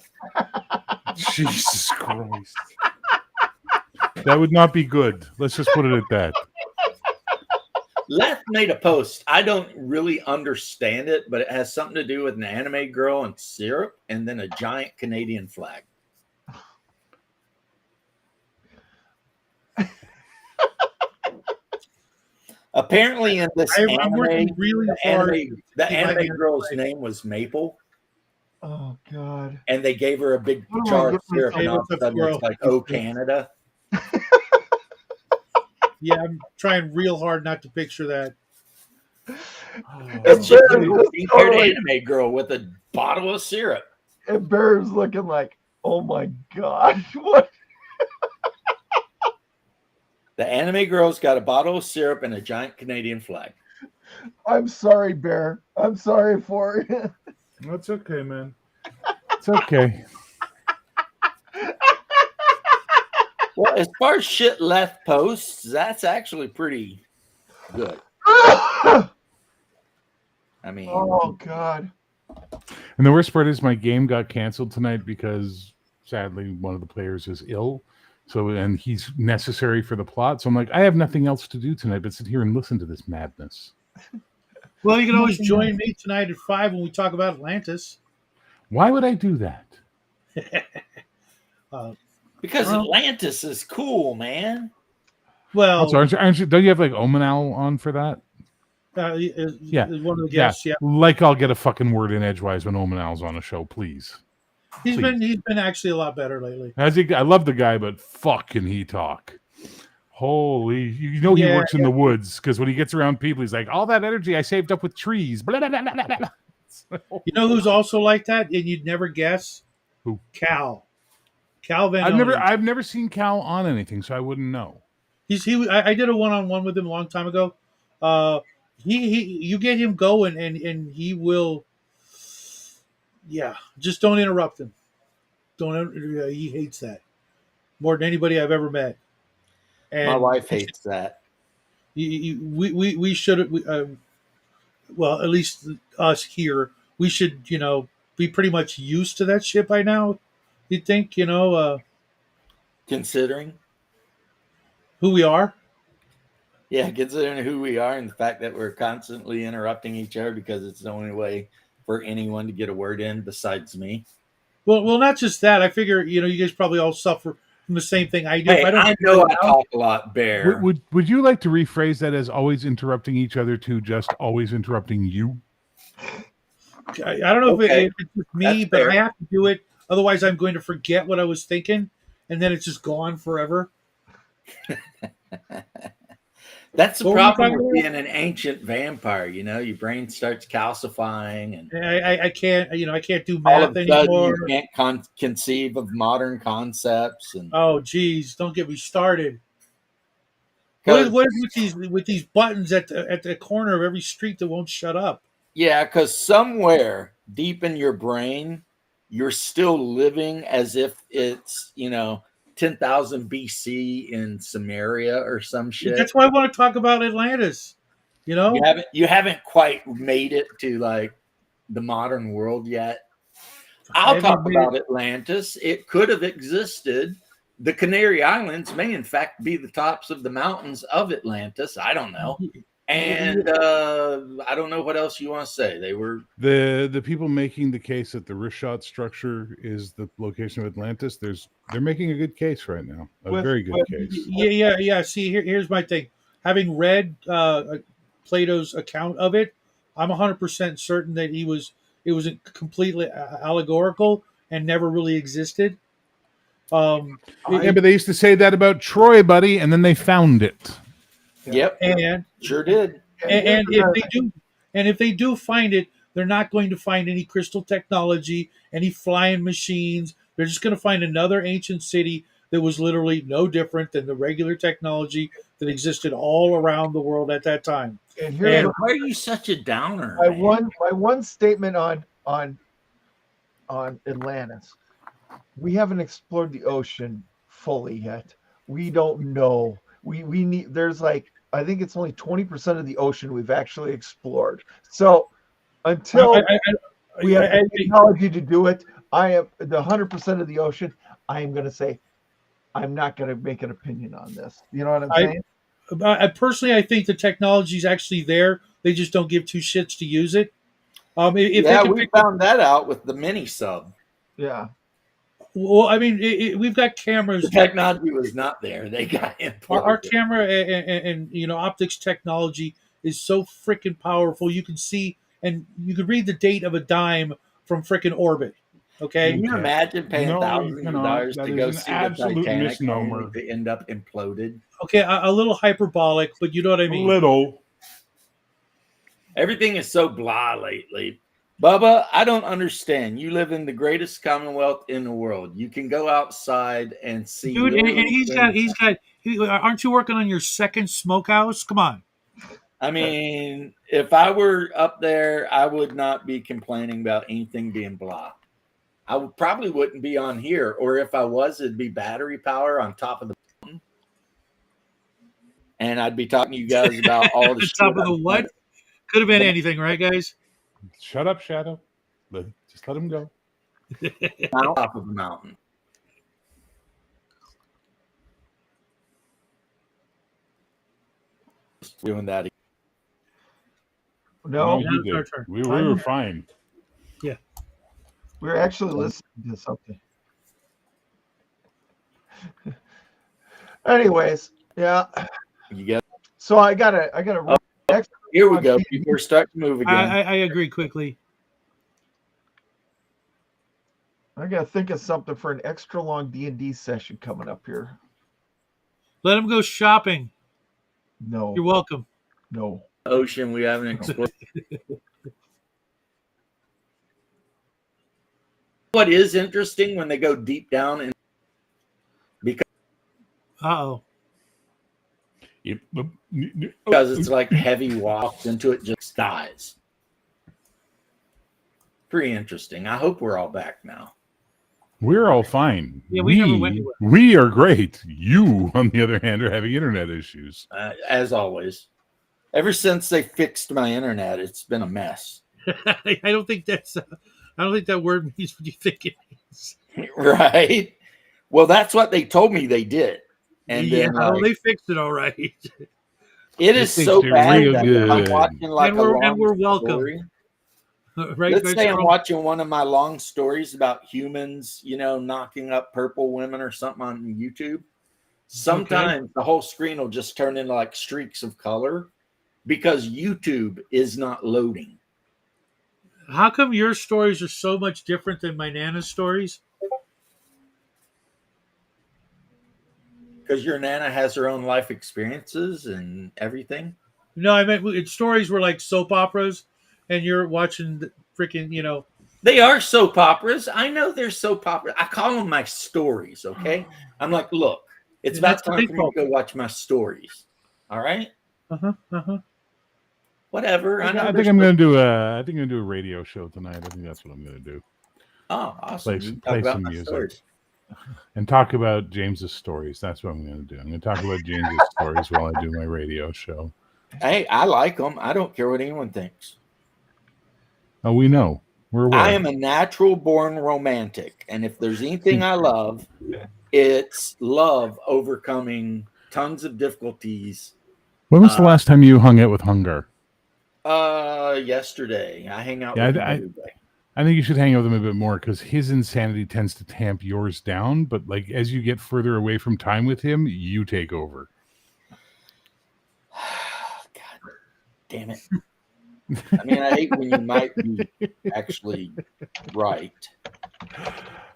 Jesus Christ. That would not be good. Let's just put it at that. Leth made a post. I don't really understand it, but it has something to do with an anime girl and syrup and then a giant Canadian flag. Apparently in this I'm anime, working really hard. the to anime find the girl's flag. name was Maple, Oh God. and they gave her a big What do I jar of get syrup, myself and all of a into, sudden bro? it's like, oh, Canada. Yeah, I'm trying real hard not to picture that. It's just a Bear was pink-haired totally- anime girl with a bottle of syrup. And Bear's looking like, oh my God, what? The anime girl's got a bottle of syrup and a giant Canadian flag. I'm sorry, Bear. I'm sorry for it. That's okay, man. It's okay. Well, as far as shit left posts, that's actually pretty good. Oh I mean, God. And the worst part is my game got canceled tonight because sadly one of the players is ill. So, and he's necessary for the plot. So I'm like, I have nothing else to do tonight but sit here and listen to this madness. Well, you can always join me tonight at 5 when we talk about Atlantis. Why would I do that? because well- Atlantis is cool, man. Well, Also, aren't you, don't you have like Omanal on for that? is one of the guests. Yeah, Like I'll get a fucking word in edgewise when Omanal's on a show, please. he's Please. been actually a lot better lately. I love the guy, but fuck can he talk. Holy, he Yeah, works in the woods because when he gets around people, he's like, all that energy I saved up with trees. Blah, blah, blah, blah, blah. You know who's also like that, and you'd never guess? Who? Cal Van I've never seen Cal on anything, so I wouldn't know. I did a one-on-one with him a long time ago. You get him going, and he will. Yeah, just don't interrupt him. He hates that more than anybody I've ever met. And My wife hates that. we should well, at least us here, we should be pretty much used to that shit by now. You'd think Considering, who we are. yeah, considering who we are and the fact that we're constantly interrupting each other because it's the only way for anyone to get a word in besides me. Well, not just that. I figure you guys probably all suffer from the same thing I do. Hey, If I don't I know I talk a lot, Bear. Would you like to rephrase that as always interrupting each other to just always interrupting you? I don't know Okay. if it's just me, That's but fair. I have to do it. Otherwise, I'm going to forget what I was thinking, and then it's just gone forever. That's the What were you problem talking with about? being an ancient vampire. Your brain starts calcifying, and I can't. I can't do all of math a sudden anymore. you can't conceive of modern concepts. And Oh, geez, don't get me started. 'cause- What is with these buttons at the corner of every street that won't shut up? yeah, because somewhere deep in your brain, you're still living as if it's 10,000 BC in Samaria or some shit. That's why I want to talk about Atlantis. You haven't quite made it to like the modern world yet. I'll haven't talk made about Atlantis. It could have existed. The Canary Islands may in fact be the tops of the mountains of Atlantis. I don't know. And I don't know what else you want to say. They were The people making the case that the Rishot structure is the location of Atlantis. They're making a good case right now. A very good case. Yeah. See, here's my thing. Having read Plato's account of it, I'm 100% certain that it was completely allegorical and never really existed. Yeah, but they used to say that about Troy, buddy, and then they found it. Yep, And sure did. and if they do find it, they're not going to find any crystal technology, any flying machines. They're just going to find another ancient city that was literally no different than the regular technology that existed all around the world at that time. And here's Why are you such a downer? my man? one statement on Atlantis. We haven't explored the ocean fully yet. We don't know. We need. There's like, I think it's only 20% of the ocean we've actually explored. So until we have the technology to do it, I have the 100% of the ocean. I am going to say, I'm not going to make an opinion on this. You know what I'm saying? Personally, I think the technology is actually there. They just don't give two shits to use it. If Yeah, they can we found that out with the mini sub. Yeah. well, I mean, we've got cameras. The technology was not there. They got Our imploded. camera and optics technology is so freaking powerful. You can see and you can read the date of a dime from freaking orbit. Okay. Can you imagine paying No, you thousands of cannot. dollars That to is go an see the absolute Titanic misnomer. only to end up imploded? Okay, a little hyperbolic, but you know what I mean. Little. Everything is so blah lately. Bubba, I don't understand. You live in the greatest commonwealth in the world. You can go outside and see. Dude, and literally aren't you working on your second smokehouse? Come on. I mean, if I were up there, I would not be complaining about anything being blah. Probably wouldn't be on here, or if I was, it'd be battery power on top of the mountain. And I'd be talking to you guys about all the The top of the what? Could have been anything, right, guys? Shut up, Shadow. Just let him go. on top of the mountain. Doing that. No, Yeah, you it's our did. turn. We were fine. we're actually listening to something. Anyways, yeah. You get So I got a next Here we go. People are starting to move again. I agree quickly. I gotta think of something for an extra long D&D session coming up here. Let him go shopping. No, You're welcome. no. Ocean, we haven't explored. What is interesting when they go deep down and Uh-oh. because it's like heavy walks into it, just dies. Pretty interesting. I hope we're all back now. We're all fine. Yeah, we never went anywhere. We are great. You, on the other hand, are having internet issues. As always. Ever since they fixed my internet, it's been a mess. I don't think that word means what you think it means. Right? Well, that's what they told me they did. And yeah, then, they fixed it all right. it is They so fixed it bad real that good. I'm watching like And a we're long welcome. story. Right? Let's say I'm Strong? watching one of my long stories about humans, knocking up purple women or something on YouTube. Sometimes the whole screen will just turn into like streaks of color because YouTube is not loading. How come your stories are so much different than my Nana's stories? Because your Nana has her own life experiences and everything. No, I meant stories were like soap operas, and you're watching the freaking, They are soap operas. I know they're soap operas. I call them my stories, okay? I'm like, look, it's And about that's what time they for me to call go watch my stories. All right? Uh-huh. Whatever. I think I'm going to do a radio show tonight. I think that's what I'm going to do. Oh, awesome. Play You can play talk about some my music. stories. And talk about James's stories. That's what I'm going to do. I'm going to talk about James's stories while I do my radio show. Hey, I like them. I don't care what anyone thinks. Oh, we know. We're aware. I am a natural born romantic. And if there's anything I love, it's love overcoming tons of difficulties. When was the last time you hung out with Hungar? Yesterday. I hang out Yeah, with him every day. I think you should hang out with him a bit more because his insanity tends to tamp yours down. But like as you get further away from time with him, you take over. God damn it. I mean, I hate when you might be actually right.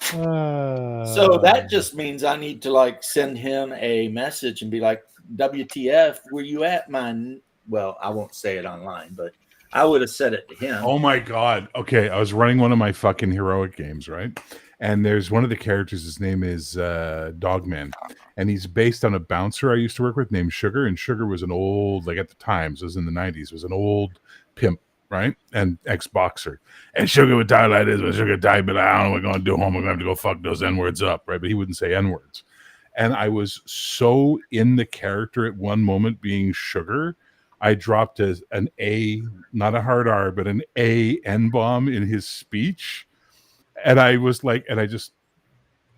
So that just means I need to like send him a message and be like, WTF, where you at, man? Well, I won't say it online, but I would have said it to him. Oh my God. Okay. I was running one of my fucking heroic games, right? And there's one of the characters, his name is Dogman. And he's based on a bouncer I used to work with named Sugar. And Sugar was an old, like at the times, it was in the 90s, was an old pimp, right? And ex-boxer. And Sugar would die like this. When Sugar died, but I don't know what we're going to do home. We're going to have to go fuck those N-words up, right? But he wouldn't say N-words. And I was so in the character at one moment being Sugar, I dropped an A, not a hard R, but an A N-bomb in his speech. And I was like, and I just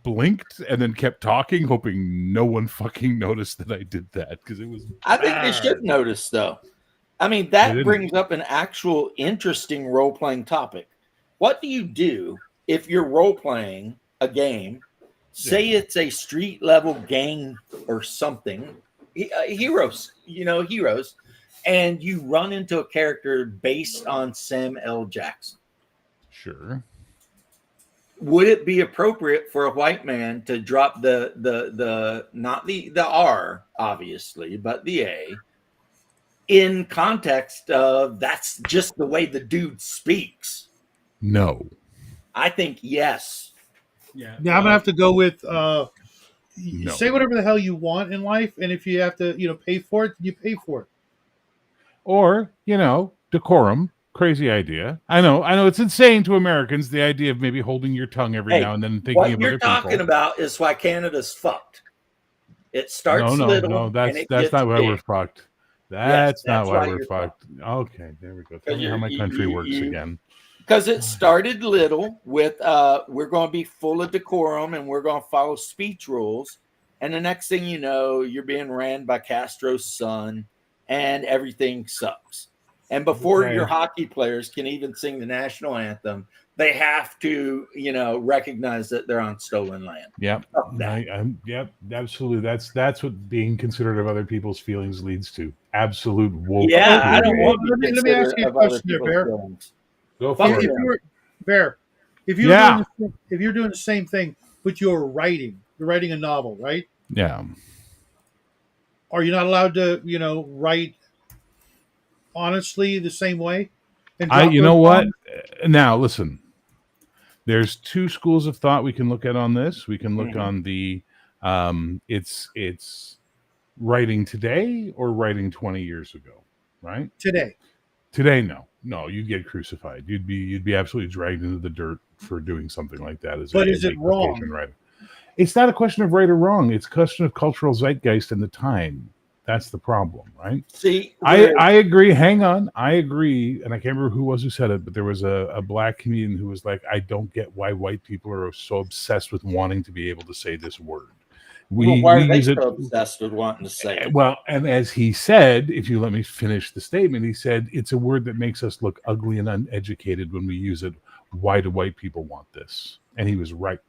blinked and then kept talking, hoping no one fucking noticed that I did that because it was I think they should notice, though. I mean, that brings up an actual interesting role-playing topic. What do you do if you're role-playing a game, say it's a street-level gang or something, heroes, and you run into a character based on Sam L. Jackson? Sure. Would it be appropriate for a white man to drop the not the R, obviously, but the A, in context of that's just the way the dude speaks? No. I think yes. Yeah, I'm gonna have to go with No. say whatever the hell you want in life, and if you have to, pay for it, you pay for it. Or, decorum. Crazy idea. I know it's insane to Americans, the idea of maybe holding your tongue every now and then thinking what of you're other talking people. about is why Canada's fucked. It starts little. No, that's not why we're fucked. That's not why we're fucked. Okay, there we go. Tell me how my country works again. Because it started little with we're going to be full of decorum and we're going to follow speech rules, and the next thing you know, you're being ran by Castro's son, and everything sucks. And before your hockey players can even sing the national anthem, they have to, recognize that they're on stolen land. Yep. Fuck that. Yep. Absolutely. That's what being considerate of other people's feelings leads to. Absolute woke. Yeah, I don't fury. want to be Let me ask considerate you a of other question there, people's Bear. feelings. Go Fuck for If it. it. you were Bear, if you're doing the same thing, but you're writing a novel, right? Yeah. Are you not allowed to, write honestly the same way? And drop You those know what? bombs? Now listen. There's two schools of thought we can look at on this. We can look Mhm. on the it's writing today or writing 20 years ago, right? Today? Today, no, you'd get crucified. You'd be absolutely dragged into the dirt for doing something like that. But is it wrong? Caucasian writer. It's not a question of right or wrong. It's a question of cultural zeitgeist and the time. That's the problem, right? See, I agree. Hang on. I agree. And I can't remember who said it, but there was a black comedian who was like, I don't get why white people are so obsessed with wanting to be able to say this word. why are they use so it. obsessed with wanting to say it? Well, and as he said, if you let me finish the statement, he said, it's a word that makes us look ugly and uneducated when we use it. Why do white people want this? And he was right.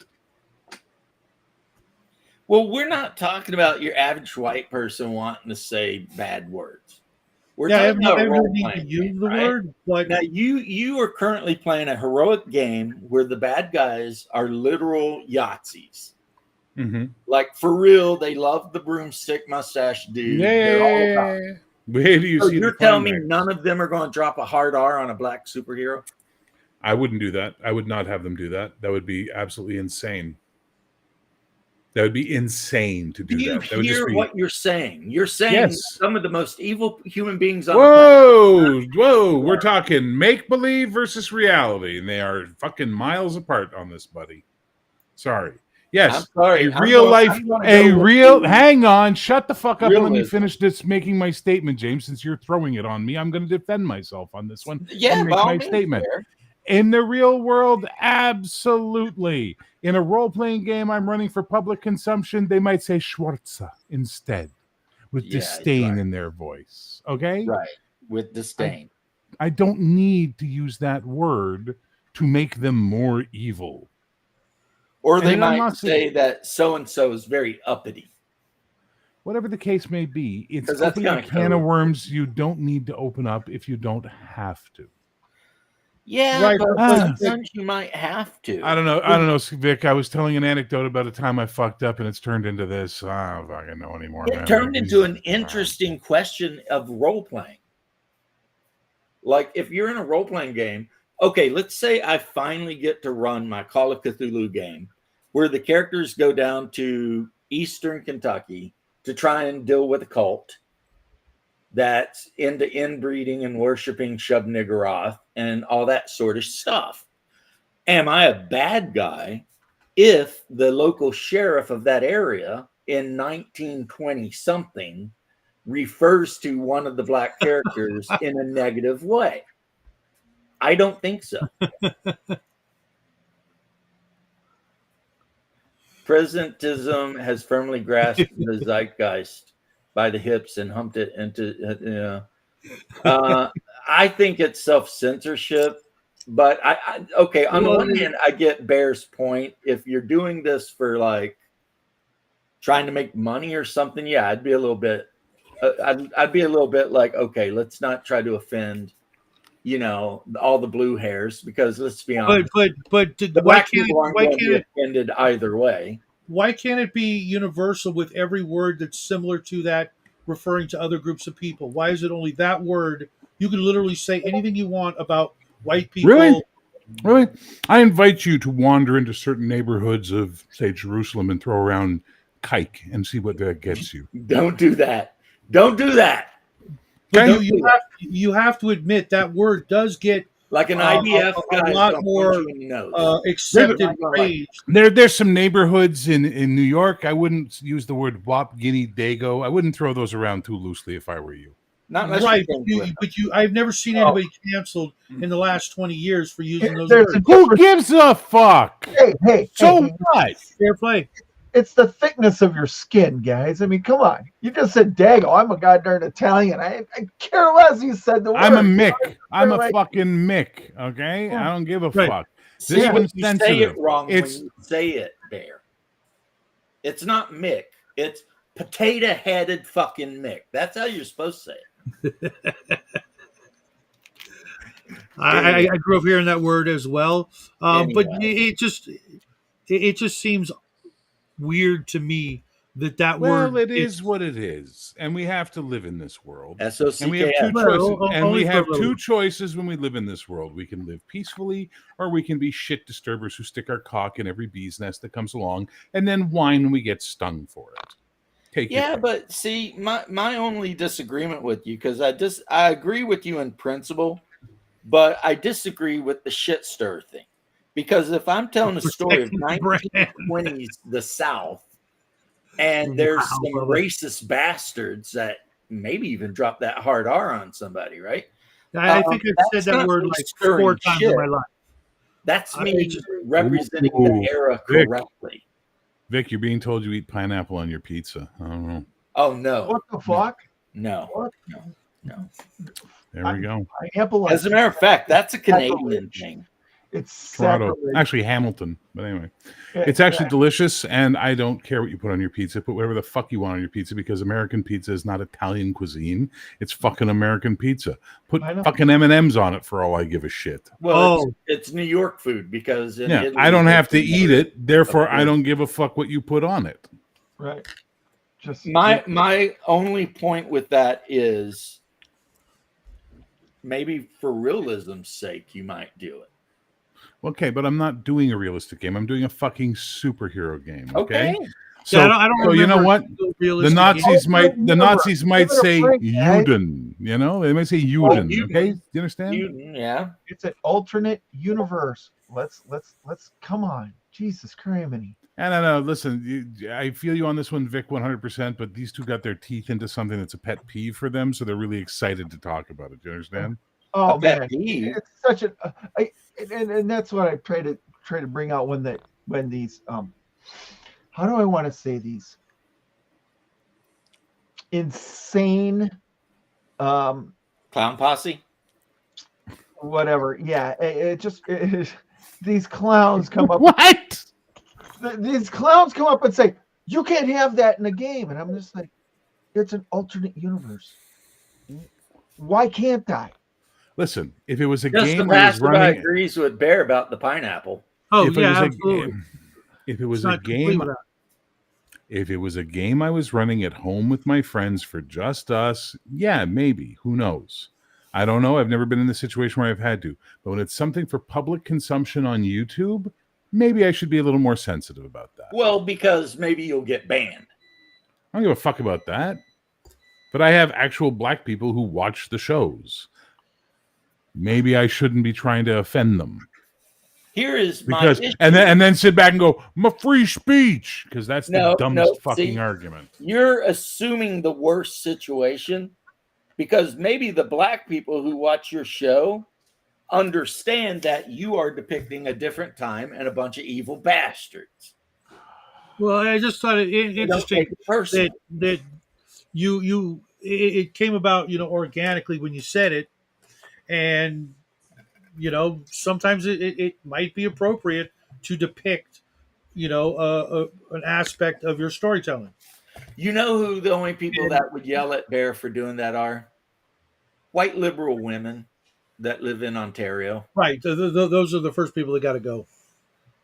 Well, we're not talking about your average white person wanting to say bad words. We're I talking about haven't need to role-playing use game, the right? word, but Now, you are currently playing a heroic game where the bad guys are literal Yahtzees. Mm-hmm. Like, for real, they love the broomstick mustache dude. They're all about it. Where do you So see you're the telling me climax? none of them are going to drop a hard R on a black superhero? I wouldn't do that. I would not have them do that. That would be absolutely insane. That would be insane to do Do you that. That would hear just be... what you're saying? You're saying Yes. some of the most evil human beings on the planet. Whoa! We're talking make-believe versus reality, and they are fucking miles apart on this, buddy. Sorry. Yes, I'm sorry. a real life, hang on, shut the fuck up and let me Realism. finish this making my statement, James. Since you're throwing it on me, I'm going to defend myself on this one Yeah, and make by all my means, statement. Bear. In the real world, absolutely. In a role-playing game I'm running for public consumption, they might say Schwarza instead, with Yeah, disdain right. in their voice. Okay? Right, with disdain. I don't need to use that word to make them more evil. Or they And I'm might not say saying- that so-and-so is very uppity. Whatever the case may be, it's 'Cause that's opening a kinda can of code. worms you don't need to open up if you don't have to. Yeah, Right, but but- sometimes you might have to. I don't know, Vic. I was telling an anecdote about a time I fucked up and it's turned into this. I don't fucking know anymore, man. It turned Like, into an interesting question of role-playing. Like, if you're in a role-playing game, okay, let's say I finally get to run my Call of Cthulhu game where the characters go down to Eastern Kentucky to try and deal with a cult that's into inbreeding and worshiping Shub-Niggurath and all that sort of stuff. Am I a bad guy if the local sheriff of that area in 1920 something refers to one of the black characters in a negative way? I don't think so. Presentism has firmly grasped the zeitgeist by the hips and humped it into. I think it's self-censorship, but okay. On the one hand, I get Bear's point. If you're doing this for like trying to make money or something, yeah, I'd be a little bit. I'd be a little bit like, okay, let's not try to offend, all the blue hairs, because let's be honest, but the why black can't people aren't why going to can't be offended either way. why can't it be universal with every word that's similar to that referring to other groups of people? Why is it only that word? You can literally say anything you want about white people. Really? I invite you to wander into certain neighborhoods of, say, Jerusalem and throw around kike and see what that gets you. Don't do that. Don't do that. But Okay. you have to admit that word does get Like an IDF a guy lot don't more, punch you in the nose. accepted praise. There's some neighborhoods in New York. I wouldn't use the word wop, guinea, dago. I wouldn't throw those around too loosely if I were you. Not unless Right, you think with them. I've never seen anybody canceled in the last 20 years for using those There's words. a Who gives a fuck? hey, So hey, what? Fair play. it's the thickness of your skin, guys. I mean, come on. You just said Dago. I'm a goddamn Italian. I care less you said the word. I'm a Mick. I'm a Like- fucking Mick. Okay, I don't give a Right. fuck. See, This one's you say sensitive. it wrong when It's you say it, Bear. It's not Mick. It's potato-headed fucking Mick. That's how you're supposed to say it. I grew up hearing that word as well, but Anyway. it just seems weird to me that well, word it is what it is, and we have to live in this world. And we have SOCKS. two choices. Well, And only we for a have little two bit. choices when we live in this world. We can live peacefully, or we can be shit disturbers who stick our cock in every bee's nest that comes along, and then whine when we get stung for it. Take your Yeah, pick. but see, my only disagreement with you, because I agree with you in principle, but I disagree with the shit stir thing. Because if I'm telling a story of Protecting the brand. 1920s, the South, and there's Wow, some Bubba. racist bastards that maybe even drop that hard R on somebody, right? I think I've That's said that not word me like stirring 4 times shit. in my life. That's I me just- representing Ooh, the era Vic. correctly. Vic, you're being told you eat pineapple on your pizza. I don't know. Oh no, What the fuck? no. What? There we go. Pineapple. As a matter of fact, that's a Canadian thing. It's Toronto. sacrilege. Actually, Hamilton. But anyway. Yeah, It's actually delicious, and I don't care what you put on your pizza. Put whatever the fuck you want on your pizza, because American pizza is not Italian cuisine. It's fucking American pizza. Put I know. fucking M&Ms on it for all I give a shit. Well, it's New York food because in Yeah, Italy, I don't have to it's eat it. Therefore, I course. don't give a fuck what you put on it. right. Just My only point with that is maybe for realism's sake, you might do it. Okay, but I'm not doing a realistic game. I'm doing a fucking superhero game. Okay. Okay. So, Yeah, I don't so you know remember what? the The realistic Nazis game. might Give it a say break, guys. Juden. You know, they might say Juden. Juden. Okay, do you understand? Yeah. It's an alternate universe. Let's come on. Jesus criminy. And I know, listen, I feel you on this one, Vic, 100%, but these two got their teeth into something that's a pet peeve for them, so they're really excited to talk about it. Do you understand? Oh A pet man, peeve? it's such a and that's what I try to bring out when these how do I want to say these insane Clown posse. whatever. Yeah, these clowns come up. What? These clowns come up and say, "You can't have that in a game," and I'm just like, "It's an alternate universe. Why can't I?" Listen, if it was a Just game the I was passerby running, agrees with Bear about the pineapple. Oh if it yeah, was absolutely. if it was It's a not complete game, without- if it was a game I was running at home with my friends for just us, yeah, maybe. Who knows? I don't know. I've never been in the situation where I've had to. But when it's something for public consumption on YouTube, maybe I should be a little more sensitive about that. Well, because maybe you'll get banned. I don't give a fuck about that. But I have actual black people who watch the shows. Maybe I shouldn't be trying to offend them. Here is my Because issue. and then sit back and go, my free speech. Because that's the No, dumbest no, fucking see, argument. You're assuming the worst situation because maybe the black people who watch your show understand that you are depicting a different time and a bunch of evil bastards. Well, I just thought it They don't interesting take it personally. that it came about, organically when you said it, and sometimes it might be appropriate to depict an aspect of your storytelling. You know who the only people that would yell at Bear for doing that are? White liberal women that live in Ontario. Right, those are the first people that got to go.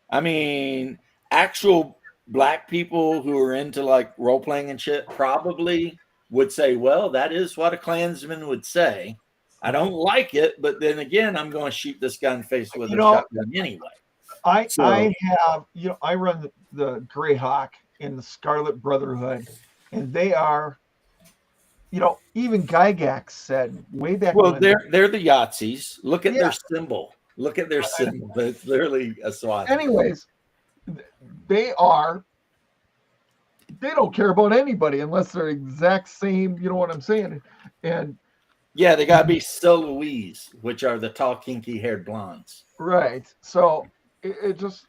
I mean, actual black people who are into like role playing and shit probably would say, well, that is what a Klansman would say. I don't like it, but then again, I'm going to shoot this guy in the face with a shotgun anyway. I have, I run the Greyhawk in the Scarlet Brotherhood, and they are, even Gygax said way back Well, when. they're the Yahtzees. Look at their symbol. Look at their symbol. It's literally a swastika. Anyways, they don't care about anybody unless they're exact same, you know what I'm saying? And yeah, they got to be so Louise, which are the tall, kinky-haired blondes. right. So it just,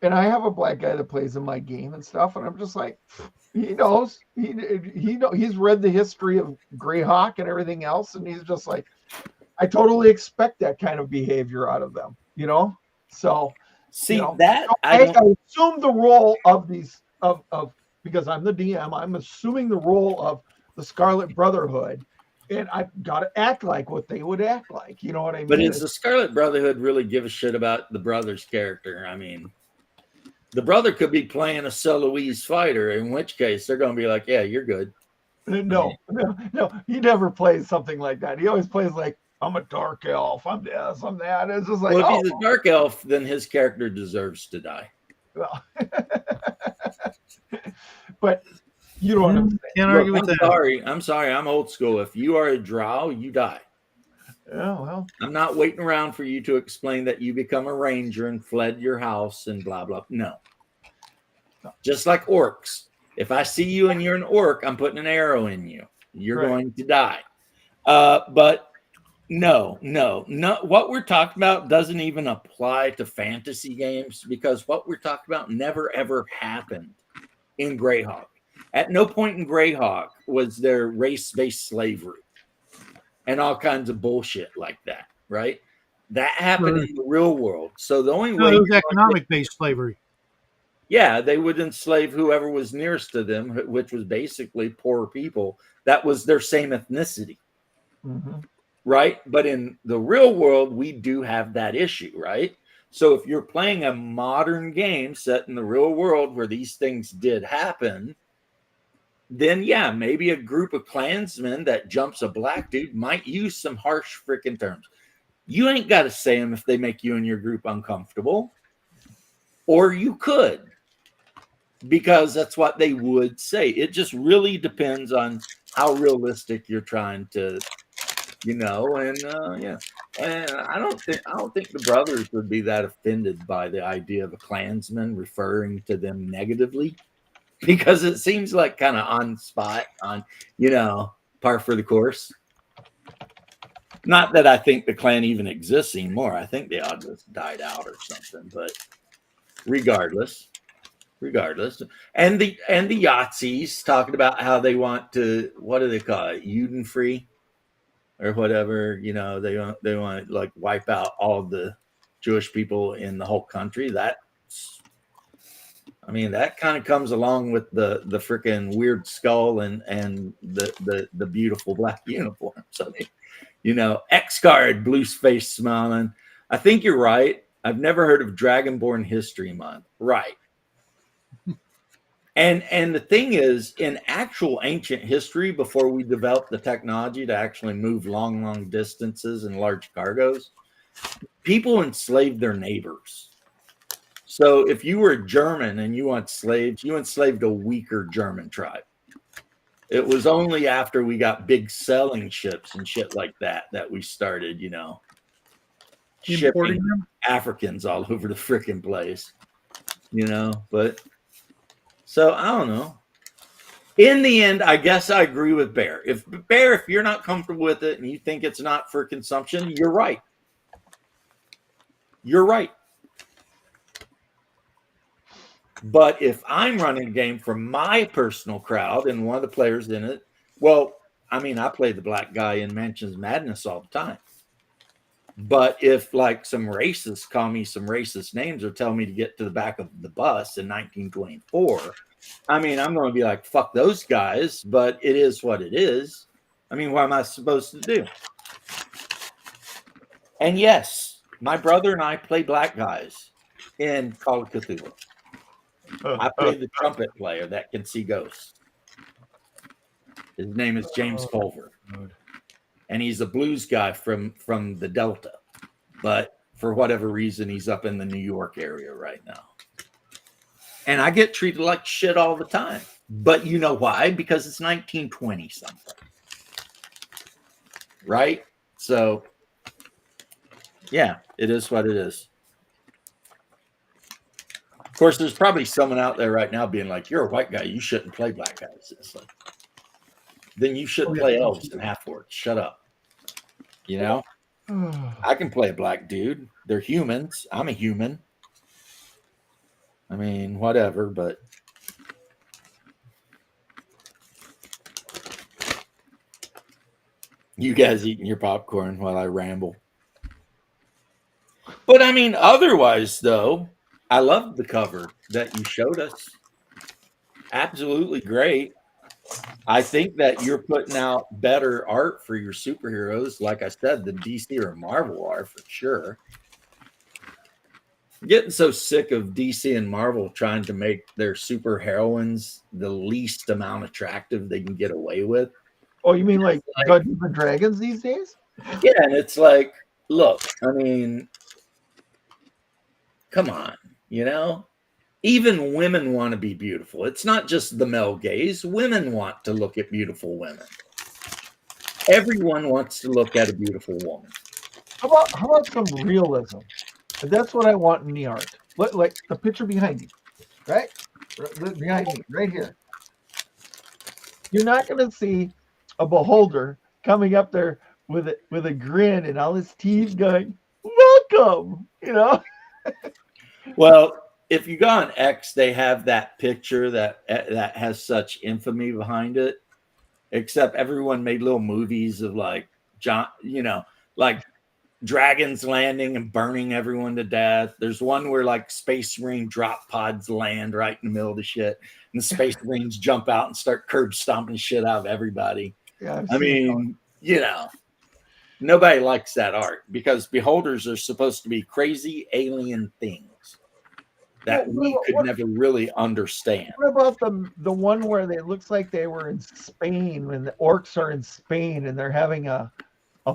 and I have a black guy that plays in my game and stuff, and I'm just like, he knows, he's read the history of Greyhawk and everything else, and he's just like, I totally expect that kind of behavior out of them, So, See you know, that so I I don't. assume the role of these of because I'm the DM, I'm assuming the role of the Scarlet Brotherhood, and I've got to act like what they would act like. You know what I But mean? does the Scarlet Brotherhood really give a shit about the brother's character? I mean, the brother could be playing a Celoise fighter, in which case they're going to be like, "Yeah, you're good." No, he never plays something like that. He always plays like, I'm a dark elf, I'm this, I'm that. It's just like, Well, if oh, he's a dark elf, then his character deserves to die. well. But you know what I'm saying. Can't Look, argue with that. I'm sorry. I'm old school. If you are a drow, you die. Yeah, well, I'm not waiting around for you to explain that you become a ranger and fled your house and blah, blah. No. Just like orcs. If I see you and you're an orc, I'm putting an arrow in you. You're right. going to die. But no. What we're talking about doesn't even apply to fantasy games because what we're talking about never, ever happened in Greyhawk. At no point in Greyhawk was there race-based slavery and all kinds of bullshit like that, right? That happened in the real world. So the only No, way, it was economic-based slavery. yeah, they would enslave whoever was nearest to them, which was basically poor people. That was their same ethnicity, right? But in the real world, we do have that issue, right? So if you're playing a modern game set in the real world where these things did happen, then yeah, maybe a group of Klansmen that jumps a black dude might use some harsh freaking terms. You ain't got to say them if they make you and your group uncomfortable. Or you could, because that's what they would say. It just really depends on how realistic you're trying to, and yeah. And I don't think the brothers would be that offended by the idea of a Klansman referring to them negatively. Because it seems like kind of on spot, on par for the course. Not that I think the Klan even exists anymore. I think they all just died out or something. But regardless, and the Yahtzees talking about how they want to, what do they call it, Uden free or whatever. They want to like wipe out all of the Jewish people in the whole country. That kind of comes along with the freaking weird skull and the beautiful black uniform. So, X-Card, blue face smiling. I think you're right. I've never heard of Dragonborn History Month. Right. And the thing is, in actual ancient history, before we developed the technology to actually move long distances and large cargoes, people enslaved their neighbors. So if you were German and you enslaved a weaker German tribe. It was only after we got big sailing ships and shit like that we started, Importing shipping them? Africans all over the freaking place, But so I don't know. In the end, I guess I agree with Bear. If you're not comfortable with it and you think it's not for consumption, you're right. You're right. But if I'm running a game for my personal crowd and one of the players in it, well, I play the black guy in Mansion's Madness all the time. But if like some racists call me some racist names or tell me to get to the back of the bus in 1924, I'm going to be like, fuck those guys, but it is what it is. What am I supposed to do? And yes, my brother and I play black guys in Call of Cthulhu. I play the trumpet player that can see ghosts. His name is James Culver. And he's a blues guy from the Delta. But for whatever reason, he's up in the New York area right now. And I get treated like shit all the time. But you know why? Because it's 1920 something. Right? So, yeah, it is what it is. Of course, there's probably someone out there right now being like, you're a white guy. You shouldn't play black guys. It's like, then you shouldn't play elves and half-orcs. Shut up. I can play a black dude. They're humans. I'm a human. Whatever, but you guys eating your popcorn while I ramble. But I mean, otherwise, though, I loved the cover that you showed us. Absolutely great. I think that you're putting out better art for your superheroes, like I said, than DC or Marvel are for sure. I'm getting so sick of DC and Marvel trying to make their super heroines the least amount attractive they can get away with. Oh, you mean like Dungeons and Dragons these days? Yeah, and it's like, look, I mean, come on, you know? Even women want to be beautiful. It's not just the male gaze. Women want to look at beautiful women. Everyone wants to look at a beautiful woman. How about some realism? And that's what I want in the art. Like the picture behind you, right? Behind me, right here. You're not going to see a beholder coming up there with a grin and all his teeth going, "Welcome," you know. Well, if you go on X, they have that picture that has such infamy behind it. Except everyone made little movies of like John, like dragons landing and burning everyone to death. There's one where like Space Marine drop pods land right in the middle of the shit, and the Space Marines jump out and start curb stomping shit out of everybody. Yeah, I mean, nobody likes that art because beholders are supposed to be crazy alien things that we could never really understand. What about the one where it looks like they were in Spain when the orcs are in Spain and they're having a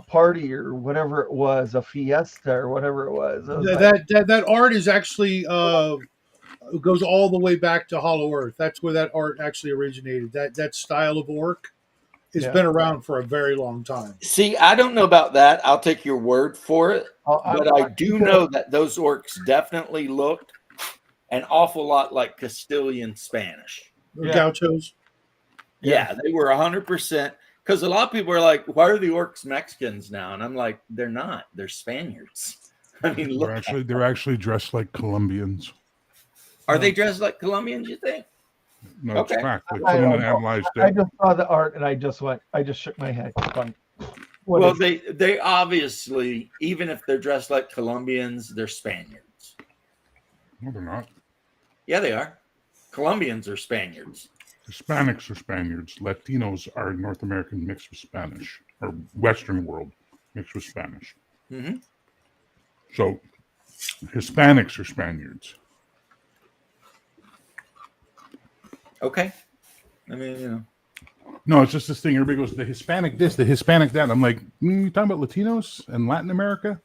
party or whatever it was, a fiesta or whatever it was. That art is actually goes all the way back to Hollow Earth. That's where that art actually originated. That style of orc has been around for a very long time. See, I don't know about that. I'll take your word for it. But I do know that those orcs definitely looked an awful lot like Castilian Spanish. Gauchos. Yeah, they were 100%. Because a lot of people are like, why are the orcs Mexicans now? And I'm like, they're not. They're Spaniards. I mean, look. They're actually dressed like Colombians. Are they dressed like Colombians, you think? No, Okay. it's fact. Like I just saw the art and I just shook my head. Well, they obviously, even if they're dressed like Colombians, they're Spaniards. No, they're not. Yeah, they are. Colombians are Spaniards. Hispanics are Spaniards. Latinos are North American mixed with Spanish, or Western world mixed with Spanish. Mm-hmm. So Hispanics are Spaniards. Okay. I mean, No, it's just this thing. Everybody goes, the Hispanic this, the Hispanic that. I'm like, you talking about Latinos and Latin America?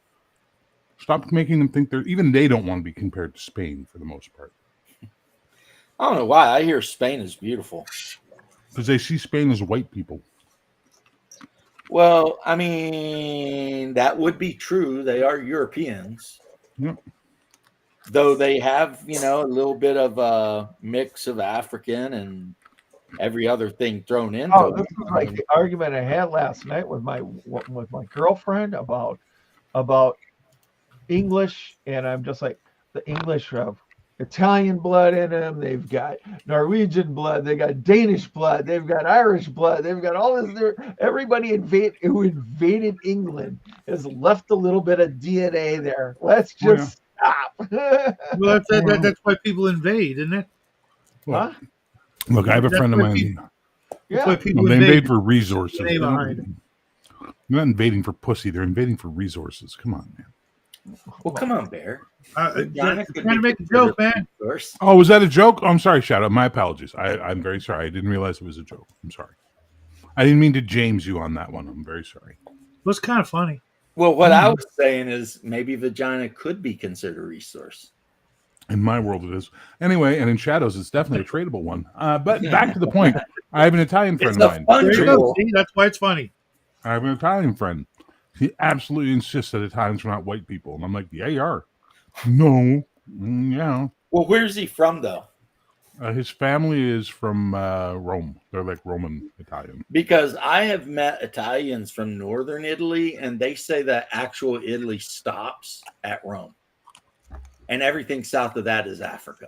Stop making them think even they don't want to be compared to Spain for the most part. I don't know why. I hear Spain is beautiful. Because they see Spain as white people. Well, I mean, that would be true. They are Europeans. Yep. Though they have, a little bit of a mix of African and every other thing thrown into Oh, it. this was like the argument I had last night with my girlfriend about English, and I'm just like, the English have Italian blood in them, they've got Norwegian blood, they got Danish blood, they've got Irish blood, they've got all this there. Everybody who invaded England has left a little bit of DNA there. Let's just stop. Well, that's why people invade, isn't it? Well, look, I have a friend of mine. They invade for resources. They're not invading for pussy. They're invading for resources. Come on, man. Well, come on, Bear. Trying to make a joke, man. Oh, was that a joke? Oh, I'm sorry, Shadow. My apologies. I'm very sorry. I didn't realize it was a joke. I'm sorry. I didn't mean to James you on that one. I'm very sorry. It was kind of funny. Well, what I was saying is maybe vagina could be considered a resource. In my world, it is. Anyway, and in Shadows, it's definitely a tradable one. But back to the point. I have an Italian friend of mine. See, that's why it's funny. I have an Italian friend. He absolutely insists that Italians are not white people. And I'm like, yeah, you are. No. Yeah. Well, where's he from, though? His family is from Rome. They're like Roman Italian. Because I have met Italians from northern Italy, and they say that actual Italy stops at Rome. And everything south of that is Africa.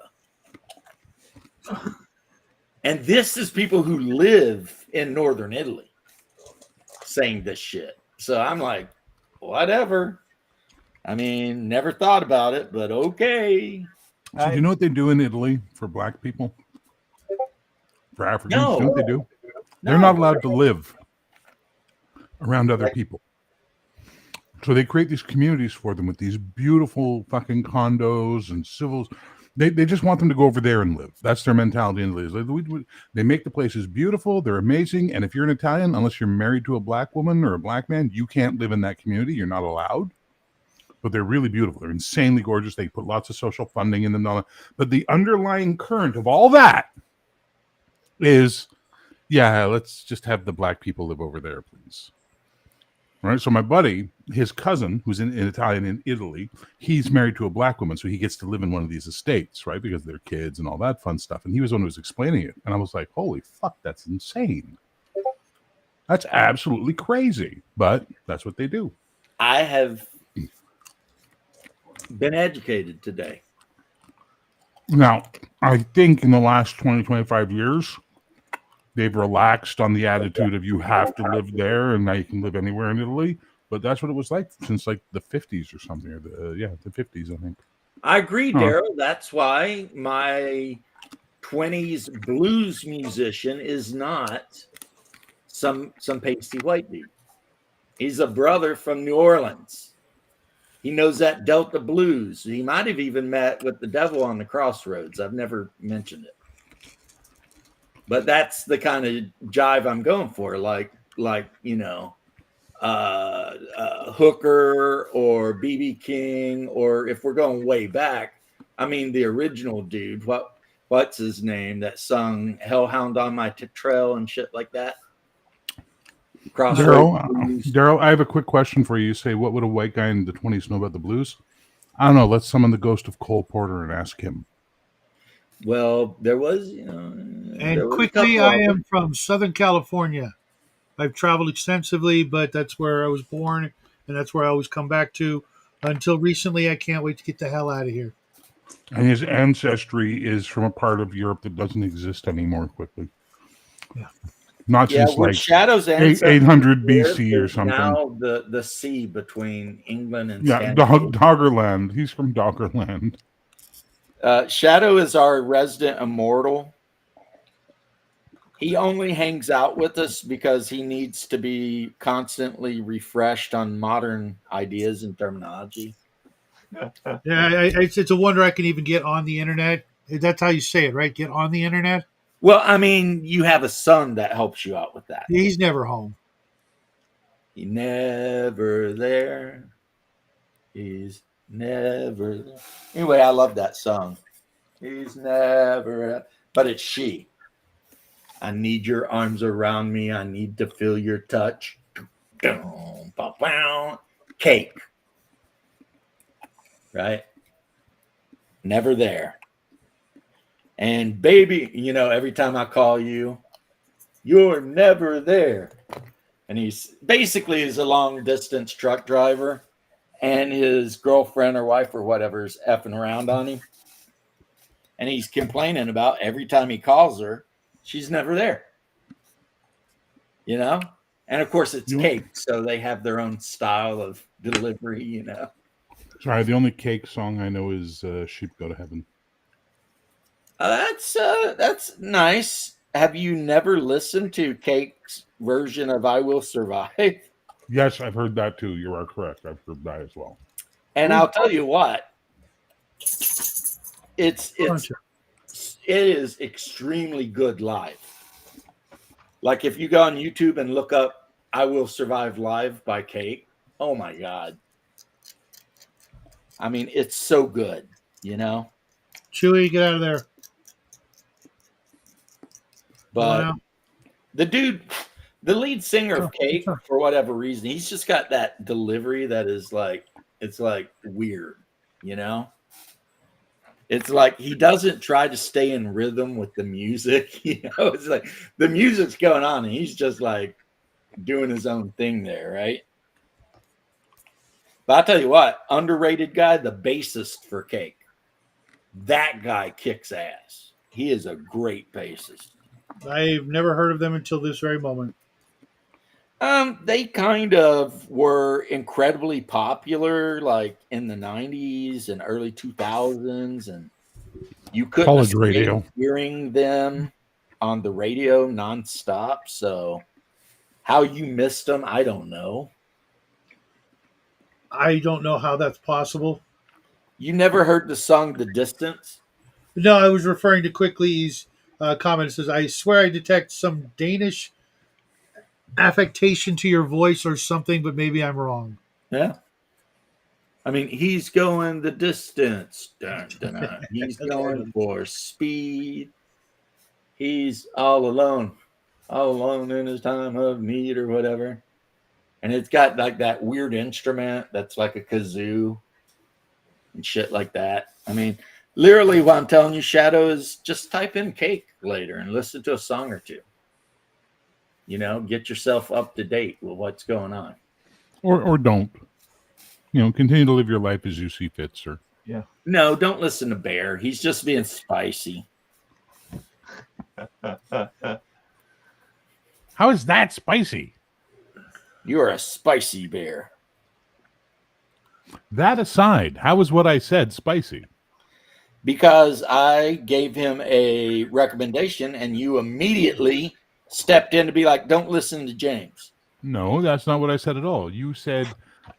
And this is people who live in northern Italy saying this shit. So I'm like, whatever. I mean, never thought about it, but okay. So do you know what they do in Italy for black people? For Africans, No. you know what they do? No. They're not allowed to live around other people. So they create these communities for them with these beautiful fucking condos and civils. They just want them to go over there and live. That's their mentality in Italy. They make the places beautiful. They're amazing. And if you're an Italian, unless you're married to a black woman or a black man, you can't live in that community. You're not allowed. But they're really beautiful. They're insanely gorgeous. They put lots of social funding in them. But the underlying current of all that is, yeah, let's just have the black people live over there, please. Right. So my buddy, his cousin, who's in Italian in Italy, he's married to a black woman, so he gets to live in one of these estates, right? Because they're kids and all that fun stuff. And he was the one who was explaining it, and I was like, "Holy fuck, that's insane! That's absolutely crazy." But that's what they do. I have been educated today. Now, I think in the last 20, 25 years, they've relaxed on the attitude of you have to live there and now you can live anywhere in Italy. But that's what it was like since like the 50s or something. Or the 50s, I think. I agree, Daryl. That's why my 20s blues musician is not some pasty white dude. He's a brother from New Orleans. He knows that Delta blues. He might have even met with the devil on the crossroads. I've never mentioned it. But that's the kind of jive I'm going for, like Hooker or BB King, or if we're going way back, I mean the original dude. What's his name that sung "Hellhound on My Trail" and shit like that? Daryl, I have a quick question for you. You say, what would a white guy in the 20s know about the blues? I don't know. Let's summon the ghost of Cole Porter and ask him. Well, there was, And quickly, I am from Southern California. I've traveled extensively, but that's where I was born, and that's where I always come back to. Until recently, I can't wait to get the hell out of here. And his ancestry is from a part of Europe that doesn't exist anymore quickly. Yeah. Not since like Shadow's 800 BC or something. Now the sea between England and Doggerland. He's from Doggerland. Shadow is our resident immortal. He only hangs out with us because he needs to be constantly refreshed on modern ideas and terminology. Yeah, it's a wonder I can even get on the internet. That's how you say it, right? Get on the internet? Well, I mean, you have a son that helps you out with that. He's never home. He's never there. He's never there. Anyway, I love that song. He's never, but it's she. I need your arms around me. I need to feel your touch. Cake. Right? Never there. And baby, every time I call you, you're never there. And he's basically a long distance truck driver, and his girlfriend or wife or whatever is effing around on him. And he's complaining about every time he calls her, she's never there. And of course it's Cake, so they have their own style of delivery, Sorry, the only Cake song I know is Sheep Go to Heaven. That's nice. Have you never listened to Cake's version of "I Will Survive"? Yes, I've heard that too. You are correct. I've heard that as well. And I'll tell you what, it is extremely good live. Like if you go on YouTube and look up "I Will Survive" live by Cake, oh my god! I mean, it's so good, Chewy, get out of there. But the dude, the lead singer of Cake, for whatever reason, he's just got that delivery that is it's weird, It's like he doesn't try to stay in rhythm with the music, It's like the music's going on and he's just like doing his own thing there, right? But I'll tell you what, underrated guy, the bassist for Cake. That guy kicks ass. He is a great bassist. I've never heard of them until this very moment. They kind of were incredibly popular, like in the '90s and early 2000s, and you couldn't College escape radio. hearing them on the radio nonstop. So, how you missed them, I don't know. I don't know how that's possible. You never heard the song "The Distance"? No, I was referring to Quickly's comment. It says, I swear I detect some Danish affectation to your voice or something, but maybe I'm wrong. Yeah. I mean, he's going the distance. Dun, dun, dun. He's going for speed. He's all alone in his time of need or whatever. And it's got like that weird instrument that's like a kazoo and shit like that. I mean, literally, what I'm telling you, Shadow, is just type in cake later and listen to a song or two. You know, get yourself up to date with what's going on. Or don't. You know, continue to live your life as you see fit, sir. No, don't listen to Bear. He's just being spicy. How is that spicy? You are a spicy bear. That aside, how is what I said spicy? Because I gave him a recommendation and you immediately stepped in to be like, don't listen to James. No, that's not what I said at all. You said,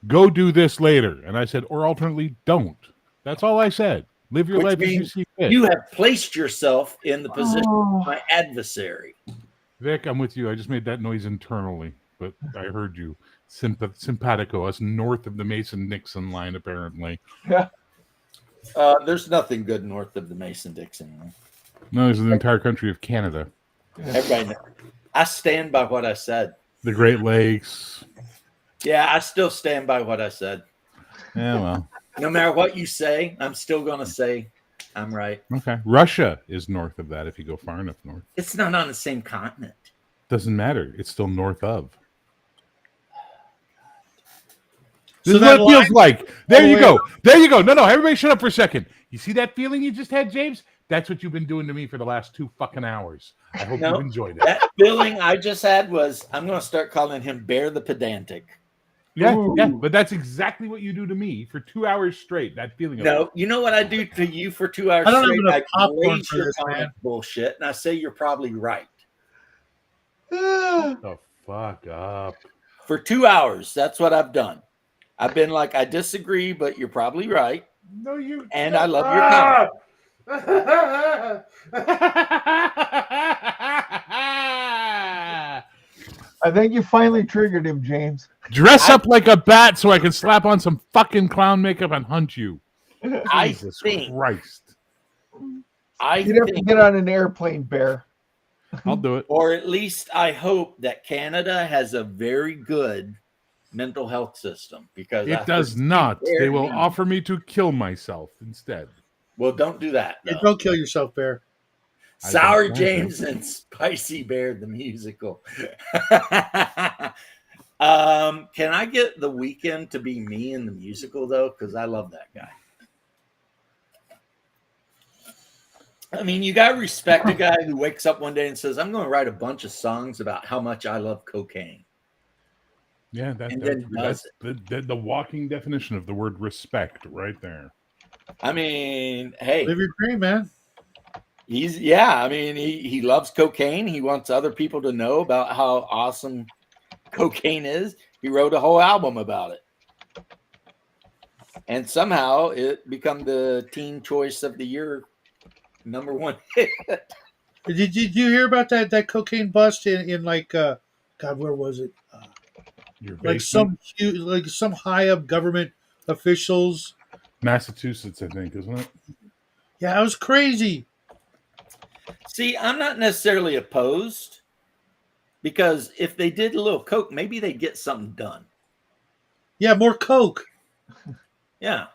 go do this later. And I said, or alternately, don't. That's all I said. Live your Which life as you means see fit. you have placed yourself in the position Oh. of my adversary. Vic, I'm with you. I just made that noise internally, but I heard you. Simpatico, us north of the Mason-Dixon line, apparently. Yeah. There's nothing good north of the Mason-Dixon line. No, this is the entire country of Canada. Everybody knows. I stand by what I said. The Great Lakes. Yeah, I still stand by what I said. Yeah, well, No matter what you say, I'm still going to say I'm right. okay. Russia is north of that if you go far enough north. It's not on the same continent. Doesn't matter. It's still north of. So This is that what it feels line- like. There Oh, you wait. go. There you go. No, everybody shut up for a second. You see that feeling you just had, James? That's what you've been doing to me for the last 2 fucking hours. I hope No, you've enjoyed it. That feeling I just had was I'm going to start calling him Bear the Pedantic. Yeah, Ooh. but that's exactly what you do to me for 2 hours straight. That feeling. No, you know what I do to you for 2 hours I don't have straight? enough I popcorn glaze for your this, comic man. bullshit, and I say you're probably right. Shut the fuck up. For 2 hours, that's what I've done. I've been like, I disagree, but you're probably right. No, you. And I love your comic. I think you finally triggered him, James. Dress up like a bat so I can slap on some fucking clown makeup and hunt you. I Jesus think, Christ. I You'd have to think, get on an airplane, Bear. I'll do it. or at least I hope that Canada has a very good mental health system because It does not. They will offer me to kill myself instead. Well, don't do that. Hey, though. don't kill yourself, Bear. I Sour don't want James and Spicy Bear the musical. Can I get The Weeknd to be me in the musical though? Because I love that guy. I mean, you gotta respect a guy who wakes up one day and says, "I'm going to write a bunch of songs about how much I love cocaine." Yeah, And then that's the walking definition of the word respect right there. I mean, hey, Live your dream, man. I mean, he loves cocaine. He wants other people to know about how awesome cocaine is. He wrote a whole album about it. And somehow it become the teen choice of the year #1 hit. Did you hear about that cocaine bust in like God, where was it? Your Like basement? some high up government officials. Massachusetts, I think, isn't it? Yeah, that was crazy. See, I'm not necessarily opposed because if they did a little coke, maybe they'd get something done. Yeah, more coke. Yeah.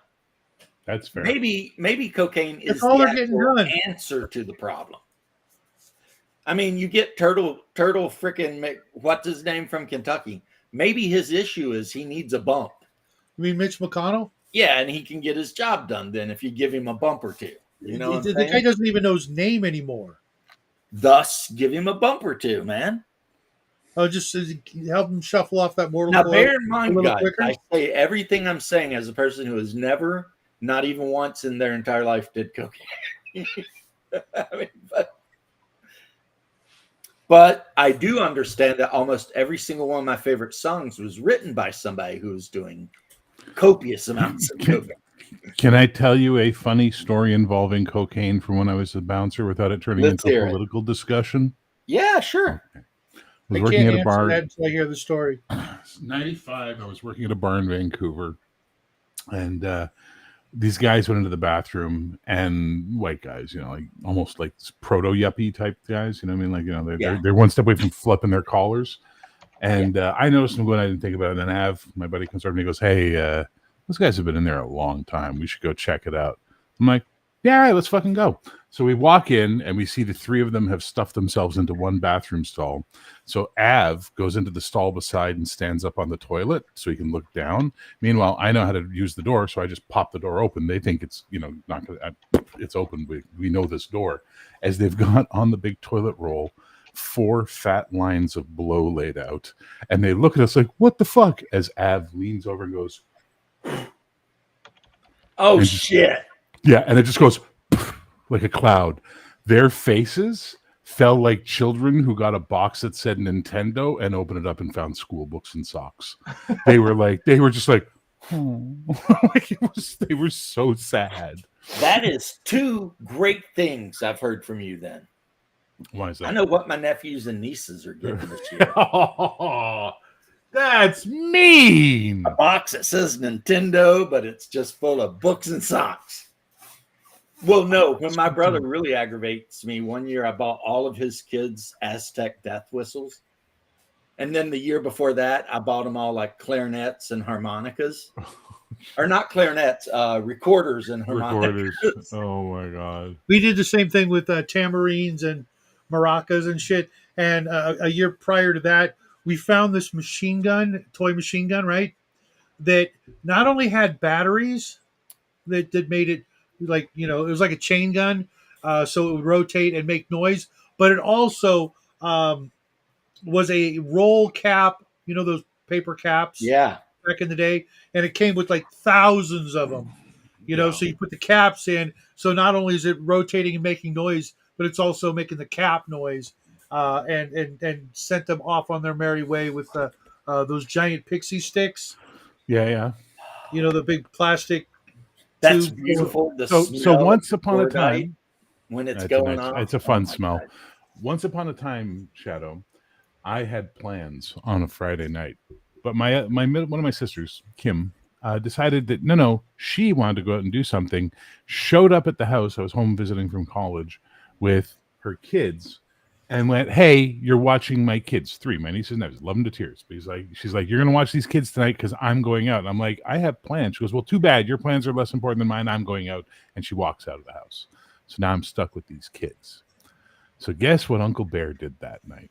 That's fair. Maybe cocaine is That's all the they're getting actual done. answer to the problem. I mean, you get Turtle frickin' what's his name from Kentucky. Maybe his issue is he needs a bump. You mean Mitch McConnell? Yeah, and he can get his job done then if you give him a bump or two. You know what I'm the saying? guy doesn't even know his name anymore. Thus, give him a bump or two, man. Oh, just help him shuffle off that mortal Now, coil bear in a mind, little guys, quicker. I say everything I'm saying as a person who has never, not even once in their entire life, did cocaine. I mean, but I do understand that almost every single one of my favorite songs was written by somebody who was doing copious amounts of cocaine. Can I tell you a funny story involving cocaine from when I was a bouncer without it turning Let's into a hear it. political discussion? Yeah, sure. I was I working can't at a answer bar. that until I hear the story. 95. I was working at a bar in Vancouver, and these guys went into the bathroom, and white guys, like almost like proto yuppie type guys. You know what I mean? Like, they're one step away from flipping their collars. And I noticed them going. I didn't think about it. And then my buddy, comes over and he goes, "Hey, those guys have been in there a long time. We should go check it out." I'm like, "Yeah, all right, let's fucking go." So we walk in and we see the three of them have stuffed themselves into one bathroom stall. So Av goes into the stall beside and stands up on the toilet so he can look down. Meanwhile, I know how to use the door, so I just pop the door open. They think it's not gonna, it's open. We know this door. As they've got on the big toilet roll, 4 fat lines of blow laid out, and they look at us like, "What the fuck?" As Av leans over and goes, Oh, and shit. Yeah, and it just goes like a cloud. Their faces fell like children who got a box that said Nintendo and opened it up and found school books and socks. They were just like, oh. They were so sad. That is 2 great things I've heard from you then. Why is that? I know what my nephews and nieces are getting this year. Oh, that's mean. A box that says Nintendo, but it's just full of books and socks. Well, no, when my brother really aggravates me, one year I bought all of his kids Aztec death whistles. And then the year before that, I bought them all like clarinets and harmonicas. Or not clarinets, recorders and harmonicas. Oh my God. We did the same thing with tamarines and maracas and shit. And a year prior to that, we found this toy machine gun, right? That not only had batteries that made it like, it was like a chain gun, so it would rotate and make noise, but it also was a roll cap, those paper caps Yeah. back in the day, and it came with like thousands of them. So you put the caps in, so not only is it rotating and making noise, but it's also making the cap noise, and sent them off on their merry way with those giant pixie sticks. Yeah. The big plastic. That's tube. beautiful. So once upon a time, when it's going on, it's a fun smell. God. Once upon a time, Shadow, I had plans on a Friday night, but my one of my sisters, Kim, decided that no, she wanted to go out and do something. Showed up at the house. I was home visiting from college with her kids, and went, "Hey, you're watching my kids, 3, my nieces and nephews, love them to tears." But she's like, "You're gonna watch these kids tonight because I'm going out." And I'm like, "I have plans." She goes, "Well, too bad. Your plans are less important than mine. I'm going out." And she walks out of the house. So now I'm stuck with these kids. So guess what Uncle Bear did that night?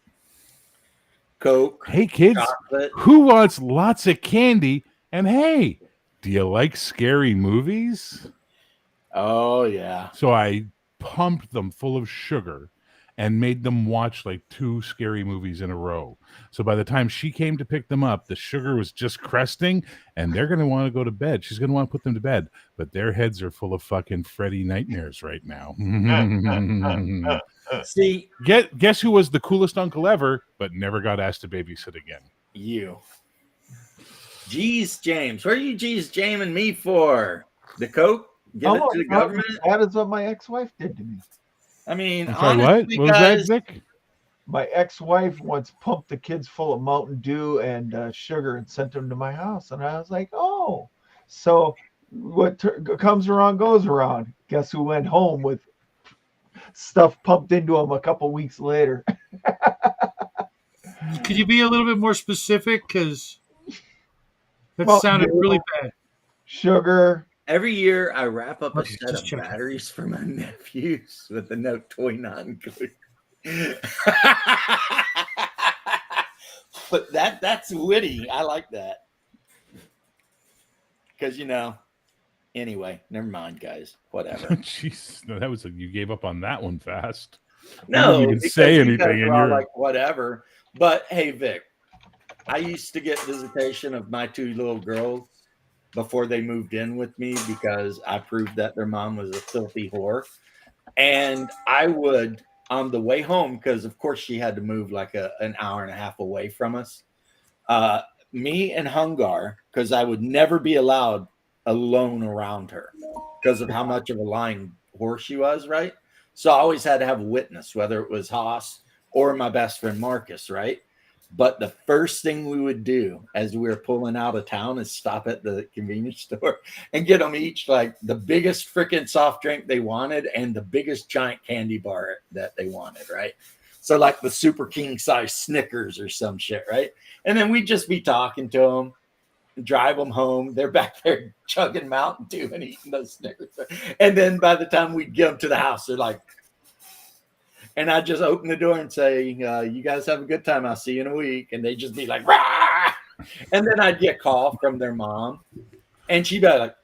Coke. Hey kids, chocolate. Who wants lots of candy? And hey, do you like scary movies? Oh yeah. So I pumped them full of sugar and made them watch like 2 scary movies in a row. So by the time she came to pick them up, the sugar was just cresting, and they're going to want to go to bed. She's going to want to put them to bed, but their heads are full of fucking Freddy nightmares right now. See, guess who was the coolest uncle ever, but never got asked to babysit again? You. Geez, James. What are you jaming me for? The Coke? Give it to the government? That is what my ex-wife did to me. I mean, honestly, what was that, Zick? My ex-wife once pumped the kids full of Mountain Dew and sugar and sent them to my house. And I was like, oh. So what comes around goes around. Guess who went home with stuff pumped into them a couple weeks later? Could you be a little bit more specific? Because that sounded really bad. Sugar. Every year I wrap up a set of batteries for my nephews with the note toy not included. But that's witty. I like that. Because anyway, never mind, guys. Whatever. Jeez, no, that was you gave up on that one fast. No, you didn't say anything, and you're like whatever. But hey, Vic, I used to get visitation of my 2 little girls before they moved in with me because I proved that their mom was a filthy whore. And I would, on the way home, because of course she had to move like an hour and a half away from us. Uh, Me and Hungar, because I would never be allowed alone around her because of how much of a lying whore she was, right? So I always had to have a witness, whether it was Haas or my best friend Marcus, right? But the first thing we would do as we were pulling out of town is stop at the convenience store and get them each like the biggest freaking soft drink they wanted and the biggest giant candy bar that they wanted, right? So like the super king size Snickers or some shit, right? And then we'd just be talking to them, drive them home. They're back there chugging Mountain Dew and eating those Snickers. And then by the time we get them to the house, they're like, and I just open the door and say, you guys have a good time. I'll see you in a week. And they just be like, rah! And then I'd get a call from their mom. And she'd be like,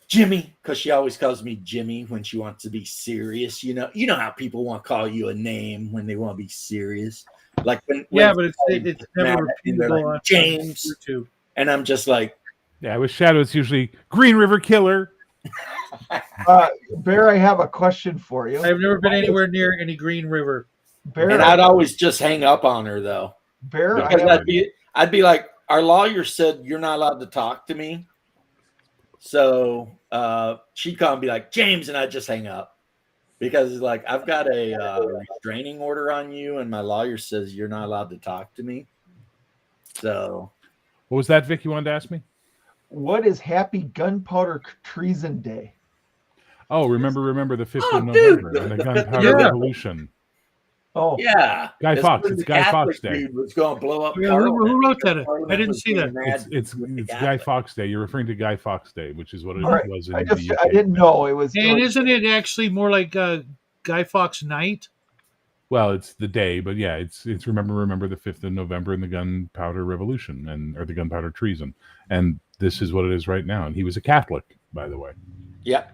Jimmy, because she always calls me Jimmy when she wants to be serious. You know how people want to call you a name when they want to be serious. Like when but it's never repeatable like, on James. YouTube. And I'm just like, Yeah, with Shadow, it's usually Green River Killer. Bear, I have a question for you. I've never been anywhere near any Green River. Bear, and I'd always just hang up on her though. Bear, Because I'd be like, our lawyer said you're not allowed to talk to me. So she'd call and be like, James, and I'd just hang up. Because like I've got a restraining order on you, and my lawyer says you're not allowed to talk to me. So What was that, Vic, you wanted to ask me? what is Happy Gunpowder Treason Day? Oh, remember the 5th Oh, of dude, November and the the- Gunpowder yeah. Revolution. Oh, yeah, Guy That's Fawkes. when It's the Guy Catholic Fawkes Day. dude was going to blow up. Yeah, Parliament who wrote that? because Parliament I didn't was see being that. mad It's with the Guy Catholics. Fawkes Day. You're referring to Guy Fawkes Day, which is what it all right. was in I the UK. didn't know it was. And isn't it actually more like Guy Fawkes Night? Well, it's the day, but yeah, it's remember the 5th of November and the Gunpowder Revolution or the Gunpowder Treason, and this is what it is right now. And he was a Catholic, by the way. Yeah,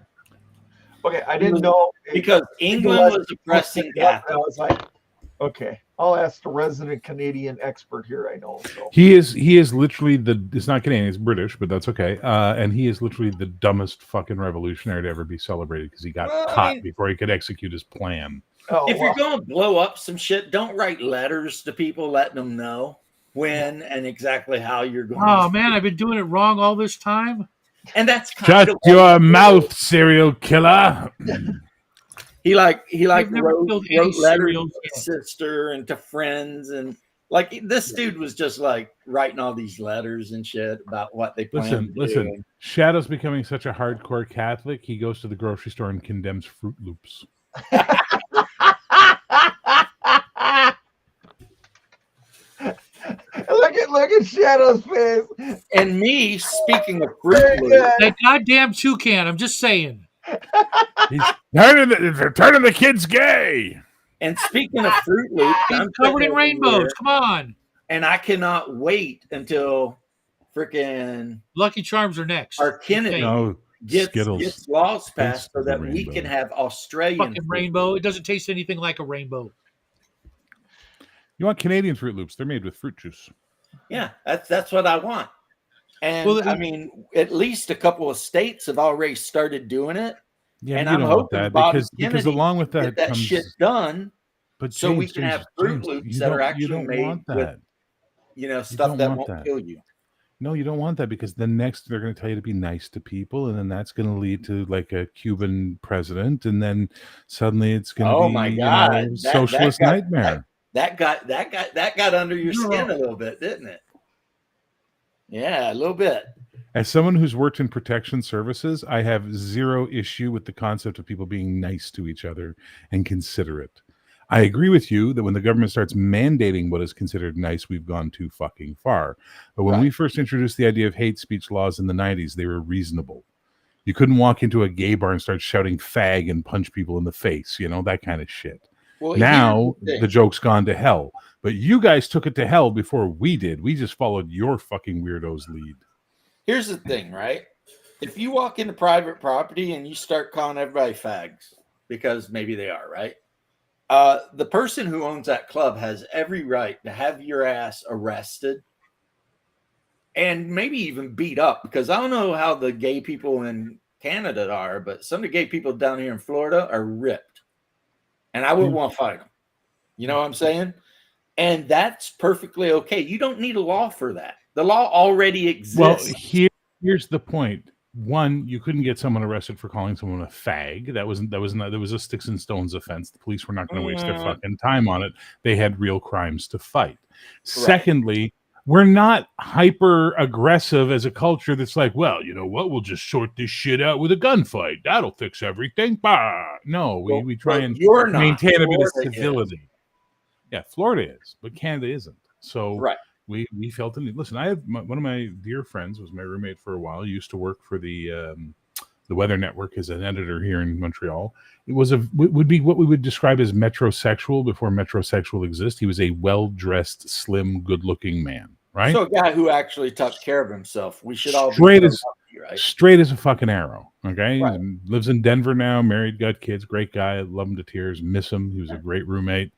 Okay, I didn't know because England was oppressing I Catholics. was like, okay, I'll ask the resident Canadian expert here. I know. So He is literally it's not Canadian, it's British, but that's okay. And he is literally the dumbest fucking revolutionary to ever be celebrated because he got Well, I caught mean- before he could execute his plan. If you're going to blow up some shit, don't write letters to people letting them know when and exactly how you're going. Oh man, I've been doing it wrong all this time. And that's kind Shut of your mouth, serial killer. He like I've never wrote killed any letters serial to his sister and to friends, and like this dude was just like writing all these letters and shit about what they planned to do. Listen. Shadow's becoming such a hardcore Catholic. He goes to the grocery store and condemns Fruit Loops. look at Shadow's face. And me, speaking of Fruit Very Loops, good. That goddamn toucan. I'm just saying. They're turning the kids gay. and speaking of Fruit Loops, He's I'm covered sitting in over rainbows. here, Come on. and I cannot wait until freaking Lucky Charms are next. our Kennedy No, Skittles. gets laws passed so Tastes that the we rainbow. can have Australian Fucking Fruit rainbow. It doesn't taste anything like a rainbow. You want Canadian Fruit Loops? They're made with fruit juice. Yeah, that's what I want. And Well, I mean, at least a couple of states have already started doing it. Yeah, And but you I'm don't want hoping that Bobby because Kennedy along with that Get that comes. shit done, But so we can have Fruit Loops you that are don't- actually you don't made want with that. stuff don't that want won't that. kill you. No, you don't want that because the next they're going to tell you to be nice to people, and then that's going to lead to like a Cuban president, and then suddenly it's going to Oh be my God, that socialist got- nightmare. That got under your skin a little bit, didn't it? Yeah, a little bit. As someone who's worked in protection services, I have zero issue with the concept of people being nice to each other and considerate. I agree with you that when the government starts mandating what is considered nice, we've gone too fucking far. But when we first introduced the idea of hate speech laws in the 90s, they were reasonable. You couldn't walk into a gay bar and start shouting fag and punch people in the face, that kind of shit. Well, Now here's the thing. the joke's gone to hell. But you guys took it to hell before we did. We just followed your fucking weirdos' lead. Here's the thing, right? If you walk into private property and you start calling everybody fags, because maybe they are, right? The person who owns that club has every right to have your ass arrested and maybe even beat up, because I don't know how the gay people in Canada are, but some of the gay people down here in Florida are ripped, and I wouldn't want to fight them. You know what I'm saying? And that's perfectly okay. You don't need a law for that. The law already exists. Well, here's the point. One, you couldn't get someone arrested for calling someone a fag. That was a sticks and stones offense. The police were not going to waste their fucking time on it. They had real crimes to fight. Secondly, we're not hyper aggressive as a culture that's like, well, you know what? We'll just sort this shit out with a gunfight. That'll fix everything. Bah! No, we try and maintain a bit of civility. Yeah, Florida is, but Canada isn't. So we felt the need. Listen, I have one of my dear friends was my roommate for a while. He used to work for the Weather Network as an editor here in Montreal. It was would be what we would describe as metrosexual before metrosexual exists. He was a well-dressed, slim, good-looking man, right? So a guy who actually took care of himself. We should all straight be as right? Straight as a fucking arrow. Okay, he lives in Denver now, married, got kids, great guy, love him to tears, miss him. He was a great roommate.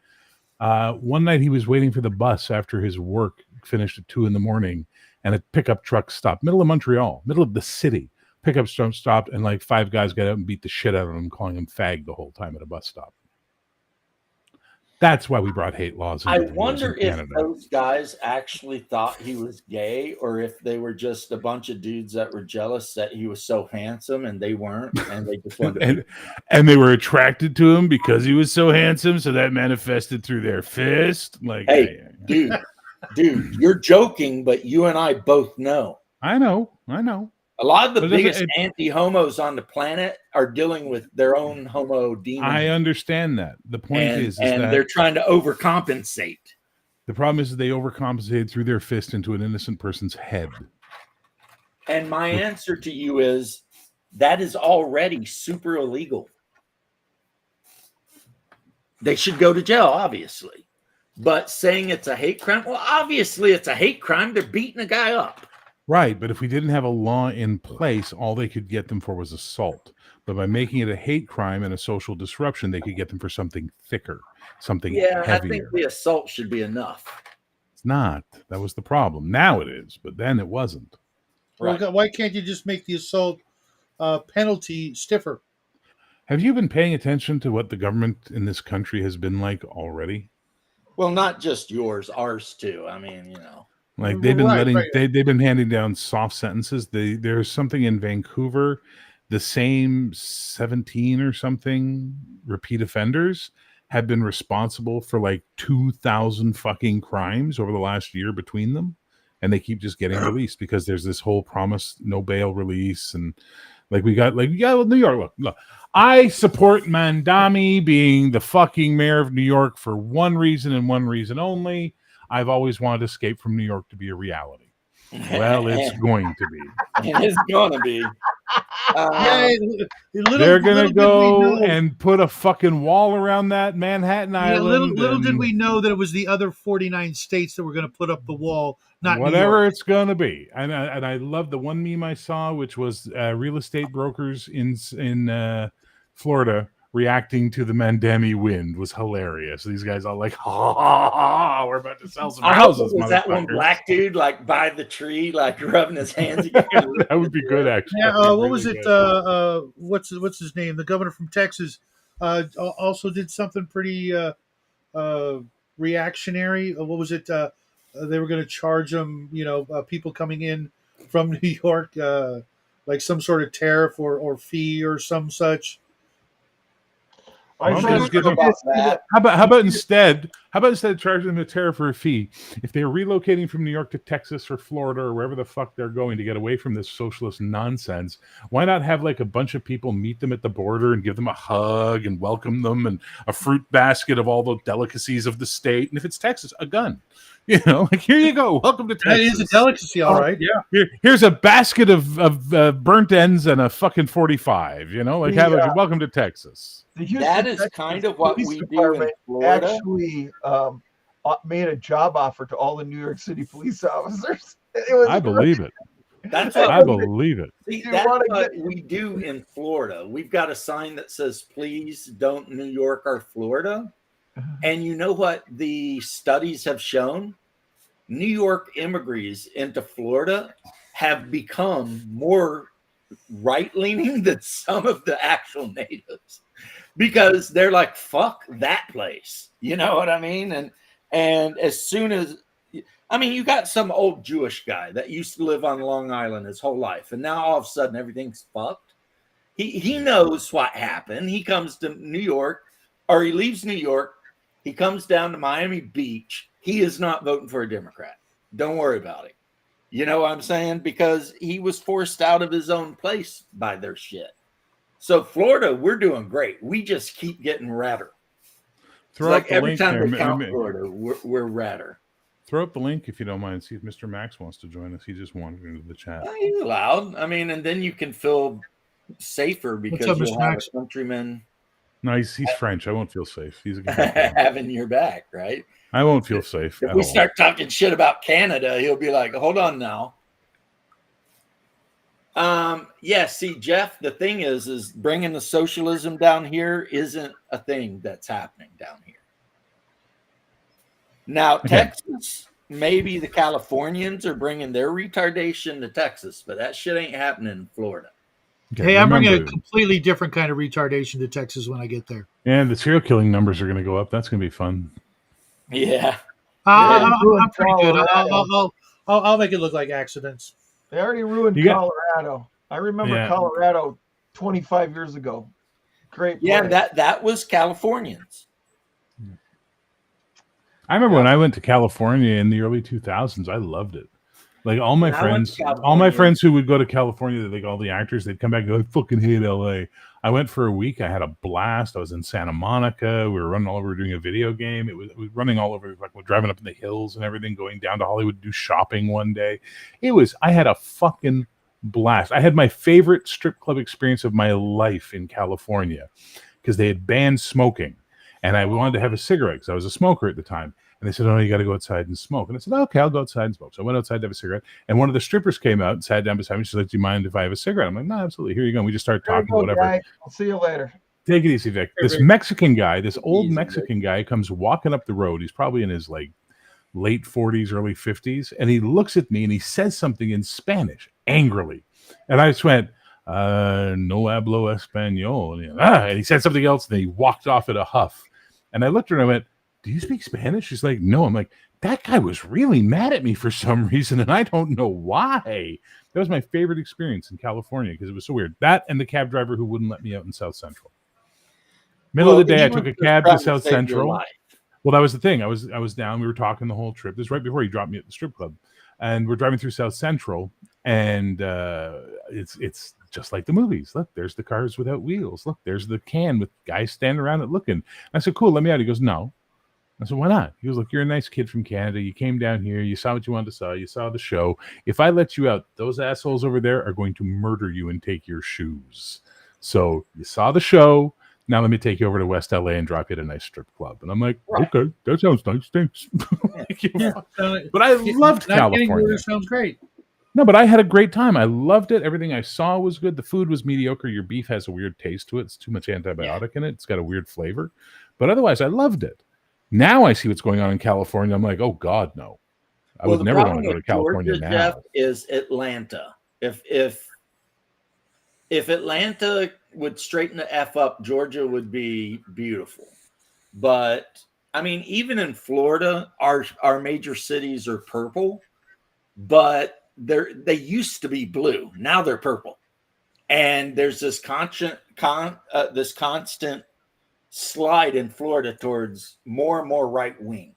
One night he was waiting for the bus after his work finished at 2 a.m, and a pickup truck stopped, middle of Montreal, middle of the city. Pickup truck stopped, and like 5 guys got out and beat the shit out of him, calling him fag the whole time at a bus stop. That's why we brought hate laws. I wonder if those guys actually thought he was gay, or if they were just a bunch of dudes that were jealous that he was so handsome and they weren't, and they just wanted to and they were attracted to him because he was so handsome, so that manifested through their fist. Like, hey, dude, you're joking, but you and I both know. I know. A lot of the biggest anti-homos on the planet are dealing with their own homo demon. I understand that. The point is that they're trying to overcompensate. The problem is that they overcompensated through their fist into an innocent person's head. And my answer to you is that is already super illegal. They should go to jail, obviously. But saying it's a hate crime, well, obviously it's a hate crime. They're beating a guy up. Right, but if we didn't have a law in place, all they could get them for was assault. But by making it a hate crime and a social disruption, they could get them for something thicker, something heavier. I think the assault should be enough. It's not. That was the problem. Now it is, but then it wasn't. Right. Well, why can't you just make the assault penalty stiffer? Have you been paying attention to what the government in this country has been like already? Well, not just yours, ours too. I mean, you know. Like they've been they've been handing down soft sentences. There's something in Vancouver, the same 17 or something repeat offenders have been responsible for like 2,000 fucking crimes over the last year between them, and they keep just getting released because there's this whole promise no bail release. And we got New York. Look, I support Mandami being the fucking mayor of New York for one reason and one reason only. I've always wanted Escape from New York to be a reality. Well, it's going to be. It's going to be. They're going to go and put a fucking wall around that Manhattan Island. Little did we know that it was the other 49 states that were going to put up the wall, not whatever it's going to be. And I love the one meme I saw, which was real estate brokers in Florida reacting to the Mandami wind was hilarious. These guys all like, we're about to sell some houses. Was that one black dude like by the tree, like rubbing his hands together? That would be good, actually. Yeah. What was it? What's his name? The governor from Texas also did something pretty reactionary. What was it? They were going to charge them, people coming in from New York, like some sort of tariff or fee or some such. How about instead of charging them a tariff or a fee, if they're relocating from New York to Texas or Florida or wherever the fuck they're going to get away from this socialist nonsense, why not have like a bunch of people meet them at the border and give them a hug and welcome them and a fruit basket of all the delicacies of the state? And if it's Texas, a gun. Like, here you go. Welcome to Texas. That is a delicacy, all right. Yeah. Here's a basket of burnt ends and a fucking 45. Welcome to Texas. That is kind of what we do in Florida. Actually, made a job offer to all the New York City police officers. I believe it. I believe it. See, that's what we do in Florida. We've got a sign that says, "Please don't New York or Florida." And you know what the studies have shown? New York immigrants into Florida have become more right-leaning than some of the actual natives, because they're like, fuck that place. You know what I mean? And as soon as, I mean, you got some old Jewish guy that used to live on Long Island his whole life, and now all of a sudden everything's fucked. He knows what happened. He comes to New York, or he leaves New York. He comes down to Miami Beach. He is not voting for a Democrat. Don't worry about it. You know what I'm saying? Because he was forced out of his own place by their shit. So Florida, we're doing great. We just keep getting radder. Throw Like up the every link time there. they count Florida, we're radder. Throw up the link if you don't mind. See if Mr. Max wants to join us. He just wandered into the chat. Yeah, he's allowed. I mean, and then you can feel safer because up, you'll Mr. have Max? a countryman No, he's French. I won't feel safe. He's a good guy. having your back, right? I won't feel safe. If at we all. start talking shit about Canada, he'll be like, hold on now. Yeah, see, Jeff, the thing is bringing the socialism down here isn't a thing that's happening down here. Now, Texas, maybe the Californians are bringing their retardation to Texas, but that shit ain't happening in Florida. Okay, Hey, I'm bringing a remember- completely different kind of retardation to Texas when I get there. And the serial killing numbers are going to go up. That's going to be fun. Yeah. I'm ruined pretty good. Colorado. I'll make it look like accidents. They already ruined You got- Colorado. I remember Yeah. Colorado 25 years ago. Great. Yeah, place. that was Californians. I remember Yeah. when I went to California in the early 2000s. I loved it. Like all my When I went to friends, all my California- friends who would go to California, like all the actors, they'd come back and go, I fucking hate LA. I went for a week. I had a blast. I was in Santa Monica. We were running all over doing a video game. It was running all over, like we're driving up in the hills and everything, going down to Hollywood to do shopping one day. I had a fucking blast. I had my favorite strip club experience of my life in California because they had banned smoking. And I wanted to have a cigarette because I was a smoker at the time. And they said, oh, you got to go outside and smoke. And I said, okay, I'll go outside and smoke. So I went outside to have a cigarette. And one of the strippers came out and sat down beside me. She's like, do you mind if I have a cigarette? I'm like, no, absolutely. Here you go. And we just started There you talking, go, whatever. guy. I'll see you later. Take it easy, Vic. This Vic. Mexican guy, this old Easy, Mexican guy comes walking up the road. He's probably in his like late 40s, early 50s. And he looks at me and he says something in Spanish angrily. And I just went, no hablo español. And he said something else and he walked off at a huff. And I looked at her and I went, do you speak Spanish? She's like, no. I'm like, that guy was really mad at me for some reason, and I don't know why. That was my favorite experience in California because it was so weird. That and the cab driver who wouldn't let me out in South Central. Middle of the day, I took a cab to South Central. Well, that was the thing. I was down. We were talking the whole trip. This is right before he dropped me at the strip club, and we're driving through South Central, and it's just like the movies. Look, there's the cars without wheels. Look, there's the can with guys standing around it looking. And I said, cool, let me out. He goes, no. I said, why not? He goes, look, you're a nice kid from Canada. You came down here. You saw what you wanted to see. You saw the show. If I let you out, those assholes over there are going to murder you and take your shoes. So you saw the show. Now let me take you over to West LA and drop you at a nice strip club. And I'm like, Right. okay, that sounds nice. Thanks. Yeah. But I loved Not getting California. murder sounds great. No, but I had a great time. I loved it. Everything I saw was good. The food was mediocre. Your beef has a weird taste to it. It's too much antibiotic in it. It's got a weird flavor. But otherwise, I loved it. Now I see what's going on in California. I'm like, oh, God, no. I would never want to go to California Georgia, now. Jeff, is Atlanta. If Atlanta would straighten the F up, Georgia would be beautiful. But I mean, even in Florida, our major cities are purple, but they used to be blue. Now they're purple, and there's this constant slide in Florida towards more and more right wing.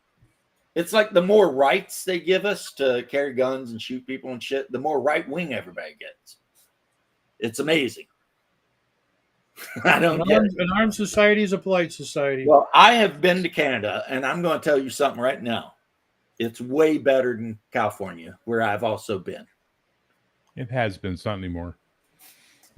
It's like the more rights they give us to carry guns and shoot people and shit, the more right wing everybody gets. It's amazing. I don't get it. An armed society is a polite society. Well, I have been to Canada, and I'm going to tell you something right now. It's way better than California, where I've also been. It has been. It's not anymore.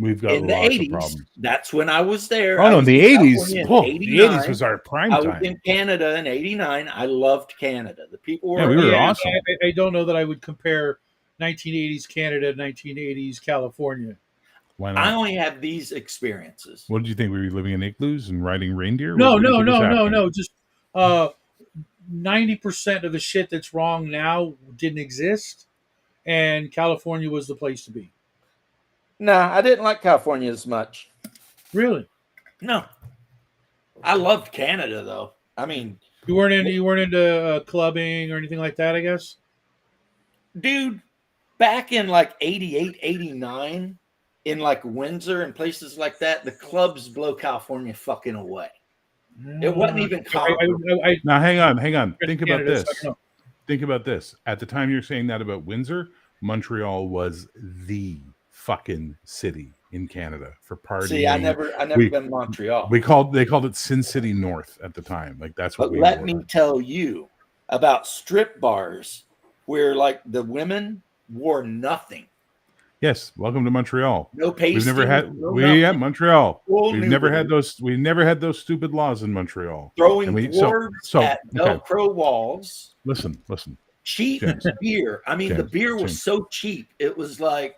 We've got In the lots of 80s, problems. that's when I was there. Oh, I no, was the in 80s. California in Whoa, the 89. 80s was our prime I was time. in Canada in 89. I loved Canada. The people were Yeah, we were Yeah, awesome. I don't know that I would compare 1980s Canada, 1980s California. Why I not? only have these experiences. What did you think? We were living in igloos and riding reindeer? No, What do you no, think was no, no, happening? no. Just uh, 90% of the shit that's wrong now didn't exist, and California was the place to be. Nah, I didn't like California as much. Really, No, I loved Canada though. I mean, you weren't into clubbing or anything like that, I guess. dude, back in like 88, 89, in like Windsor and places like that, the clubs blow California fucking away. It wasn't even comparable. Now, hang on. Think about Canada, so I this. don't know. Think about this. At the time you're saying that about Windsor, Montreal was the fucking city in Canada for partying. See, I never been to Montreal. They called it Sin City North at the time. Like that's what But we let were. me tell you about strip bars where like the women wore nothing. Yes, welcome to Montreal. No pasting. We've never had no Montreal. Full We've never had nudity. we never had those stupid laws in Montreal. Throwing And we- dwarves at Velcro walls. Listen. Cheap James. beer. I mean, the James, beer was James. so cheap. It was like,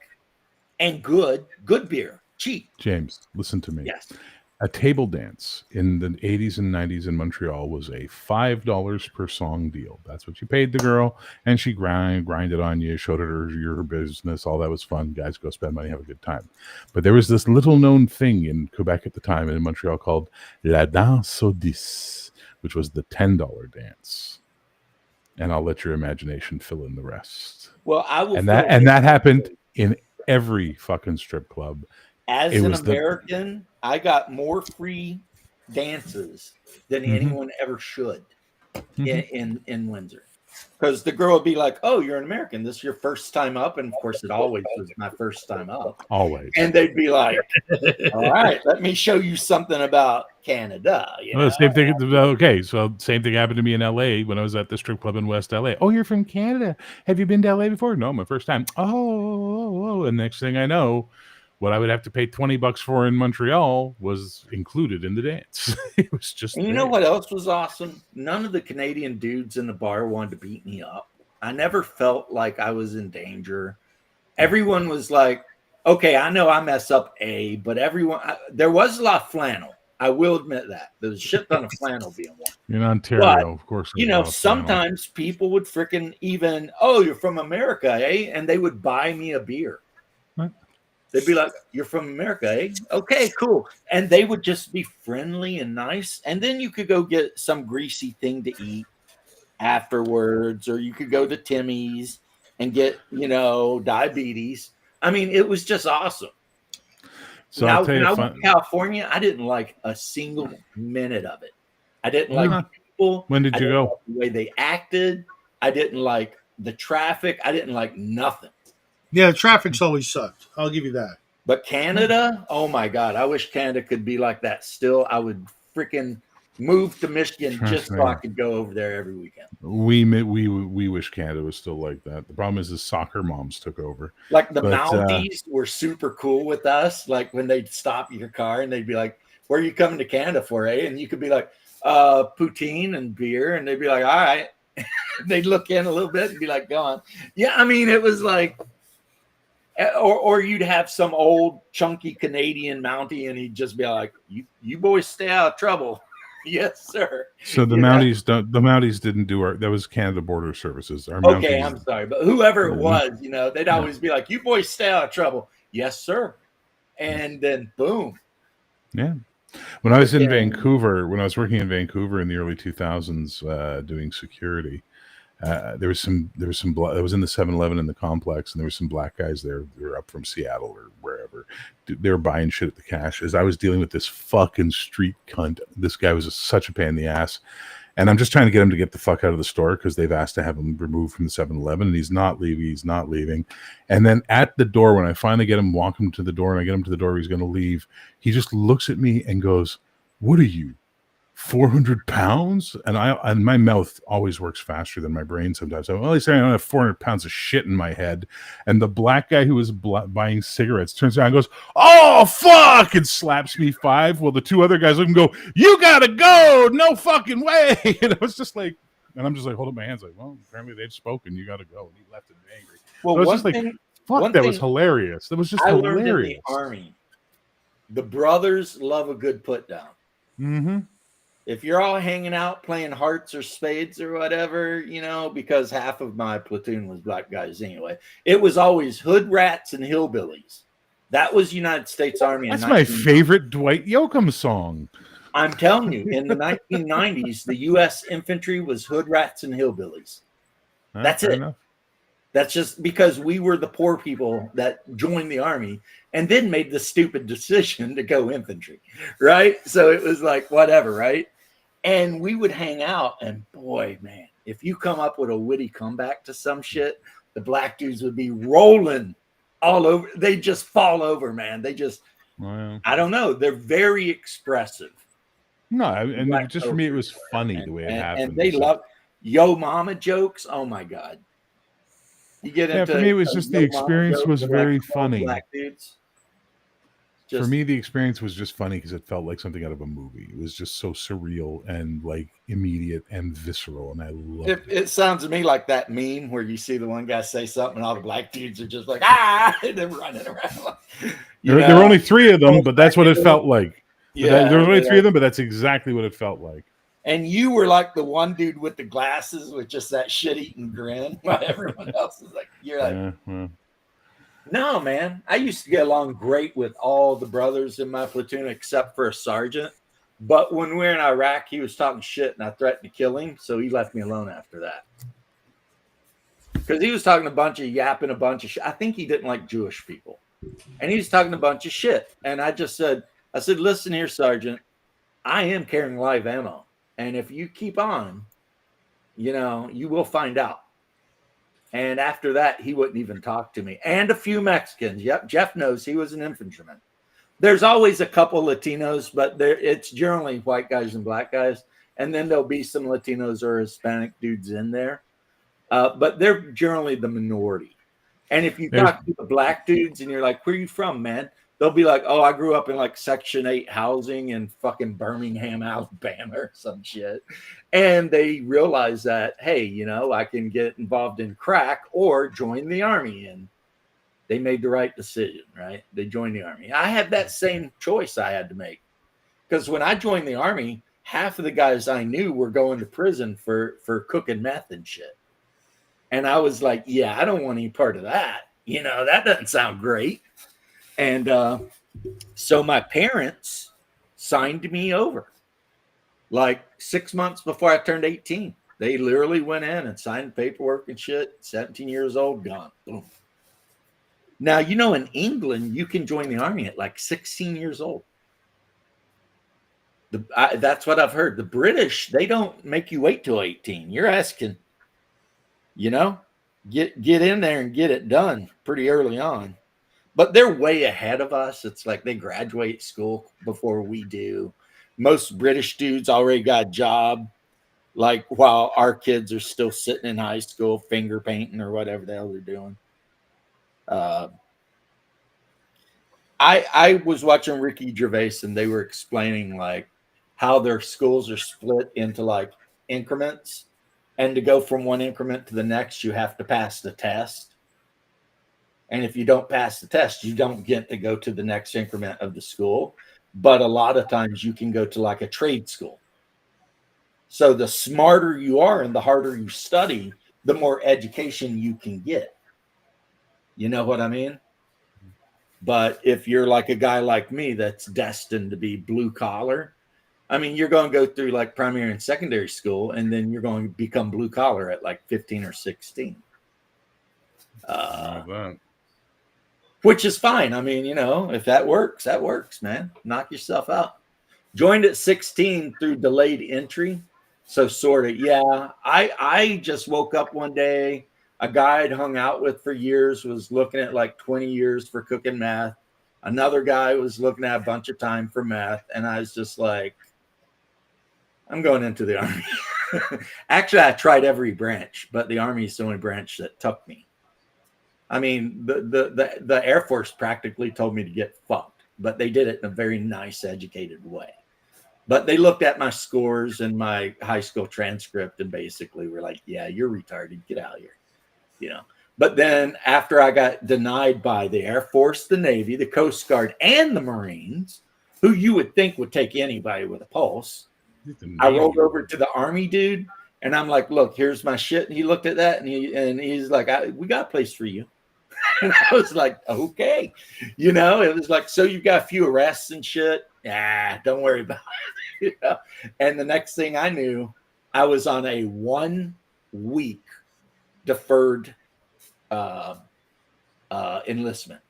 and good beer. Cheap. James, listen to me. Yes. A table dance in the 80s and 90s in Montreal was a $5 per song deal. That's what you paid the girl, and she grinded on you, showed her your business. All that was fun. Guys go spend money, have a good time. But there was this little known thing in Quebec at the time and in Montreal called La Danse aux 10, which was the $10 dance. And I'll let your imagination fill in the rest. Well, I will. And that happened in every fucking strip club. As It an was American, I got more free dances than Mhm. anyone ever should Mhm. in Windsor. Because the girl would be like, "Oh, you're an American. This is your first time up," and of course, it always was my first time up. Always. And they'd be like, "All right, let me show you something about Canada." You Well, know? same thing. Okay, so same thing happened to me in LA when I was at the strip club in West LA. Oh, you're from Canada. Have you been to LA before? No, my first time. Oh. And next thing I know, what I would have to pay $20 for in Montreal was included in the dance. It was just. And you know what else was awesome? None of the Canadian dudes in the bar wanted to beat me up. I never felt like I was in danger. Everyone was like, okay, I know I mess up but there was a lot of flannel. I will admit that. There was a shit ton of flannel being worn. In Ontario, But, of course. You know, sometimes people would freaking even, "Oh, you're from America, eh?" And they would buy me a beer. What? They'd be like, "You're from America, eh? Okay, cool." And they would just be friendly and nice. And then you could go get some greasy thing to eat afterwards, or you could go to Timmy's and get, diabetes. I mean, it was just awesome. So now, I'll tell when you I went to California, I didn't like a single minute of it. I didn't like the people. When did you go? Like the way they acted. I didn't like the traffic. I didn't like nothing. Yeah, the traffic's always sucked. I'll give you that. But Canada, oh my God, I wish Canada could be like that still. I would freaking move to Michigan just so I could go over there every weekend. We wish Canada was still like that. The problem is soccer moms took over. Like the Mounties were super cool with us. Like when they'd stop your car and they'd be like, "Where are you coming to Canada for, eh?" And you could be like, poutine and beer. And they'd be like, "All right." They'd look in a little bit and be like, "Go on." Yeah, I mean, it was like, or you'd have some old chunky Canadian Mountie and he'd just be like, you boys stay out of trouble." Yes, sir. So the Mounties didn't do that was Canada Border Services. Okay, I'm sorry, but whoever it was, they'd always be like, "You boys stay out of trouble." Yes, sir. And then boom. Yeah. When I was in Vancouver, when I was working in Vancouver in the early 2000s, doing security, there was some I was in the 7-Eleven in the complex, and there were some black guys there. They were up from Seattle or wherever. They were buying shit at the cash. As I was dealing with this fucking street cunt, this guy was such a pain in the ass. And I'm just trying to get him to get the fuck out of the store because they've asked to have him removed from the 7-Eleven, and he's not leaving. And then at the door, when I finally walk him to the door, and I get him to the door where he's going to leave, he just looks at me and goes, "What are you, 400 pounds?" And my mouth always works faster than my brain sometimes. I'm only saying I don't have 400 pounds of shit in my head. And the black guy who was buying cigarettes turns around and goes, "Oh, fuck," and slaps me 5. Well, the 2 other guys look and go, "You gotta go. No fucking way." And I was just like, and I'm just like holding my hands like, well, apparently they'd spoken. You gotta go. And he left it angry. Well, I was just like, fuck, that was hilarious. That was just hilarious. Learned in the Army, the brothers love a good put down. Mm-hmm. If you're all hanging out playing hearts or spades or whatever, you know, because half of my platoon was black guys anyway, it was always hood rats and hillbillies. That was United States Army. That's my favorite Dwight Yoakam song. I'm telling you, in the 1990s, the U.S. infantry was hood rats and hillbillies. That's it. Enough. That's just because we were the poor people that joined the army and then made the stupid decision to go infantry, right? So it was like, whatever, right? And we would hang out, and boy, man, if you come up with a witty comeback to some shit, the black dudes would be rolling all over. They just fall over, man. They just, Wow. I don't know. They're very expressive. No, and just for me, it was funny the way it happened. And they love yo mama jokes. Oh my God. You get into for me, it was just the experience was very funny. Black dudes. For me, the experience was just funny because it felt like something out of a movie. It was just so surreal and like immediate and visceral, and I loved it. It sounds to me like that meme where you see the one guy say something, and all the black dudes are just like and they're running around. There were only 3 of them, but that's what it felt like. Yeah, there were only 3 of them, but that's exactly what it felt like. And you were like the one dude with the glasses with just that shit-eating grin, while everyone else is like, you're like, no, man. I used to get along great with all the brothers in my platoon except for a sergeant. But when we were in Iraq, he was talking shit, and I threatened to kill him, so he left me alone after that. Because he was talking yapping a bunch of shit. I think he didn't like Jewish people. And he was talking a bunch of shit. And I said, listen here, Sergeant, I am carrying live ammo. And if you keep on, you know, you will find out. And after that, he wouldn't even talk to me. And a few Mexicans. Yep, Jeff knows he was an infantryman. There's always a couple Latinos, but it's generally white guys and black guys. And then there'll be some Latinos or Hispanic dudes in there. But they're generally the minority. And if you talk to the black dudes and you're like, where are you from, man? They'll be like, oh, I grew up in like Section 8 housing in fucking Birmingham, Alabama or some shit. And they realize that, hey, you know, I can get involved in crack or join the army. And they made the right decision, right? They joined the army. I had that same choice I had to make. Because when I joined the army, half of the guys I knew were going to prison for cooking meth and shit. And I was like, yeah, I don't want any part of that. You know, that doesn't sound great. And so my parents signed me over like 6 months before I turned 18. They literally went in and signed paperwork and shit. 17 years old, gone. Boom. Now, you know, in England, you can join the army at like 16 years old. That's what I've heard. The British, they don't make you wait till 18. You're asking, you know, get in there and get it done pretty early on. But they're way ahead of us. It's like they graduate school before we do. Most British dudes already got a job, like while our kids are still sitting in high school, finger painting or whatever the hell they're doing. I was watching Ricky Gervais, and they were explaining like how their schools are split into like increments. And to go from one increment to the next, you have to pass the test. And if you don't pass the test, you don't get to go to the next increment of the school. But a lot of times you can go to like a trade school. So the smarter you are and the harder you study, the more education you can get. You know what I mean? But if you're like a guy like me that's destined to be blue collar, I mean, you're going to go through like primary and secondary school, and then you're going to become blue collar at like 15 or 16. Which is fine. I mean, you know, if that works, man. Knock yourself out. Joined at 16 through delayed entry. So sort of, yeah. I just woke up one day. A guy I'd hung out with for years was looking at like 20 years for cooking meth. Another guy was looking at a bunch of time for meth. And I was just like, I'm going into the army. Actually, I tried every branch, but the army is the only branch that took me. I mean, the Air Force practically told me to get fucked, but they did it in a very nice, educated way. But they looked at my scores and my high school transcript and basically were like, yeah, you're retarded. Get out of here. You know. But then after I got denied by the Air Force, the Navy, the Coast Guard, and the Marines, who you would think would take anybody with a pulse, I rolled over to the Army dude, and I'm like, "Look, here's my shit." And he looked at that, and he's like, "We got a place for you." And I was like, "Okay," It was like, "So you've got a few arrests and shit." Don't worry about it. And the next thing I knew, I was on a 1 week deferred enlistment.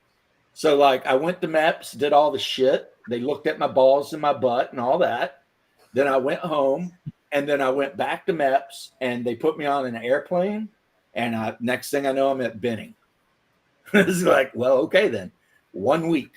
So like I went to MEPS, did all the shit. They looked at my balls and my butt and all that. Then I went home, and then I went back to MEPS, and they put me on an airplane. And next thing I know, I'm at Benning. It's like, well, okay then, 1 week,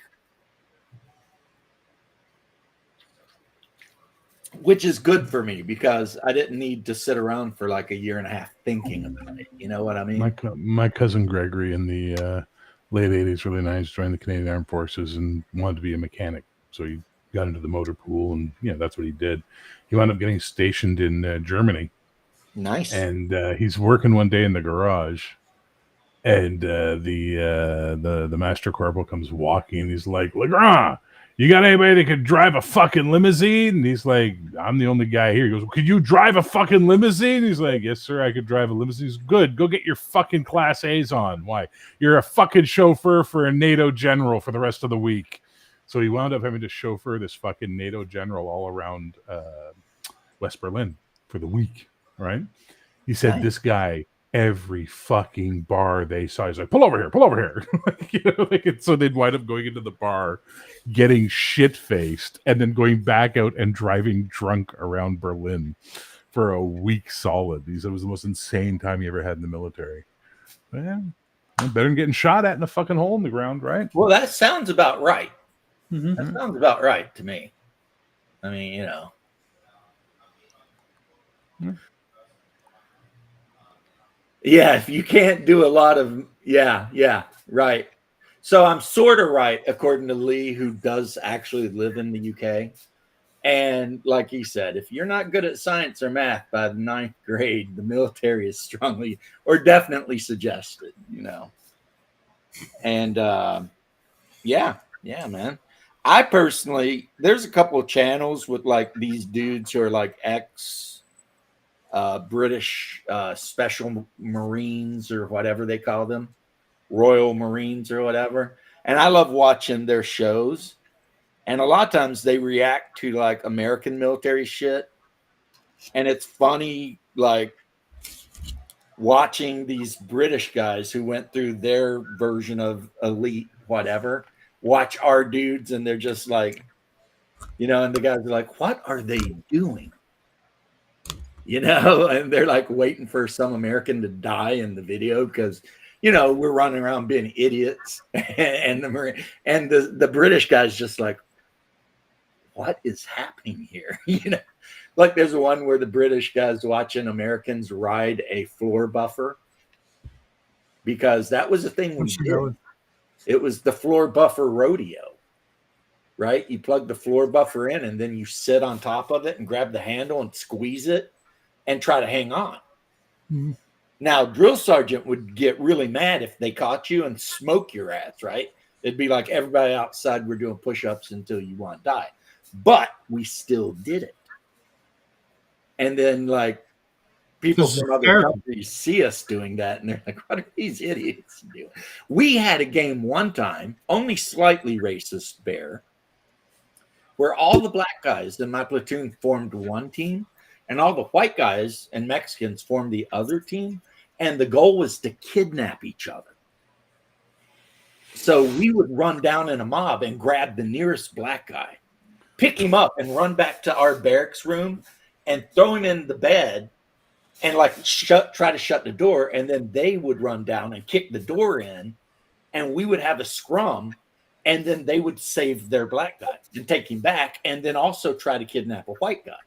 which is good for me because I didn't need to sit around for like a year and a half thinking about it. You know what I mean? My cousin Gregory in the late 80s, early 90s, joined the Canadian Armed Forces and wanted to be a mechanic. So he got into the motor pool, and that's what he did. He wound up getting stationed in Germany. Nice. And he's working one day in the garage, and the master corporal comes walking, and he's like, "Legrand, you got anybody that could drive a fucking limousine?" And he's like, "I'm the only guy here." He goes, "Could you drive a fucking limousine?" He's like, "Yes, sir, I could drive a limousine." He's good. Go get your fucking Class A's on. Why? You're a fucking chauffeur for a NATO general for the rest of the week. So he wound up having to chauffeur this fucking NATO general all around West Berlin for the week, right? He said, Nice. This guy, every fucking bar they saw, he's like, pull over here. So they'd wind up going into the bar, getting shit-faced, and then going back out and driving drunk around Berlin for a week solid. He said it was the most insane time he ever had in the military. Yeah, better than getting shot at in a fucking hole in the ground, right? Well, that sounds about right. Mm-hmm. That sounds about right to me. I mean, Yeah, if you can't do a lot of, right. So I'm sort of right, according to Lee, who does actually live in the UK. And like he said, if you're not good at science or math by the 9th grade, the military is strongly or definitely suggested, And yeah, man. I personally, there's a couple of channels with like these dudes who are like British Special Marines or whatever they call them, Royal Marines or whatever. And I love watching their shows. And a lot of times they react to like American military shit. And it's funny, like watching these British guys who went through their version of elite, whatever, watch our dudes, and they're just like, and the guys are like, what are they doing? And they're like waiting for some American to die in the video because, we're running around being idiots. And the British guy's just like, what is happening here? Like there's one where the British guy's watching Americans ride a floor buffer because that was a thing we did. It was the floor buffer rodeo, right? You plug the floor buffer in and then you sit on top of it and grab the handle and squeeze it and try to hang on. Mm-hmm. Now, drill sergeant would get really mad if they caught you and smoke your ass, right? It'd be like everybody outside were doing push-ups until you want to die. But we still did it. And then, like, people from other countries see us doing that, and they're like, what are these idiots doing? We had a game one time, only slightly racist, Bear, where all the black guys in my platoon formed one team, and all the white guys and Mexicans formed the other team, and the goal was to kidnap each other. So we would run down in a mob and grab the nearest black guy, pick him up, and run back to our barracks room and throw him in the bed and like try to shut the door. And then they would run down and kick the door in, and we would have a scrum, and then they would save their black guy and take him back, and then also try to kidnap a white guy.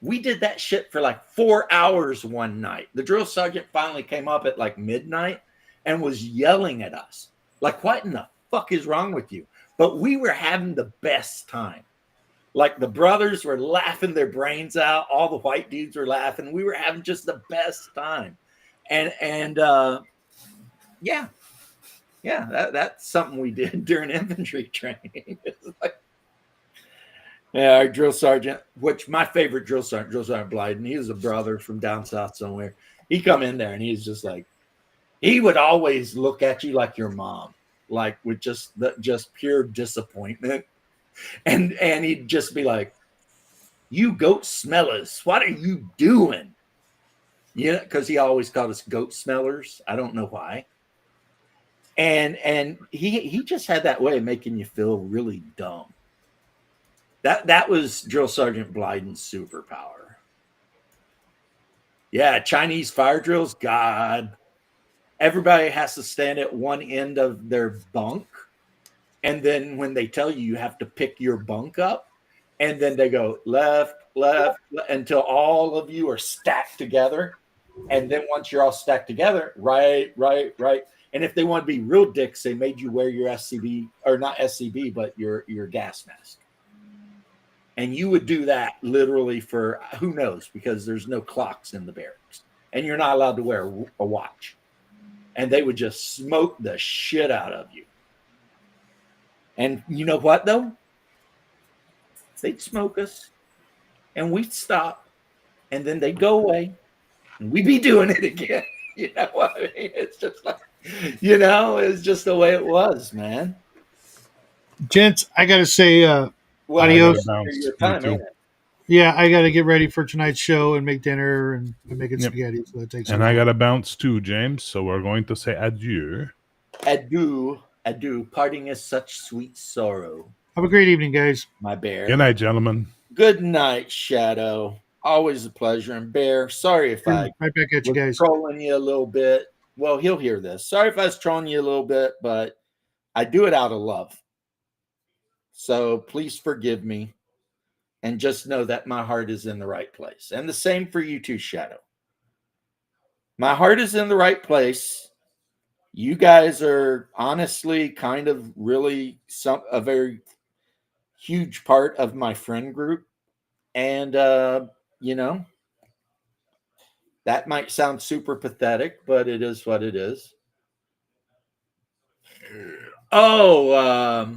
We did that shit for like 4 hours one night. The drill sergeant finally came up at like midnight and was yelling at us. Like, what in the fuck is wrong with you? But we were having the best time. Like the brothers were laughing their brains out. All the white dudes were laughing. We were having just the best time. And that's something we did during infantry training. Yeah, our drill sergeant, which my favorite drill sergeant Blyden, he was a brother from down south somewhere. He come in there and he's just like, he would always look at you like your mom, like with just pure disappointment. And he'd just be like, "You goat smellers, what are you doing?" Yeah, because he always called us goat smellers. I don't know why. And he just had that way of making you feel really dumb. That was Drill Sergeant Blyden's superpower. Yeah, Chinese fire drills, God. Everybody has to stand at one end of their bunk. And then when they tell you you have to pick your bunk up, and then they go left, left, until all of you are stacked together. And then once you're all stacked together, right, right, right. And if they want to be real dicks, they made you wear your SCB, or not SCB, but your gas mask. And you would do that literally for who knows, because there's no clocks in the barracks. And you're not allowed to wear a watch. And they would just smoke the shit out of you. And you know what, though? They'd smoke us, and we'd stop, and then they'd go away, and we'd be doing it again. You know what I mean? It's just like, it's just the way it was, man. Gents, I gotta say, Well, adios. Your time, Me too. ain't it? Yeah, I gotta get ready for tonight's show and make dinner and making Yep. spaghetti. So that takes. And I got to bounce too, James. So we're going to say adieu. Adieu, adieu. Parting is such sweet sorrow, Have a great evening, guys. my bear. Good night, gentlemen. Good night, Shadow. Always a pleasure. And Bear, sorry if I Right back at you was guys. trolling you a little bit. Well, he'll hear this. Sorry if I was trolling you a little bit, but I do it out of love. So please forgive me. And just know that my heart is in the right place. And the same for you too, Shadow. My heart is in the right place. You guys are honestly kind of really a very huge part of my friend group. And, that might sound super pathetic, but it is what it is. Oh,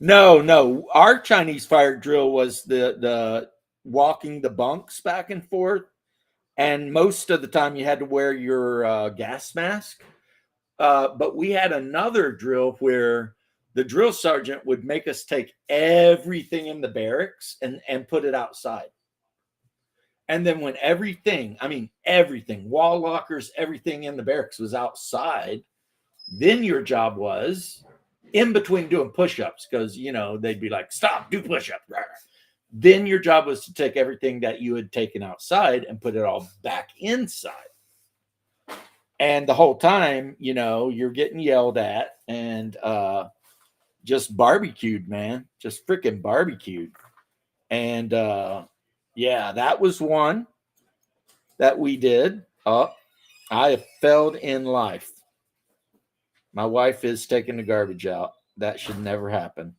no. Our Chinese fire drill was the walking the bunks back and forth. And most of the time you had to wear your gas mask. But we had another drill where the drill sergeant would make us take everything in the barracks and put it outside. And then when everything, wall lockers, everything in the barracks was outside, then your job was in between doing push-ups, because, they'd be like, stop, do push-ups. Then your job was to take everything that you had taken outside and put it all back inside. And the whole time, you're getting yelled at and just barbecued, man. Just freaking barbecued. And yeah, that was one that we did. I have failed in life. My wife is taking the garbage out. That should never happen.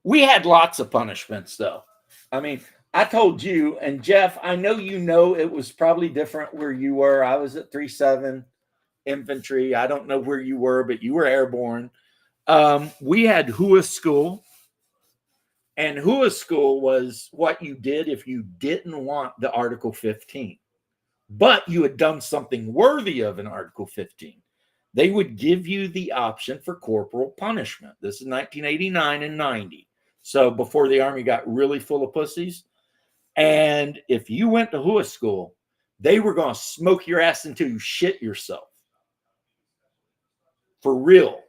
We had lots of punishments, though. I told you, and Jeff, I know it was probably different where you were. I was at 3-7 infantry. I don't know where you were, but you were airborne. We had HUA school. And HUA school was what you did if you didn't want the Article 15. But you had done something worthy of an Article 15. They would give you the option for corporal punishment. This is 1989 and 90. So before the Army got really full of pussies. And if you went to HUA school, they were going to smoke your ass until you shit yourself. For real.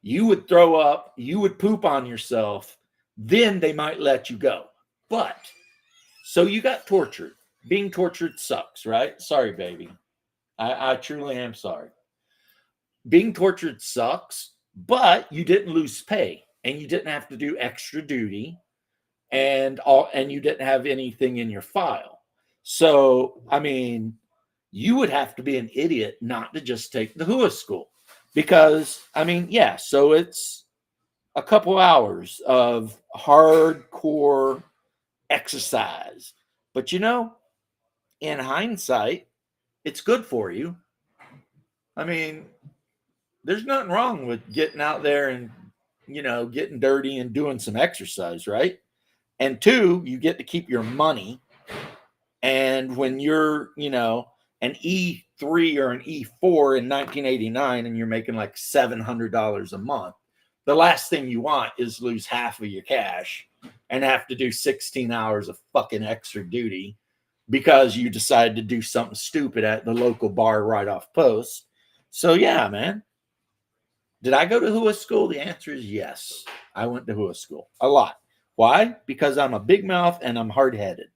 You would throw up, you would poop on yourself, then they might let you go. But, so you got tortured. Being tortured sucks, right? Sorry, baby. I truly am sorry. Being tortured sucks, but you didn't lose pay, and you didn't have to do extra duty, and you didn't have anything in your file. So, you would have to be an idiot not to just take the HUA school. Because, so it's a couple hours of hardcore exercise. But in hindsight, it's good for you. there's nothing wrong with getting out there and, getting dirty and doing some exercise, right? And two, you get to keep your money. And when you're, an E3 or an E4 in 1989 and you're making like $700 a month, the last thing you want is lose half of your cash and have to do 16 hours of fucking extra duty because you decided to do something stupid at the local bar right off post. So yeah, man. Did I go to Hua school? The answer is yes. I went to Hua school a lot. Why? Because I'm a big mouth and I'm hard-headed.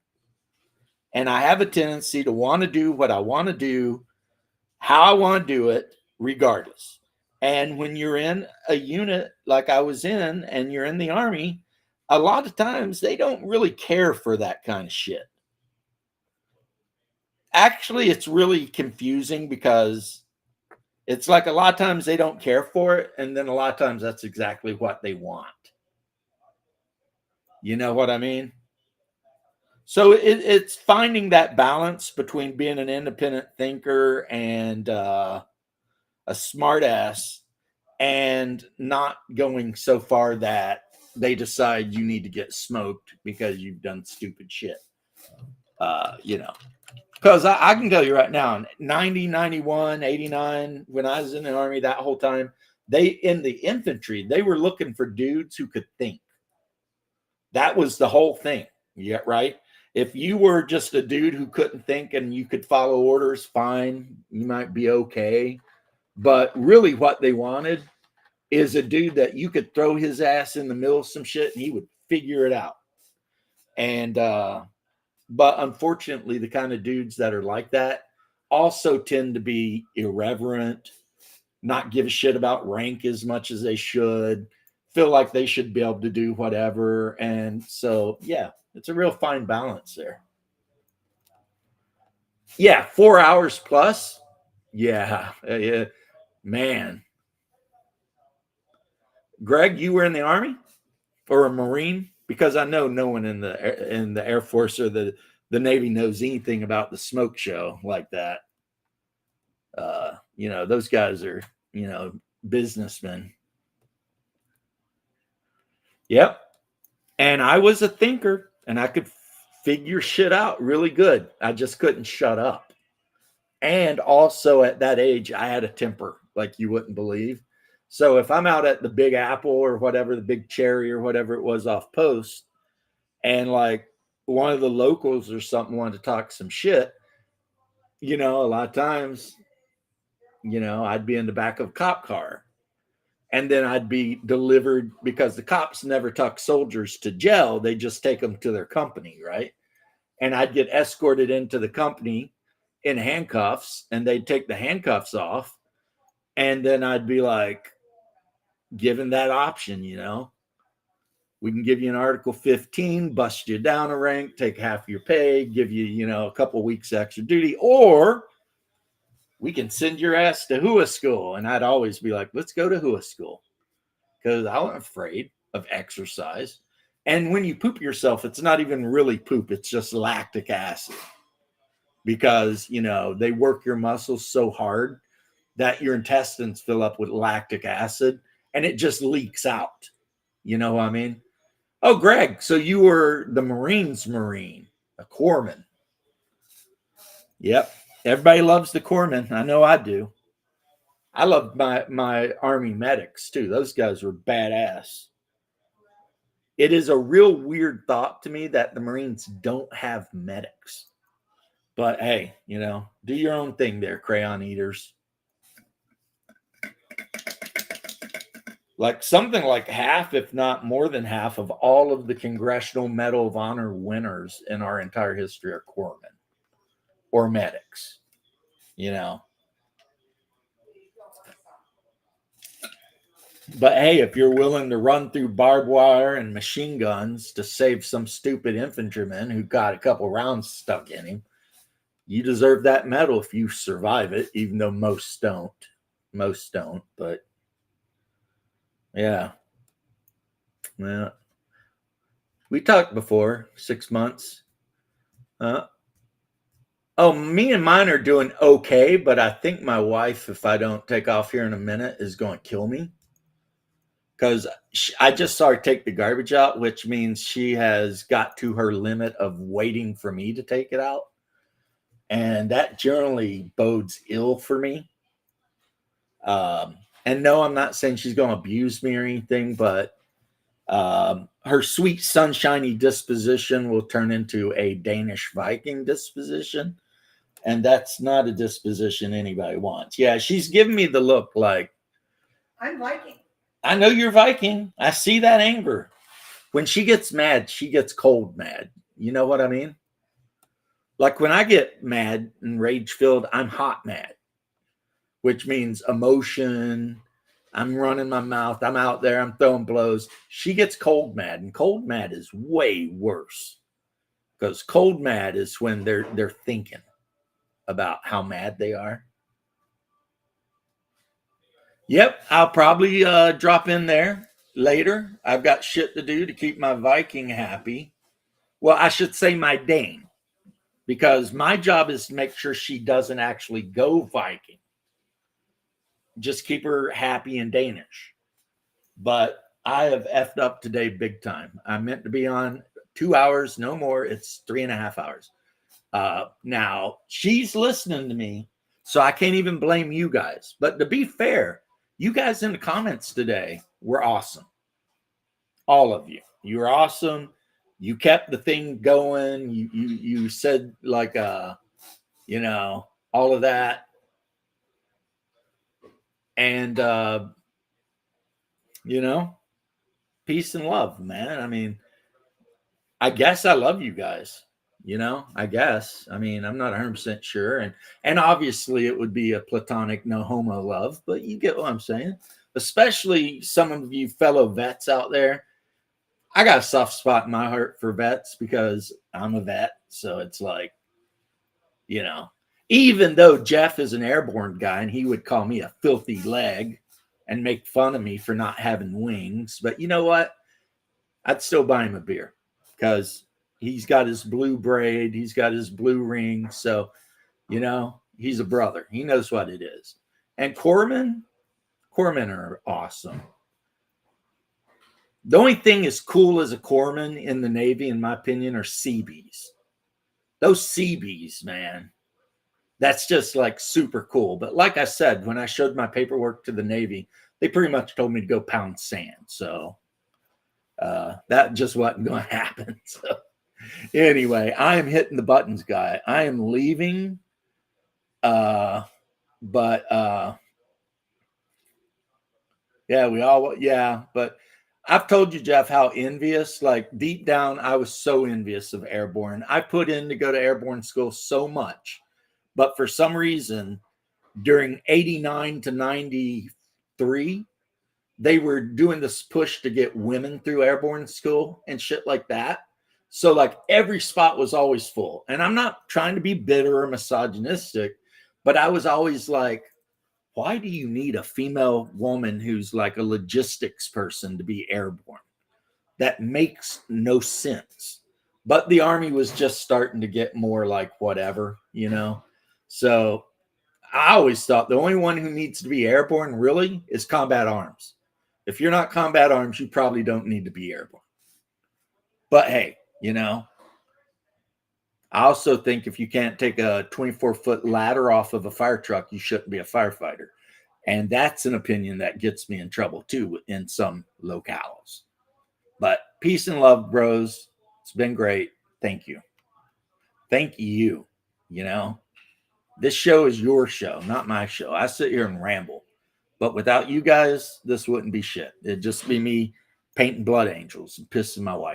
And I have a tendency to want to do what I want to do, how I want to do it, regardless. And when you're in a unit like I was in and you're in the Army, a lot of times they don't really care for that kind of shit. Actually, it's really confusing because it's like a lot of times they don't care for it. And then a lot of times that's exactly what they want. You know what I mean? So it's finding that balance between being an independent thinker and a smart ass and not going so far that they decide you need to get smoked because you've done stupid shit. Because I can tell you right now, 90, 91, 89, when I was in the Army that whole time, in the infantry, they were looking for dudes who could think. That was the whole thing. Yeah, right? If you were just a dude who couldn't think and you could follow orders, fine, you might be okay. But really what they wanted is a dude that you could throw his ass in the middle of some shit and he would figure it out. And, but unfortunately, the kind of dudes that are like that also tend to be irreverent, not give a shit about rank as much as they should, feel like they should be able to do whatever. And so, yeah, it's a real fine balance there. Yeah, 4 hours plus. Yeah, man. Greg, you were in the Army or a Marine? Because I know no one in the Air Force or the Navy knows anything about the smoke show like that. Those guys are, businessmen. Yep. And I was a thinker and I could figure shit out really good. I just couldn't shut up. And also at that age, I had a temper like you wouldn't believe. So if I'm out at the Big Apple or whatever, the Big Cherry or whatever it was off post, and like one of the locals or something wanted to talk some shit, a lot of times, I'd be in the back of a cop car. And then I'd be delivered because the cops never tuck soldiers to jail. They just take them to their company, right? And I'd get escorted into the company in handcuffs and they'd take the handcuffs off. And then I'd be like, given that option, we can give you an Article 15, bust you down a rank, take half your pay, give you, a couple weeks extra duty, or we can send your ass to Hua school. And I'd always be like, let's go to Hua school. Because I wasn't afraid of exercise. And when you poop yourself, it's not even really poop. It's just lactic acid. Because, they work your muscles so hard that your intestines fill up with lactic acid and it just leaks out. You know what I mean? Oh, Greg, so you were the Marine, a corpsman. Yep. Everybody loves the corpsman. I know I do. I love my Army medics too. Those guys were badass. It is a real weird thought to me that the Marines don't have medics. But hey, do your own thing there, crayon eaters. Like something like half, if not more than half, of all of the Congressional Medal of Honor winners in our entire history are corpsmen or medics, But hey, if you're willing to run through barbed wire and machine guns to save some stupid infantryman who got a couple rounds stuck in him, you deserve that medal if you survive it, even though most don't. Most don't, but yeah. Well, we talked before, 6 months. Oh, me and mine are doing okay, but I think my wife, if I don't take off here in a minute, is going to kill me because I just saw her take the garbage out, which means she has got to her limit of waiting for me to take it out. And that generally bodes ill for me. And no, I'm not saying she's going to abuse me or anything, but her sweet, sunshiny disposition will turn into a Danish Viking disposition. And that's not a disposition anybody wants. Yeah, she's giving me the look like, I'm Viking. I know you're Viking. I see that anger. When she gets mad, she gets cold mad. You know what I mean? Like when I get mad and rage filled, I'm hot mad, which means emotion. I'm running my mouth. I'm out there. I'm throwing blows. She gets cold mad, and cold mad is way worse because cold mad is when they're thinking about how mad they are. Yep, I'll probably drop in there later. I've got shit to do to keep my Viking happy. Well, I should say my Dane, because my job is to make sure she doesn't actually go Viking. Just keep her happy and Danish. But I have effed up today big time. I meant to be on 2 hours, no more. It's 3.5 hours. Now, she's listening to me, so I can't even blame you guys. But to be fair, you guys in the comments today were awesome. All of you. You were awesome. You kept the thing going. You said like you know, all of that. And you know, peace and love, man. I mean, I guess I love you guys. You know, I guess. I mean, I'm not 100% sure. And obviously it would be a platonic no homo love, but you get what I'm saying. Especially some of you fellow vets out there. I got a soft spot in my heart for vets because I'm a vet. So it's like, you know, even though Jeff is an airborne guy and he would call me a filthy leg and make fun of me for not having wings. But you know what? I'd still buy him a beer because he's got his blue braid. He's got his blue ring. So, you know, he's a brother. He knows what it is. And corpsmen are awesome. The only thing as cool as a corpsman in the Navy, in my opinion, are Seabees. Those Seabees, man, that's just like super cool. But like I said, when I showed my paperwork to the Navy, they pretty much told me to go pound sand. So that just wasn't going to happen. So anyway, I am hitting the buttons, guy. I am leaving. But but I've told you, Jeff, how envious, like deep down, I was so envious of airborne. I put in to go to airborne school so much, but for some reason, during 89 to 93, they were doing this push to get women through airborne school and shit like that. So like every spot was always full. And I'm not trying to be bitter or misogynistic, but I was always like, why do you need a female woman who's like a logistics person to be airborne? That makes no sense. But the Army was just starting to get more like whatever, you know? So I always thought the only one who needs to be airborne really is combat arms. If you're not combat arms, you probably don't need to be airborne. But hey, you know, I also think if you can't take a 24-foot ladder off of a fire truck, you shouldn't be a firefighter. And that's an opinion that gets me in trouble too in some locales. But peace and love, bros. It's been great. Thank you. Thank you. You know, this show is your show, not my show. I sit here and ramble. But without you guys, this wouldn't be shit. It'd just be me painting blood angels and pissing my wife.